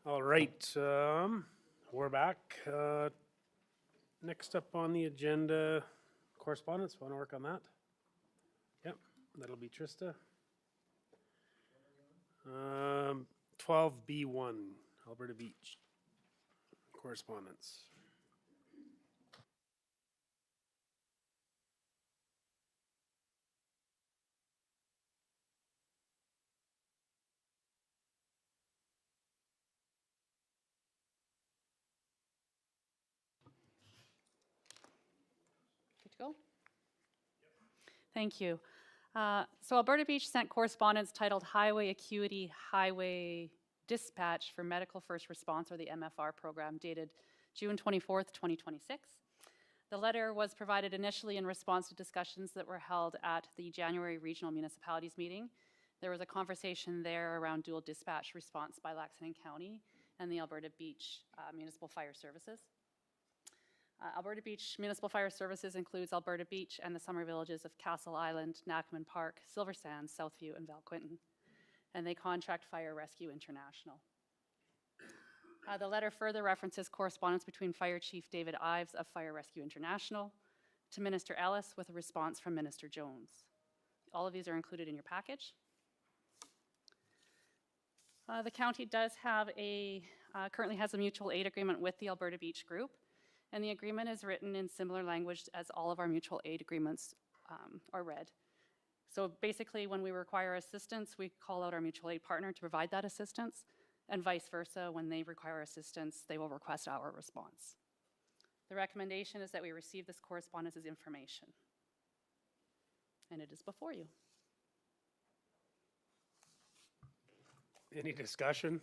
All right, we're back. Next up on the agenda, correspondence. Want to work on that? Yep, that'll be Trista. 12B1, Alberta Beach. Correspondence. Good to go? Thank you. So Alberta Beach sent correspondence titled Highway Acuity Highway Dispatch for Medical First Response, or the MFR program, dated June 24th, 2026. The letter was provided initially in response to discussions that were held at the January Regional Municipalities meeting. There was a conversation there around dual dispatch response by Lac-Saint County and the Alberta Beach Municipal Fire Services. Alberta Beach Municipal Fire Services includes Alberta Beach and the summer villages of Castle Island, Nacman Park, Silver Sands, Southview, and Valquinton. And they contract Fire Rescue International. The letter further references correspondence between Fire Chief David Ives of Fire Rescue International to Minister Ellis with a response from Minister Jones. All of these are included in your package. The county does have currently has a mutual aid agreement with the Alberta Beach Group, and the agreement is written in similar language as all of our mutual aid agreements are read. So basically, when we require assistance, we call out our mutual aid partner to provide that assistance, and vice versa. When they require assistance, they will request our response. The recommendation is that we receive this correspondence as information, and it is before you. Any discussion?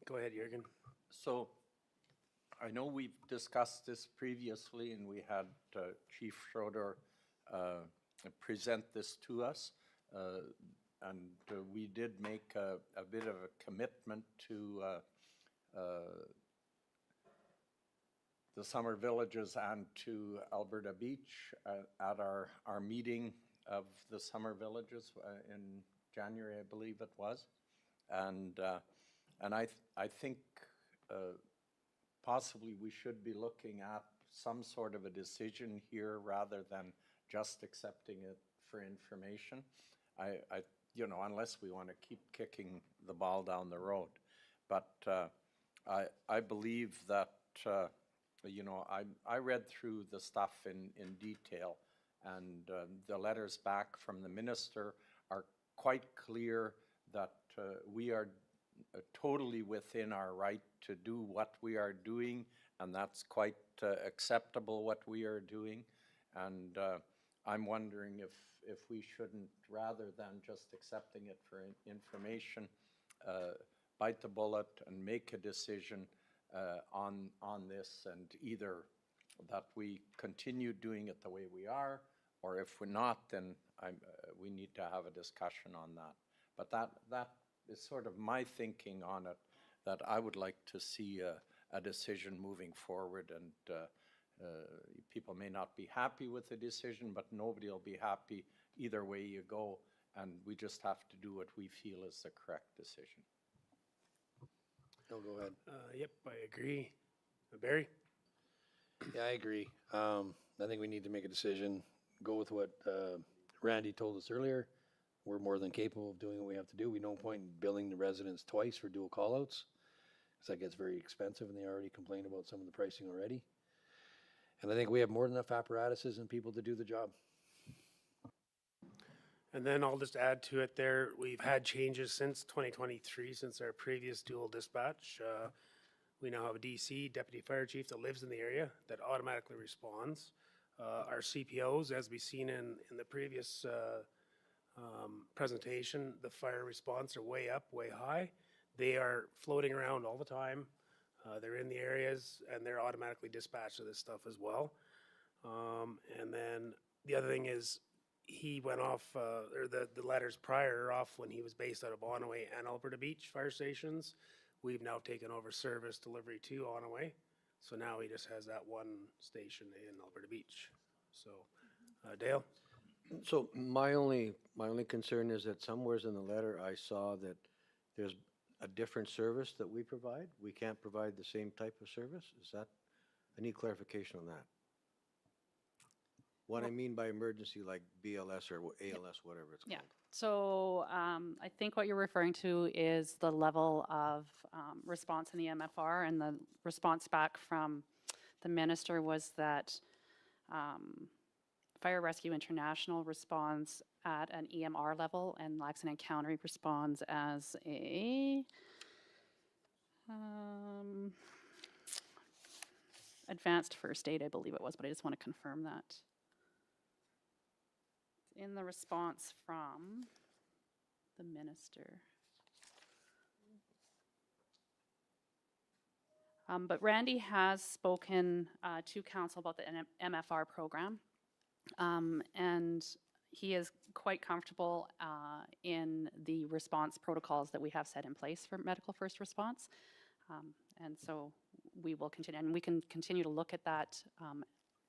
Go ahead, Jürgen. So I know we've discussed this previously, and we had Chief Schroeder present this to us. And we did make a bit of a commitment to the summer villages and to Alberta Beach at our meeting of the summer villages in January, I believe it was. And I think possibly we should be looking at some sort of a decision here rather than just accepting it for information. You know, unless we want to keep kicking the ball down the road. But I believe that, you know, I read through the stuff in detail, and the letters back from the minister are quite clear that we are totally within our right to do what we are doing, and that's quite acceptable what we are doing. And I'm wondering if we shouldn't, rather than just accepting it for information, bite the bullet and make a decision on this, and either that we continue doing it the way we are, or if we're not, then we need to have a discussion on that. But that is sort of my thinking on it, that I would like to see a decision moving forward, and people may not be happy with the decision, but nobody will be happy either way you go, and we just have to do what we feel is the correct decision. No, go ahead. Yep, I agree. Barry? Yeah, I agree. I think we need to make a decision, go with what Randy told us earlier. We're more than capable of doing what we have to do. We no point in billing the residents twice for dual callouts, because that gets very expensive, and they already complained about some of the pricing already. And I think we have more than enough apparatuses and people to do the job. And then I'll just add to it there, we've had changes since 2023, since our previous dual dispatch. We now have a DC, Deputy Fire Chief, that lives in the area that automatically responds. Our CPOs, as we've seen in the previous presentation, the fire response are way up, way high. They are floating around all the time. They're in the areas, and they're automatically dispatched to this stuff as well. And then the other thing is, he went off, or the letters prior are off when he was based out of Onaway and Alberta Beach fire stations. We've now taken over service delivery to Onaway. So now he just has that one station in Alberta Beach. So, Dale? So my only concern is that somewheres in the letter I saw that there's a different service that we provide. We can't provide the same type of service. Is that, I need clarification on that. What I mean by emergency, like BLS or ALS, whatever it's Yeah, called. so I think what you're referring to is the level of response in the MFR, and the response back from the minister was that Fire Rescue International responds at an EMR level, and Laxton County responds as a advanced first aid, I believe it was, but I just want to confirm that. In the response from the minister. But Randy has spoken to council about the MFR program. And he is quite comfortable in the response protocols that we have set in place for medical first response. And so we will continue, and we can continue to look at that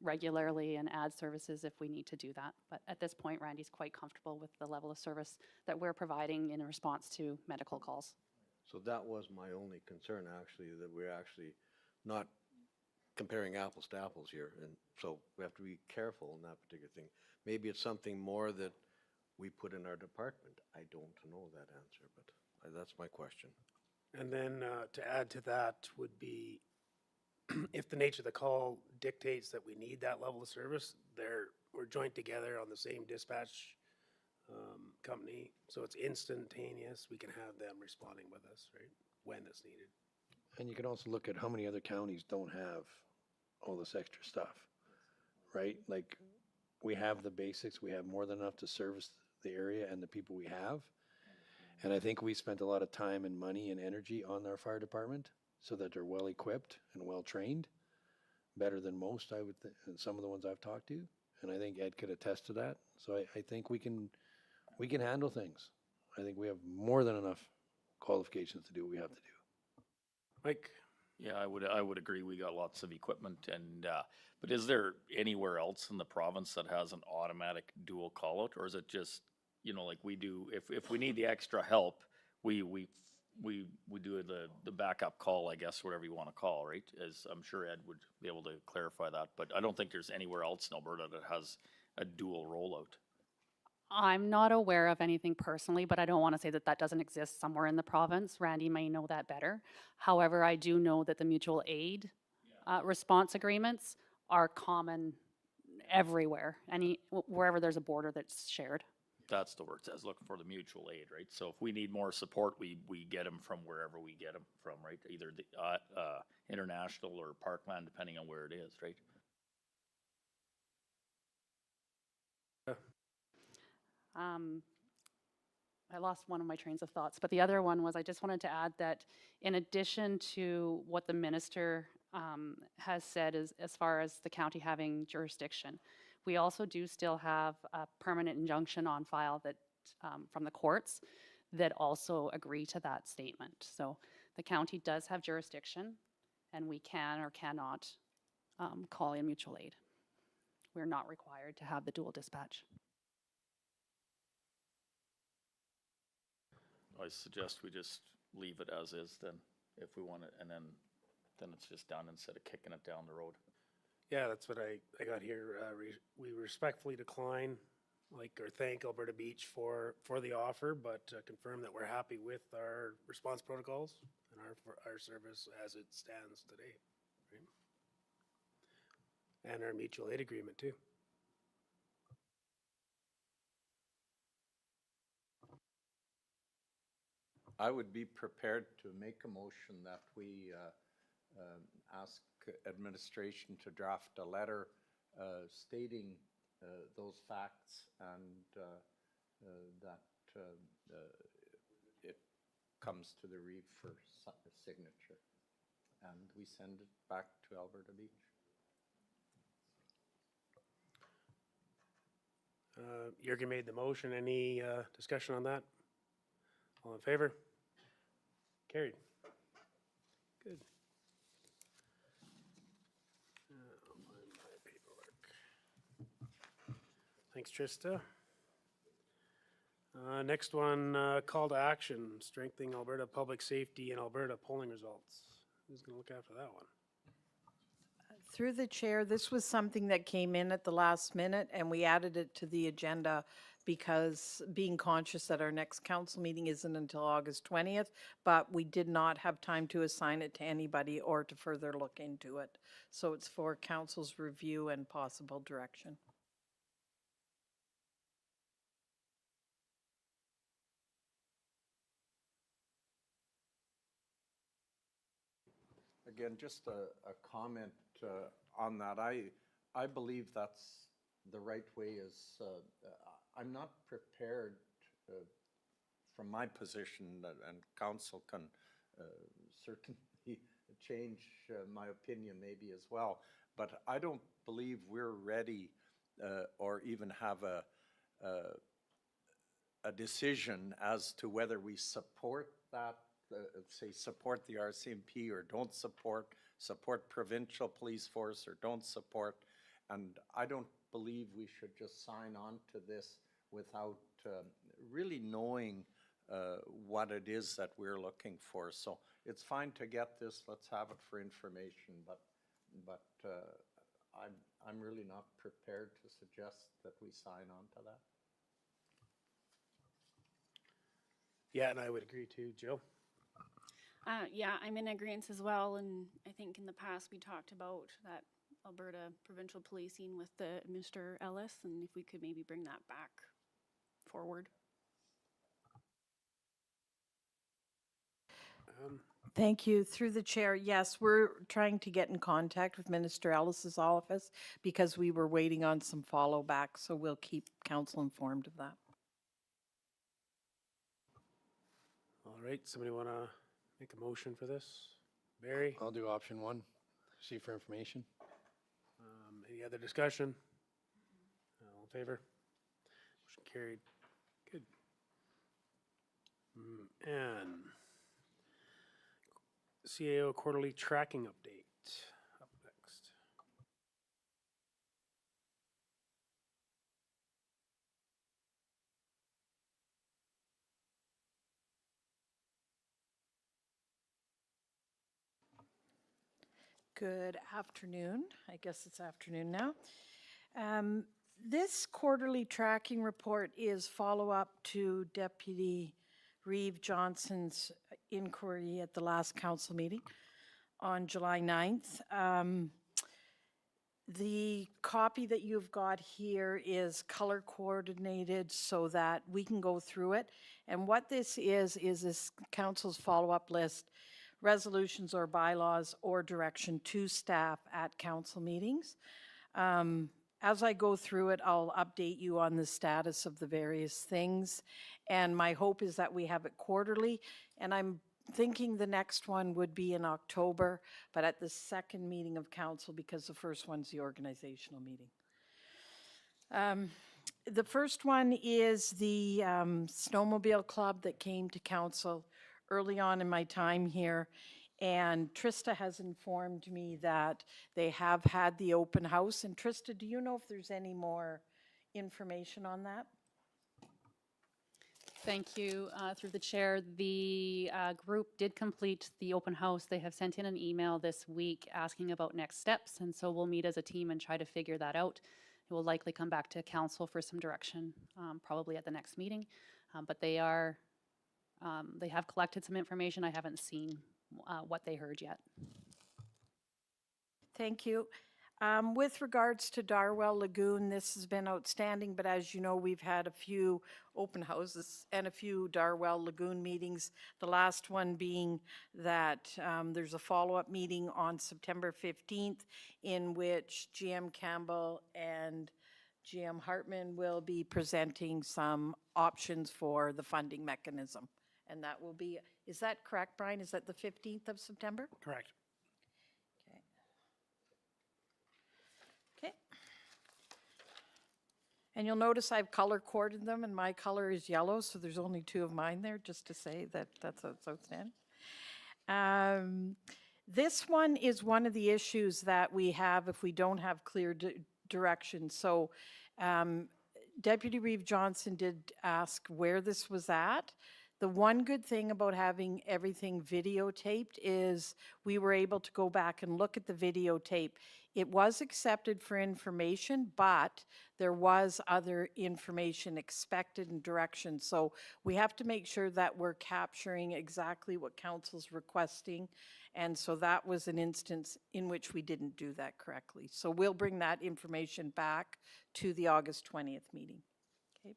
regularly and add services if we need to do that. But at this point, Randy's quite comfortable with the level of service that we're providing in response to medical calls. So that was my only concern, actually, that we're actually not comparing apples to apples here. And so we have to be careful in that particular thing. Maybe it's something more that we put in our department. I don't know that answer, but that's my question. And then to add to that would be, if the nature of the call dictates that we need that level of service, we're joined together on the same dispatch company, so it's instantaneous. We can have them responding with us, right, when it's needed. And you can also look at how many other counties don't have all this extra stuff, right? Like, we have the basics, we have more than enough to service the area and the people we have. And I think we spent a lot of time and money and energy on our fire department so that they're well equipped and well trained, better than most, I would think, and some of the ones I've talked to. And I think Ed could attest to that. So I think we can handle things. I think we have more than enough qualifications to do what we have to do. Mike? Yeah, I would agree. We got lots of equipment and, but is there anywhere else in the province that has an automatic dual call out, or is it just, you know, like we do, if we need the extra help, we do the backup call, I guess, whatever you want to call, right? As I'm sure Ed would be able to clarify that, but I don't think there's anywhere else in Alberta that has a dual rollout. I'm not aware of anything personally, but I don't want to say that that doesn't exist somewhere in the province. Randy may know that better. However, I do know that the mutual aid response agreements are common everywhere, wherever there's a border that's shared. That's the word it says, looking for the mutual aid, right? So if we need more support, we get them from wherever we get them from, right? Either the international or Parkland, depending on where it is, right? I lost one of my trains of thoughts, but the other one was I just wanted to add that in addition to what the minister has said as far as the county having jurisdiction, we also do still have a permanent injunction on file that from the courts that also agree to that statement. So the county does have jurisdiction, and we can or cannot call in mutual aid. We're not required to have the dual dispatch. I suggest we just leave it as is then, if we want it, and then it's just done instead of kicking it down the road. Yeah, that's what I got here. We respectfully decline, or thank Alberta Beach for the offer, but confirm that we're happy with our response protocols and our service as it stands today, right? And our mutual aid agreement too. I would be prepared to make a motion that we ask administration to draft a letter stating those facts and that it comes to the Reeve for signature. And we send it back to Alberta Beach. Jürgen made the motion. Any discussion on that? All in favor? Carried. Good. I'll find my paperwork. Thanks, Trista. Next one, call to action, strengthening Alberta public safety and Alberta polling results. Who's going to look after that one? Through the chair, this was something that came in at the last minute, and we added it to the agenda because being conscious that our next council meeting isn't until August 20th, but we did not have time to assign it to anybody or to further look into it. So it's for council's review and possible direction. Again, just a comment on that. I believe that's the right way is, I'm not prepared from my position, and council can certainly change my opinion maybe as well, but I don't believe we're ready or even have a decision as to whether we support that, say support the RCMP or don't support provincial police force or don't support. And I don't believe we should just sign on to this without really knowing what it is that we're looking for. So it's fine to get this, let's have it for information, but I'm really not prepared to suggest that we sign on to that. Yeah, and I would agree too. Jill? Yeah, I'm in agreement as well, and I think in the past we talked about that Alberta provincial policing with the Mr. Ellis, and if we could maybe bring that back forward. Thank you. Through the chair, yes, we're trying to get in contact with Minister Ellis's office because we were waiting on some follow back, so we'll keep council informed of that. All right, somebody want to make a motion for this? Barry? I'll do option one, see for information. Any other discussion? All in favor? Motion carried. Good. And CAO quarterly tracking update up next. Good afternoon. I guess it's afternoon now. This quarterly tracking report is follow-up to Deputy Reeve Johnson's inquiry at the last council meeting on July 9th. The copy that you've got here is color coordinated so that we can go through it. And what this is this council's follow-up list, resolutions or bylaws or direction to staff at council meetings. As I go through it, I'll update you on the status of the various things. And my hope is that we have it quarterly. And I'm thinking the next one would be in October, but at the second meeting of council because the first one's the organizational meeting. The first one is the snowmobile club that came to council early on in my time here, and Trista has informed me that they have had the open house. And Trista, do you know if there's any more information on that? Thank you. Through the chair, the group did complete the open house. They have sent in an email this week asking about next steps, and so we'll meet as a team and try to figure that out. It will likely come back to council for some direction, probably at the next meeting, but they have collected some information. I haven't seen what they heard yet. Thank you. With regards to Darwell Lagoon, this has been outstanding, but as you know, we've had a few open houses and a few Darwell Lagoon meetings. The last one being that there's a follow-up meeting on September 15th in which GM Campbell and GM Hartman will be presenting some options for the funding mechanism. And that will be, is that correct, Brian? Is that the 15th of September? Correct. Okay. And you'll notice I've color coded them and my color is yellow, so there's only two of mine there, just to say that that's outstanding. This one is one of the issues that we have if we don't have clear direction. So Deputy Reeve Johnson did ask where this was at. The one good thing about having everything videotaped is we were able to go back and look at the videotape. It was accepted for information, but there was other information expected and direction. So we have to make sure that we're capturing exactly what council's requesting. And so that was an instance in which we didn't do that correctly. So we'll bring that information back to the August 20th meeting. Okay.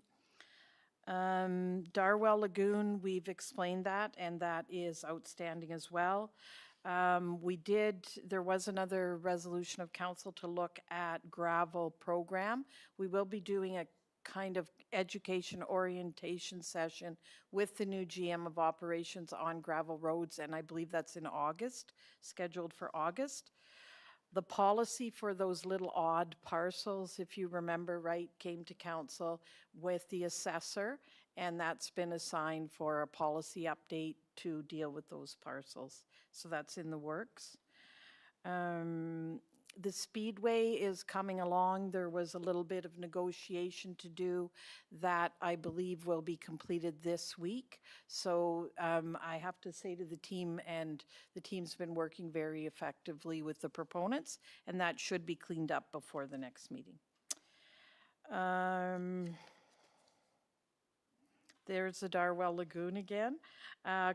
Darwell Lagoon, we've explained that, and that is outstanding as well. There was another resolution of council to look at gravel program. We will be doing a kind of education orientation session with the new GM of operations on gravel roads, and I believe that's in August, scheduled for August. The policy for those little odd parcels, if you remember right, came to council with the assessor, and that's been assigned for a policy update to deal with those parcels. So that's in the works. The Speedway is coming along. There was a little bit of negotiation to do that I believe will be completed this week. So I have to say to the team, and the team's been working very effectively with the proponents, and that should be cleaned up before the next meeting. There's the Darwell Lagoon again.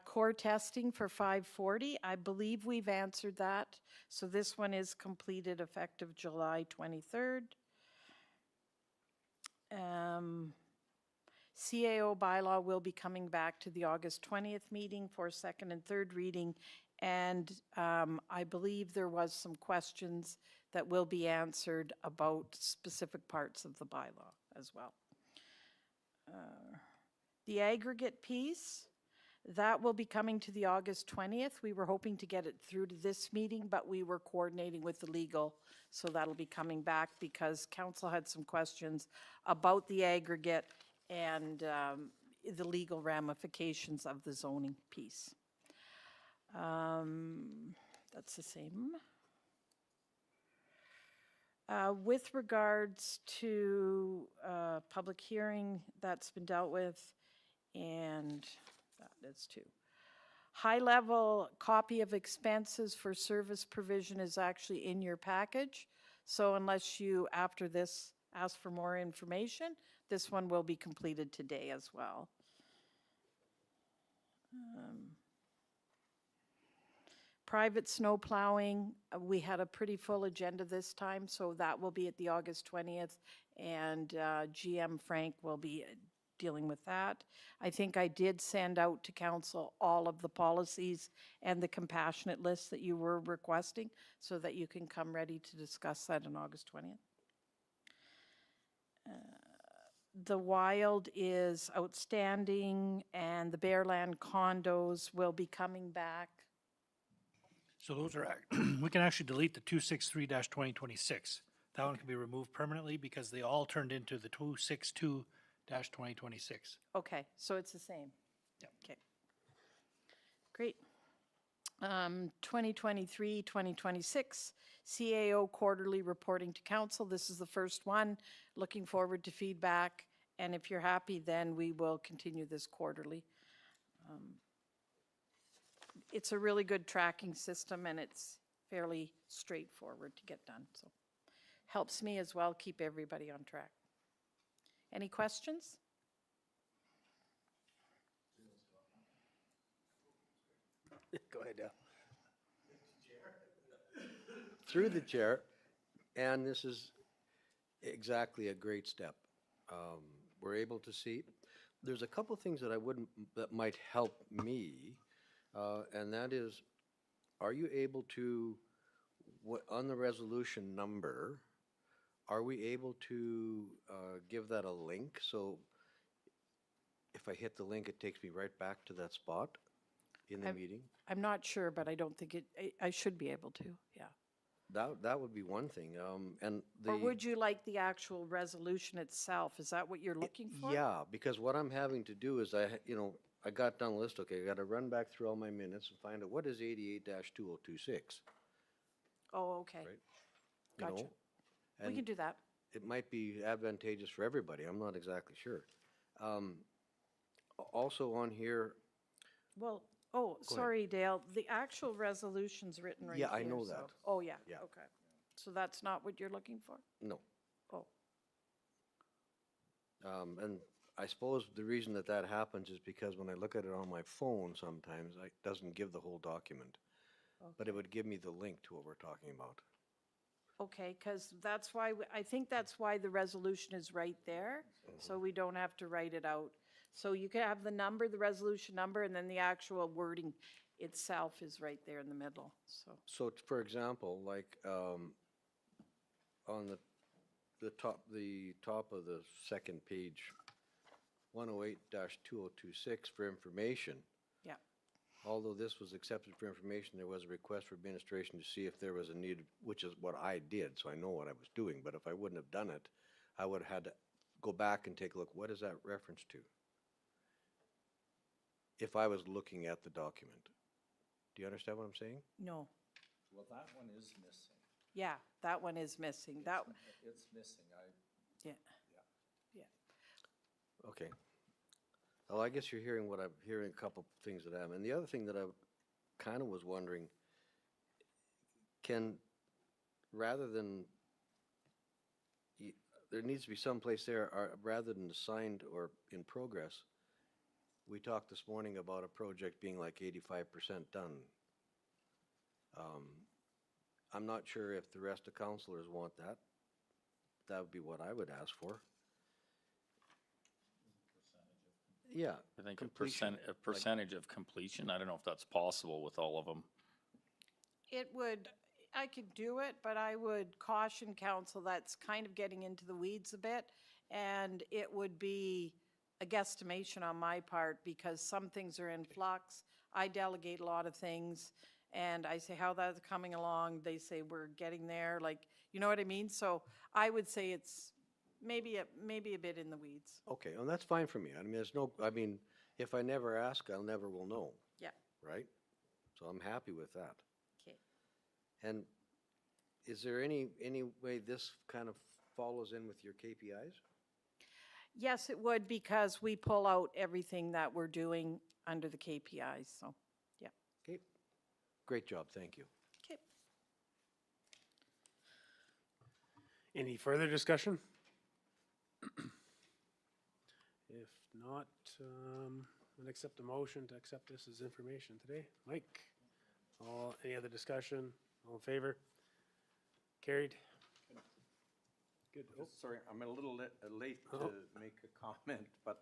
Core testing for 540, I believe we've answered that. So this one is completed effective July 23rd. CAO bylaw will be coming back to the August 20th meeting for second and third reading. And I believe there was some questions that will be answered about specific parts of the bylaw as well. The aggregate piece, that will be coming to the August 20th. We were hoping to get it through to this meeting, but we were coordinating with the legal, so that'll be coming back because council had some questions about the aggregate and the legal ramifications of the zoning piece. That's the same. With regards to public hearing, that's been dealt with, and that is too. High-level copy of expenses for service provision is actually in your package. So unless you, after this, ask for more information, this one will be completed today as well. Private snow plowing, we had a pretty full agenda this time, so that will be at the August 20th, and GM Frank will be dealing with that. I think I did send out to council all of the policies and the compassionate list that you were requesting so that you can come ready to discuss that on August 20th. The Wild is outstanding, and the Bearland condos will be coming back. So those are, we can actually delete the 263-2026. That one can be removed permanently because they all turned into the 262-2026. Okay, so it's the same? Yep. Okay. Great. 2023, 2026, CAO quarterly reporting to council. This is the first one. Looking forward to feedback. And if you're happy, then we will continue this quarterly. It's a really good tracking system and it's fairly straightforward to get done. So helps me as well keep everybody on track. Any questions? Go ahead, Dale. Through the chair, and this is exactly a great step. We're able to see, there's a couple things that might help me, and that is, are you able to, on the resolution number, are we able to give that a link? So if I hit the link, it takes me right back to that spot in the meeting? I'm not sure, but I don't think I should be able to, yeah. That would be one thing, and Or would you like the actual resolution itself? Is that what you're looking for? Yeah, because what I'm having to do is I got down the list, okay, I gotta run back through all my minutes and find out what is 88-2026. Oh, okay. Right. You Gotcha. know, We and- can do that. it might be advantageous for everybody. I'm not exactly sure. Also on here, Well, oh, sorry, Dale, the actual resolution's written right here. Yeah, I know so- that. Oh, yeah, Yeah. okay. So that's not what you're looking for? no. Oh, And I suppose the reason that that happens is because when I look at it on my phone sometimes, it doesn't give the whole document. But it would give me the link to what we're talking about. okay, because that's why, I think that's why the resolution is right there, so we don't have to write it out. So you can have the number, the resolution number, and then the actual wording itself is right there in the middle, so. So for example, like, on the top of the second page, 108-2026 for information. Yeah. Although this was accepted for information, there was a request for administration to see if there was a need, which is what I did, so I know what I was doing. But if I wouldn't have done it, I would have had to go back and take a look. What is that reference to? If I was looking at the document. Do you understand what I'm saying? No, Well, that one is missing. yeah, that one is missing, that, It's missing. yeah. Yeah. Okay. Well, I guess you're hearing what I'm hearing, a couple things that I am. And the other thing that I kind of was wondering, rather than, there needs to be some place there, rather than assigned or in progress, we talked this morning about a project being like 85% done. I'm not sure if the rest of councilors want that. That would be what I would ask for. Yeah. I think completion, a percentage of completion, I don't know if that's possible with all of them. It would, I could do it, but I would caution council that's kind of getting into the weeds a bit. And it would be a guesstimation on my part because some things are in flux. I delegate a lot of things and I say how that's coming along. They say we're getting there, like, you know what I mean? So I would say it's maybe a bit in the weeds. Okay, and that's fine for me. I mean, if I never ask, I'll never will know, Yeah, right? So I'm happy with that. okay. And is there any way this kind of follows in with your KPIs? Yes, it would because we pull out everything that we're doing under the KPIs, so, yeah. Okay, great job, thank you. Okay. Any further discussion? If not, I'd accept a motion to accept this as information today. Mike, any other discussion? All in favor? Carried. Good. Oh, Sorry, I'm a little late to make a comment, but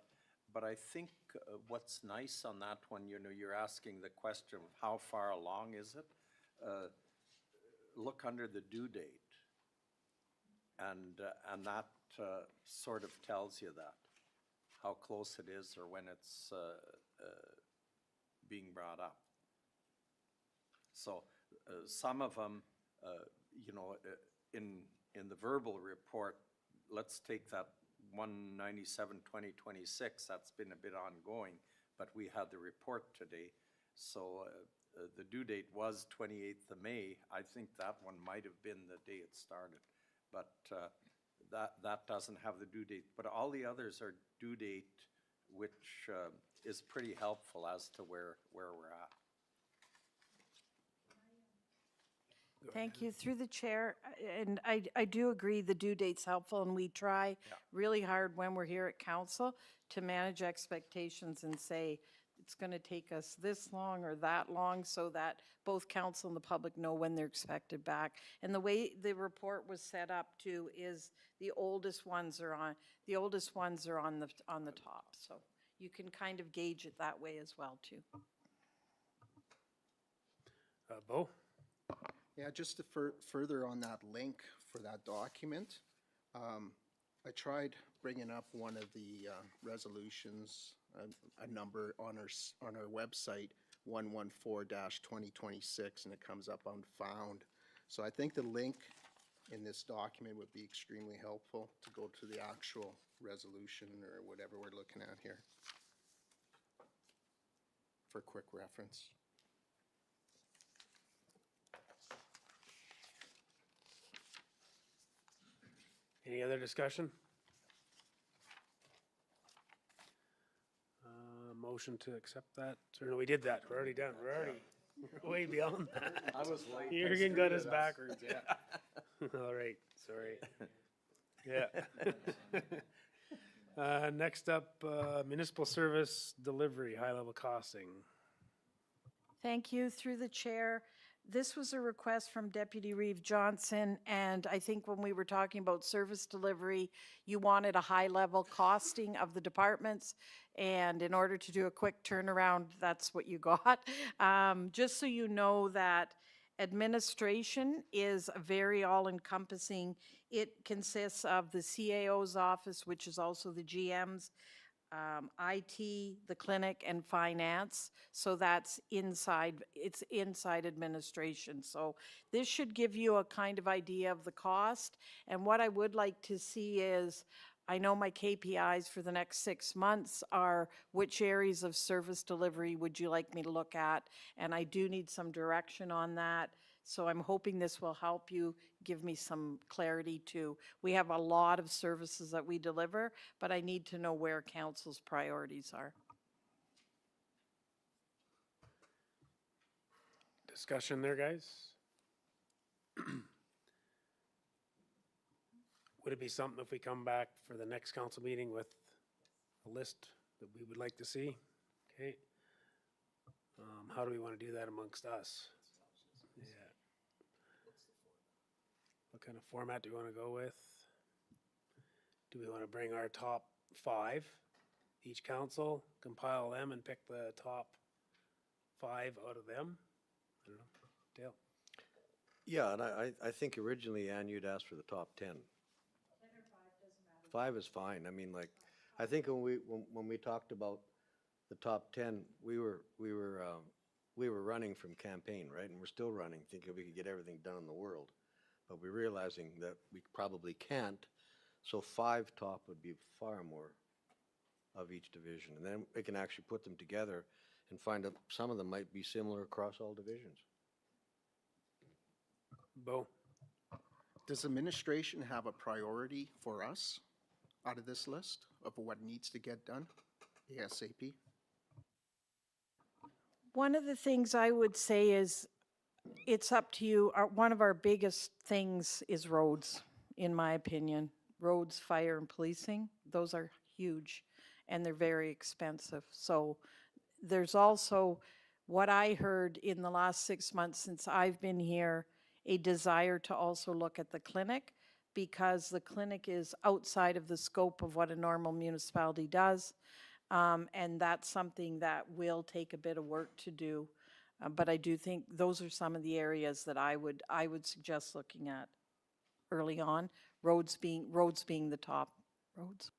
I think what's nice on that one, you're asking the question of how far along is it? Look under the due date. And that sort of tells you that, how close it is or when it's being brought up. So some of them, in the verbal report, let's take that 197-2026, that's been a bit ongoing, but we had the report today. So the due date was 28th of May. I think that one might have been the day it started. But that doesn't have the due date. But all the others are due date, which is pretty helpful as to where we're at. Thank you. Through the chair, and I do agree the due date's helpful, and we try really hard when we're here at council to manage expectations and say, it's going to take us this long or that long so that both council and the public know when they're expected back. And the way the report was set up too is the oldest ones are on the top. So you can kind of gauge it that way as well too. Bo? Yeah, just to further on that link for that document, I tried bringing up one of the resolutions, a number on our website, 114-2026, and it comes up unfound. So I think the link in this document would be extremely helpful to go to the actual resolution or whatever we're looking at here for quick reference. Any other discussion? Motion to accept that, or no, we did that, we're already done, we're already way beyond that. I was late. Jürgen got us backwards, yeah. All right, sorry. Yeah. Next up, municipal service delivery, high-level costing. Thank you. Through the chair, this was a request from Deputy Reeve Johnson, and I think when we were talking about service delivery, you wanted a high-level costing of the departments, and in order to do a quick turnaround, that's what you got. Just so you know that administration is very all-encompassing. It consists of the CAO's office, which is also the GM's, IT, the clinic, and finance. So that's inside, it's inside administration. So this should give you a kind of idea of the cost. And what I would like to see is, I know my KPIs for the next 6 months are which areas of service delivery would you like me to look at? And I do need some direction on that. So I'm hoping this will help you give me some clarity too. We have a lot of services that we deliver, but I need to know where council's priorities are. Discussion there, guys? Would it be something if we come back for the next council meeting with a list that we would like to see? Okay. How do we want to do that amongst us? Yeah. What kind of format do we want to go with? Do we want to bring our top 5, each council, compile them and pick the top 5 out of them? I don't know. Dale? Yeah, and I think originally, Ann, you'd asked for the top 10. 5 is fine. I mean, like, I think when we talked about the top 10, we were running from campaign, right? And we're still running, thinking we could get everything done in the world. But we're realizing that we probably can't. So 5 top would be far more of each division. And then we can actually put them together and find out some of them might be similar across all divisions. Bo? Does administration have a priority for us out of this list of what needs to get done ASAP? One of the things I would say is, it's up to you. One of our biggest things is roads, in my opinion. Roads, fire, and policing, those are huge, and they're very expensive. So there's also, what I heard in the last 6 months since I've been here, a desire to also look at the clinic, because the clinic is outside of the scope of what a normal municipality does. And that's something that will take a bit of work to do. But I do think those are some of the areas that I would suggest looking at early on, roads being the top roads.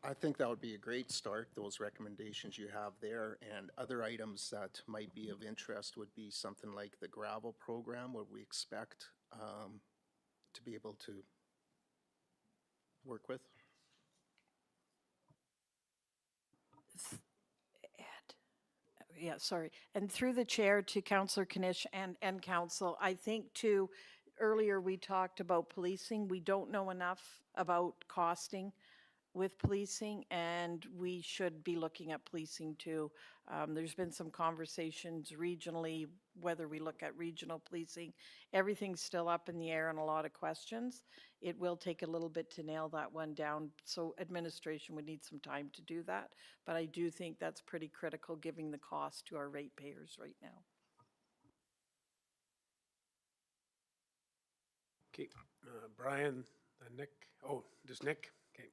I think that would be a great start, those recommendations you have there. And other items that might be of interest would be something like the gravel program, what we expect to be able to work with. Yeah, sorry. And through the chair to Councillor Knish and council, I think too, earlier we talked about policing. We don't know enough about costing with policing, and we should be looking at policing too. There's been some conversations regionally, whether we look at regional policing. Everything's still up in the air and a lot of questions. It will take a little bit to nail that one down, so administration would need some time to do that. But I do think that's pretty critical, giving the cost to our ratepayers right now. Okay, Brian, Nick, just Nick? Okay.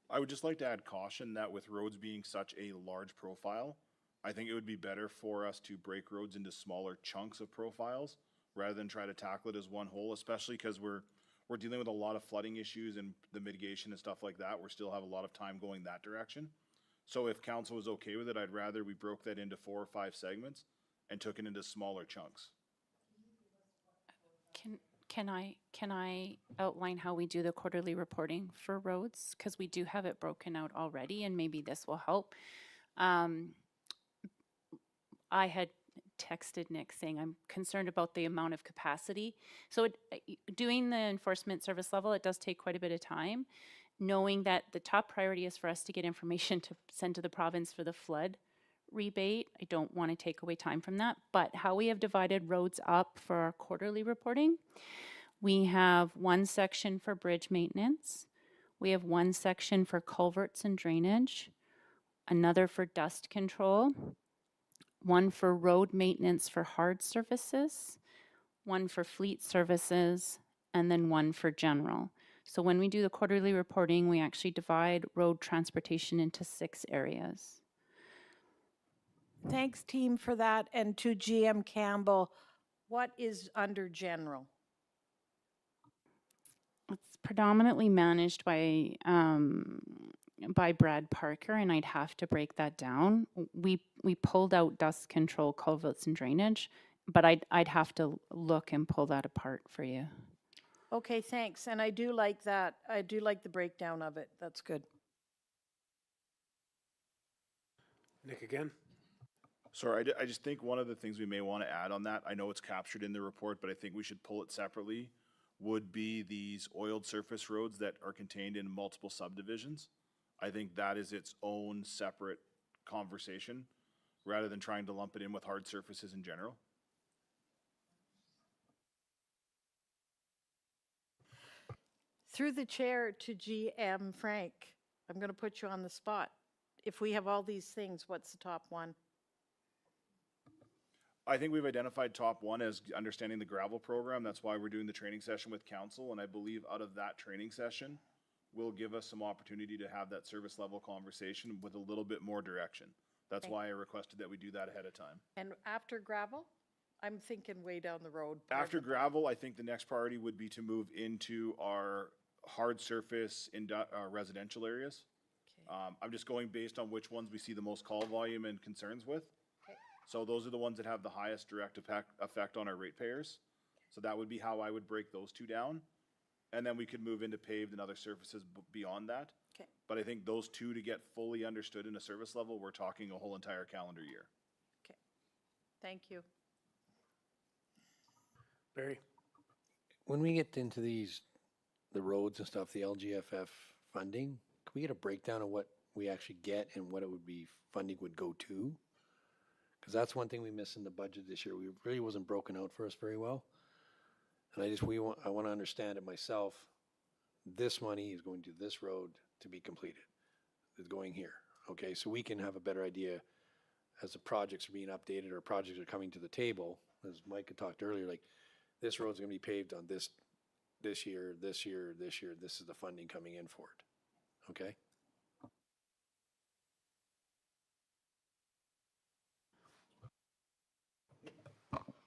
I would just like to add caution that with roads being such a large profile, I think it would be better for us to break roads into smaller chunks of profiles rather than try to tackle it as one whole, especially because we're dealing with a lot of flooding issues and the mitigation and stuff like that. We still have a lot of time going that direction. So if council was okay with it, I'd rather we broke that into 4 or 5 segments and took it into smaller chunks. Can I outline how we do the quarterly reporting for roads? Because we do have it broken out already, and maybe this will help. I had texted Nick saying, I'm concerned about the amount of capacity. So doing the enforcement service level, it does take quite a bit of time, knowing that the top priority is for us to get information to send to the province for the flood rebate. I don't want to take away time from that, but how we have divided roads up for our quarterly reporting, we have one section for bridge maintenance, we have one section for culverts and drainage, another for dust control, one for road maintenance for hard surfaces, one for fleet services, and then one for general. So when we do the quarterly reporting, we actually divide road transportation into 6 areas. Thanks, team, for that. And to GM Campbell, what is under general? It's predominantly managed by Brad Parker, and I'd have to break that down. We pulled out dust control, culverts, and drainage, but I'd have to look and pull that apart for you. Okay, thanks. And I do like that. I do like the breakdown of it. That's good. Nick again? Sorry, I just think one of the things we may want to add on that, I know it's captured in the report, but I think we should pull it separately, would be these oiled surface roads that are contained in multiple subdivisions. I think that is its own separate conversation, rather than trying to lump it in with hard surfaces in general. Through the chair to GM Frank, I'm going to put you on the spot. If we have all these things, what's the top one? I think we've identified top one as understanding the gravel program. That's why we're doing the training session with council. And I believe out of that training session will give us some opportunity to have that service level conversation with a little bit more direction. That's why I requested that we do that ahead of time. And after gravel? I'm thinking way down the road. After gravel, I think the next priority would be to move into our hard surface residential areas. I'm just going based on which ones we see the most call volume and concerns with. So those are the ones that have the highest direct effect on our ratepayers. So that would be how I would break those two down. And then we could move into paved and other surfaces beyond that. Okay. But I think those two to get fully understood in a service level, we're talking a whole entire calendar year. Okay. Thank you. Barry? When we get into these, the roads and stuff, the LGFF funding, can we get a breakdown of what we actually get and what it would be, funding would go to? Because that's one thing we missed in the budget this year. We really wasn't broken out for us very well. And I want to understand it myself. This money is going to this road to be completed. It's going here. Okay, so we can have a better idea as the projects are being updated or projects are coming to the table. As Mike had talked earlier, like this road's going to be paved on this year. This is the funding coming in for it. Okay.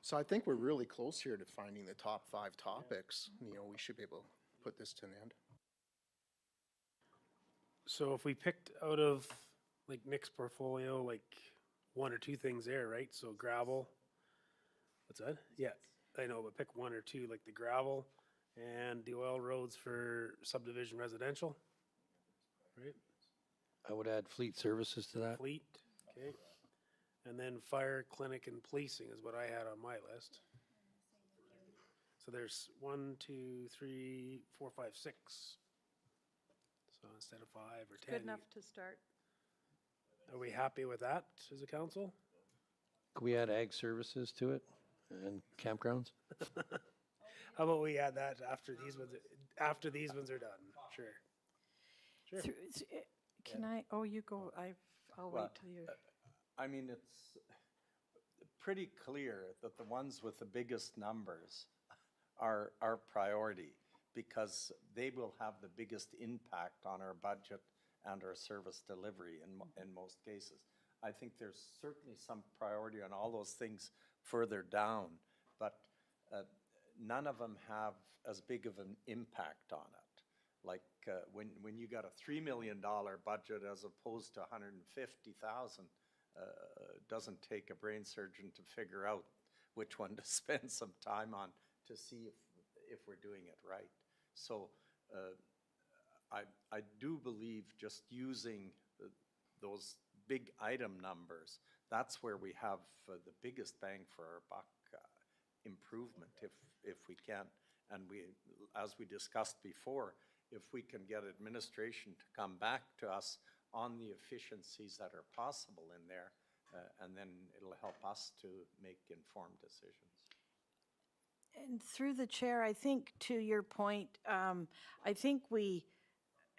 So I think we're really close here to finding the top 5 topics. You know, we should be able to put this to an end. So if we picked out of like Nick's portfolio, like 1 or 2 things there, right? So gravel. What's that? Yeah, I know, but pick 1 or 2, like the gravel and the oil roads for subdivision residential, right? I would add fleet services to that. Fleet, okay. And then fire, clinic, and policing is what I had on my list. So there's 1, 2, 3, 4, 5, 6. So instead of 5 or 10. Good enough to start. Are we happy with that as a council? Could we add ag services to it and campgrounds? How about we add that after these ones are done? Sure. Sure. Can I, oh, you go, I'll wait till you. I mean, it's pretty clear that the ones with the biggest numbers are our priority because they will have the biggest impact on our budget and our service delivery in most cases. I think there's certainly some priority on all those things further down, but none of them have as big of an impact on it. Like when you got a $3 million budget as opposed to 150,000, doesn't take a brain surgeon to figure out which one to spend some time on to see if we're doing it right. So I do believe just using those big item numbers that's where we have the biggest bang for our buck improvement if we can. And we, as we discussed before, if we can get administration to come back to us on the efficiencies that are possible in there, and then it'll help us to make informed decisions. And through the chair, I think to your point, I think we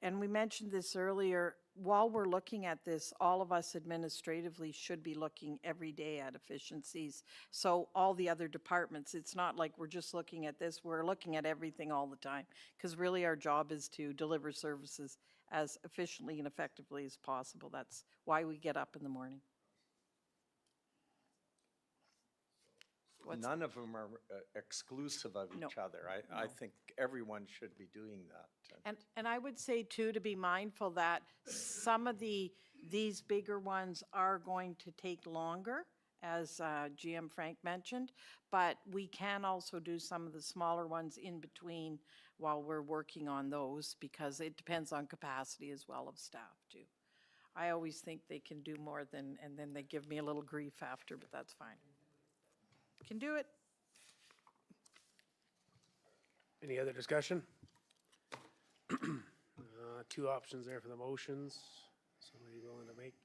mentioned this earlier, while we're looking at this, all of us administratively should be looking every day at efficiencies. So all the other departments, it's not like we're just looking at this, we're looking at everything all the time. Because really our job is to deliver services as efficiently and effectively as possible. That's why we get up in the morning. None of them are exclusive of each other. I think everyone should be doing that. And I would say too, to be mindful that some of these bigger ones are going to take longer, as GM Frank mentioned, but we can also do some of the smaller ones in between while we're working on those, because it depends on capacity as well of staff too. I always think they can do more than, and then they give me a little grief after, but that's fine. Can do it. Any other discussion? Two options there for the motions. Somebody willing to make?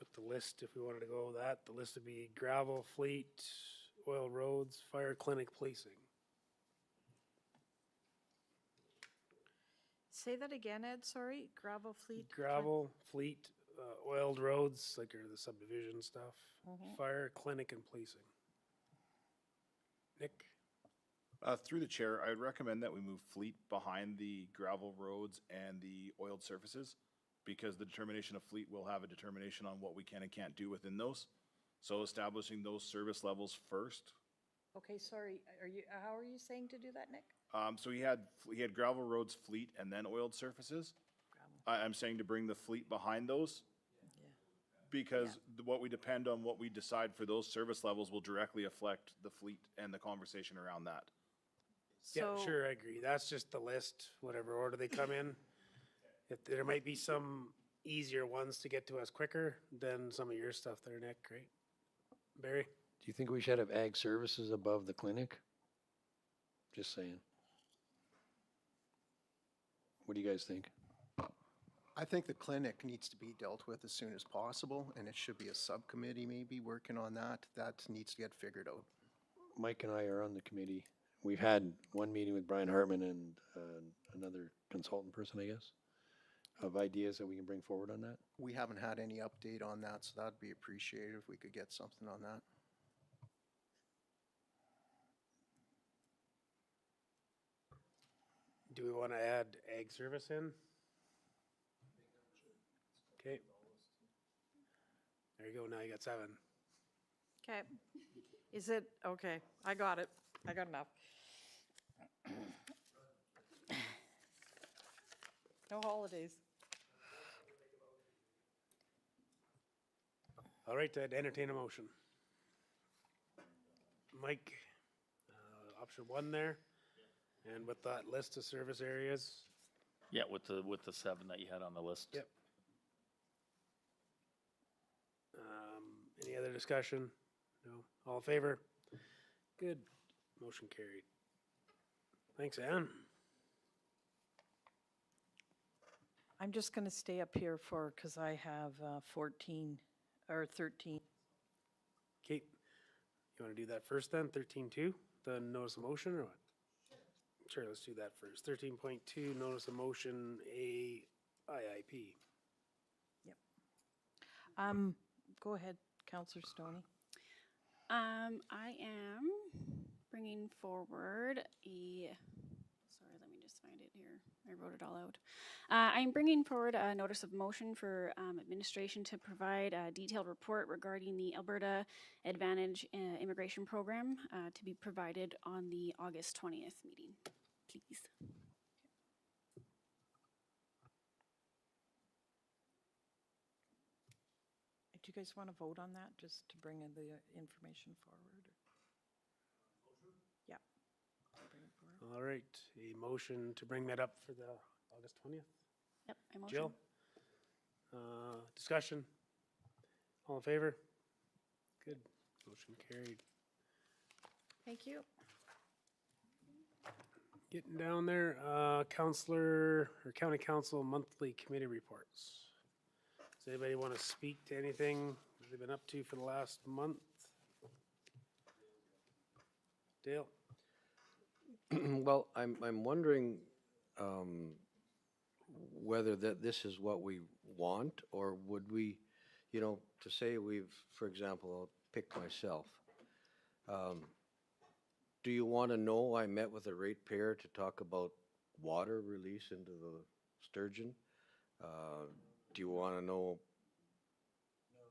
With the list, if we wanted to go with that, the list would be gravel, fleet, oil roads, fire clinic, policing. Say that again, Ed, sorry, gravel fleet? Gravel, fleet, oiled roads, like are the subdivision stuff, fire clinic and policing. Nick? Through the chair, I would recommend that we move fleet behind the gravel roads and the oiled surfaces, because the determination of fleet will have a determination on what we can and can't do within those. So establishing those service levels first. Okay, sorry, how are you saying to do that, Nick? So he had gravel roads, fleet, and then oiled surfaces. I'm saying to bring the fleet behind those. Because what we depend on, what we decide for those service levels will directly affect the fleet and the conversation around that. Yeah, So- sure, I agree. That's just the list, whatever order they come in. If there might be some easier ones to get to us quicker than some of your stuff there, Nick, right? Barry? Do you think we should have ag services above the clinic? Just saying. What do you guys think? I think the clinic needs to be dealt with as soon as possible, and it should be a subcommittee maybe working on that. That needs to get figured out. Mike and I are on the committee. We've had one meeting with Brian Hartman and another consultant person, I guess, of ideas that we can bring forward on that. We haven't had any update on that, so that'd be appreciated if we could get something on that. Do we want to add ag service in? Okay. There you go, now you got 7. Okay. Is it, okay, I got it. I got enough. No holidays. All right, I'd entertain a motion. Mike, option 1 there, and with that list of service areas. Yeah, with the 7 that you had on the list. Yep. Any other discussion? No? All in favor? Good. Motion carried. Thanks, Ann. I'm just going to stay up here because I have 14 or 13. Kate, you want to do that first then? 13.2, the notice of motion or what? Sure, let's do that first. 13.2, notice of motion, AIIP. Go ahead, Councillor Stoney. I am bringing forward sorry, let me just find it here. I wrote it all out. I'm bringing forward a notice of motion for administration to provide a detailed report regarding the Alberta Advantage Immigration Program to be provided on the August 20th meeting, please. Do you guys want to vote on that, just to bring in the information forward? Yeah. Bring it forward. All right, a motion to bring that up for the August 20th. Yep, I motion. Jill? Discussion? All in favor? Good. Motion carried. Thank you. Getting down there, counselor or county council monthly committee reports. Does anybody want to speak to anything they've been up to for the last month? Dale? Well, I'm wondering, whether this is what we want, or would we, to say we've, for example, I'll pick myself. Do you want to know I met with a ratepayer to talk about water release into the Sturgeon? Do you want to know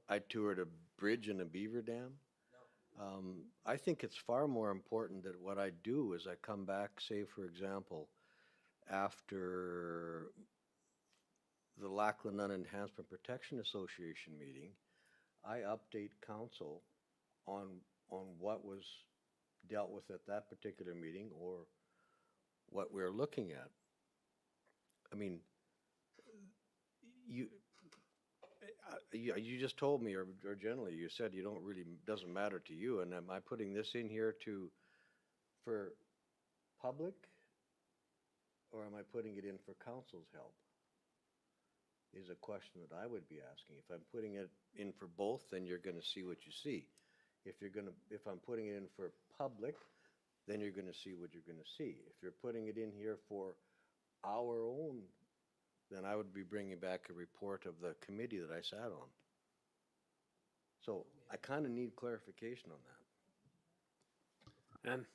I toured a bridge in a beaver dam? I think it's far more important that what I do is I come back, say, for example, after the Lackland Enhancement Protection Association meeting, I update council on what was dealt with at that particular meeting or what we're looking at. I mean, you just told me, or generally you said you don't really, doesn't matter to you, and am I putting this in here for public, or am I putting it in for council's help? Is a question that I would be asking. If I'm putting it in for both, then you're gonna see what you see. If I'm putting it in for public, then you're gonna see what you're gonna see. If you're putting it in here for our own, then I would be bringing back a report of the committee that I sat on. So I kind of need clarification on that. And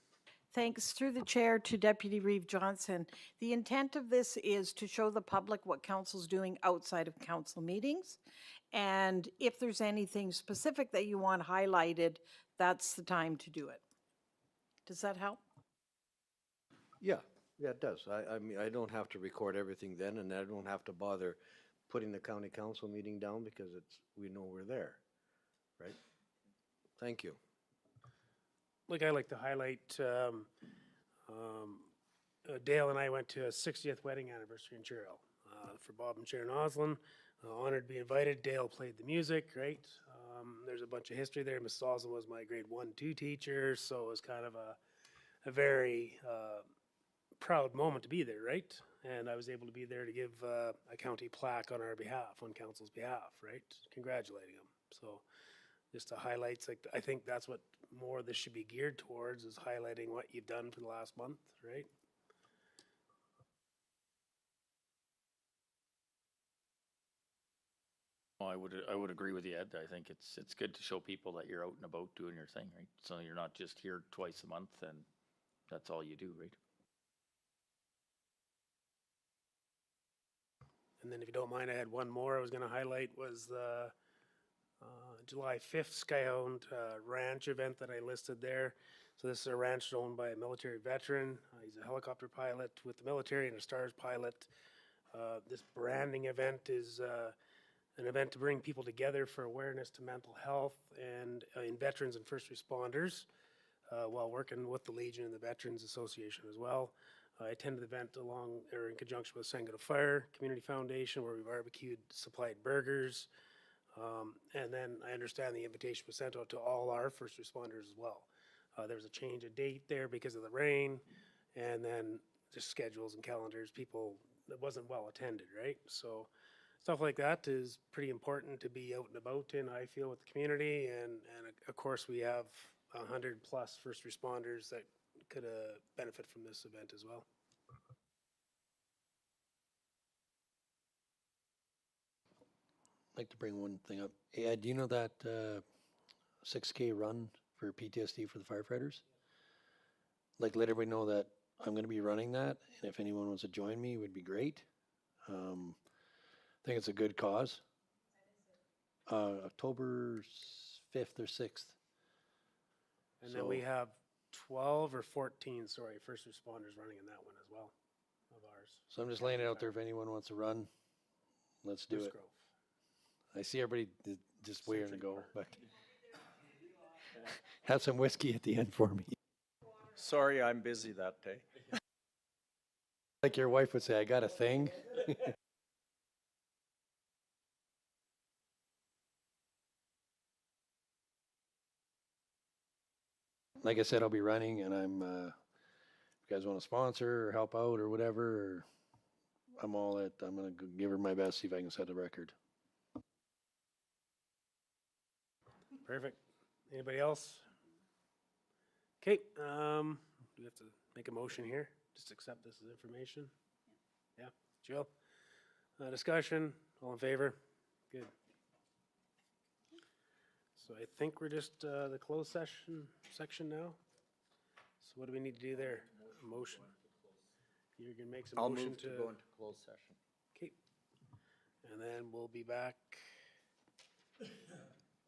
Thanks through the chair to Deputy Reeve Johnson. The intent of this is to show the public what council's doing outside of council meetings. And if there's anything specific that you want highlighted, that's the time to do it. Does that help? Yeah, it does. I mean, I don't have to record everything then, and I don't have to bother putting the county council meeting down because we know we're there, right? Thank you. like I like to highlight, Dale and I went to a 60th wedding anniversary in Cherrill for Bob and Sharon Oslin. Honored to be invited. Dale played the music, right? There's a bunch of history there. Mrs. Oslin was my grade 1-2 teacher, so it was kind of a very proud moment to be there, right? And I was able to be there to give a county plaque on our behalf, on council's behalf, right? Congratulating them. So just to highlight, like, I think that's what more this should be geared towards, is highlighting what you've done for the last month, right? Well, I would agree with you, Ed. I think it's good to show people that you're out and about doing your thing, right? So you're not just here twice a month and that's all you do, right? And then if you don't mind, I had one more I was gonna highlight, was the July 5th Skyhound Ranch event that I listed there. So this is a ranch owned by a military veteran. He's a helicopter pilot with the military and a STARS pilot. This branding event is an event to bring people together for awareness to mental health and in veterans and first responders, while working with the Legion and the Veterans Association as well. I attended the event in conjunction with Sangota Fire Community Foundation, where we barbecued, supplied burgers. And then I understand the invitation was sent out to all our first responders as well. There was a change of date there because of the rain, and then just schedules and calendars, people, it wasn't well attended, right? So stuff like that is pretty important to be out and about in, I feel, with the community. And of course, we have 100+ first responders that could benefit from this event as well. I'd like to bring one thing up. Hey, Ed, do you know that 6K run for PTSD for the firefighters? Like, let everybody know that I'm going to be running that, and if anyone wants to join me, it would be great. I think it's a good cause. October 5th or 6th. And then we have 12 or 14, first responders running in that one as well, of ours. So I'm just laying it out there. If anyone wants to run, let's do Spruce it. Grove. I see everybody just waiting to go, but have some whiskey at the end for me. Sorry, I'm busy that day. Like your wife would say, I got a thing. like I said, I'll be running and I'm, if you guys want to sponsor or help out or whatever, or I'm gonna give her my best, see if I can set a record. Perfect. Anybody else? Okay, do we have to make a motion here? Just accept this as information? Yeah, Jill? Discussion, all in favor? Good. So I think we're just, the closed section now? So what do we need to do there? A motion? You're gonna make some I'll motion move to go into closed session. Okay. And then we'll be back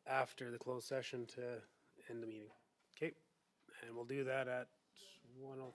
after the closed session to end the meeting. Okay, and we'll do that at 1:03.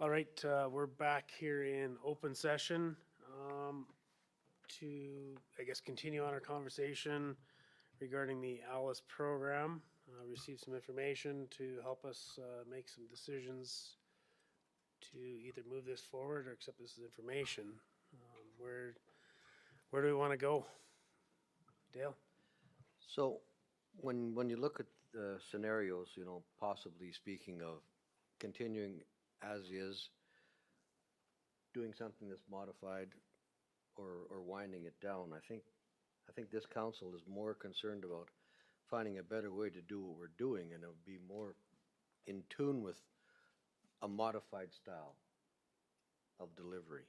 All right, we're back here in open session to, I guess, continue on our conversation regarding the ALICE program. Receive some information to help us make some decisions to either move this forward or accept this as information. Where do we want to go? Dale? So when you look at the scenarios, you know, possibly speaking of continuing as is, doing something that's modified or winding it down, I think this council is more concerned about finding a better way to do what we're doing, and it would be more in tune with a modified style of delivery.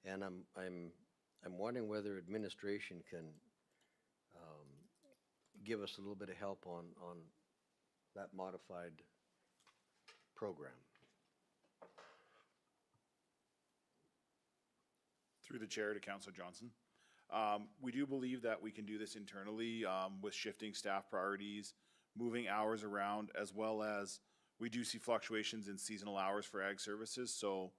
And I'm wondering whether administration can give us a little bit of help on that modified program. Through the chair to Councillor Johnson. We do believe that we can do this internally with shifting staff priorities, moving hours around, as well as we do see fluctuations in seasonal hours for ag services. So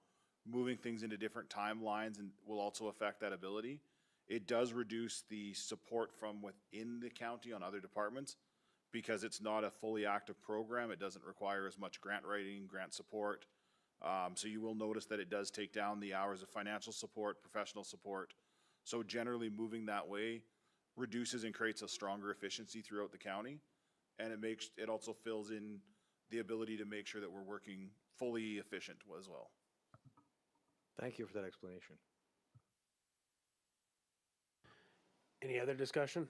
moving things into different timelines and will also affect that ability. It does reduce the support from within the county on other departments because it's not a fully active program. It doesn't require as much grant writing, grant support. So you will notice that it does take down the hours of financial support, professional support. So generally moving that way reduces and creates a stronger efficiency throughout the county. And it also fills in the ability to make sure that we're working fully efficient as well. Thank you for that explanation. Any other discussion?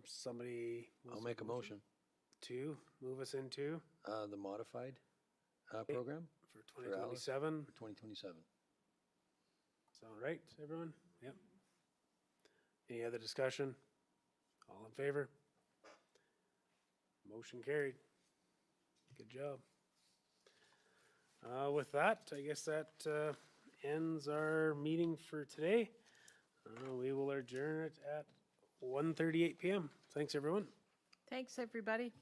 Somebody? I'll make a motion. To move us into? The modified program? For 2027? For 2027. Sound right, everyone? Yep. Any other discussion? All in favor? Motion carried. Good job. With that, I guess that ends our meeting for today. We will adjourn it at 1:38 p.m. Thanks, everyone. Thanks, everybody.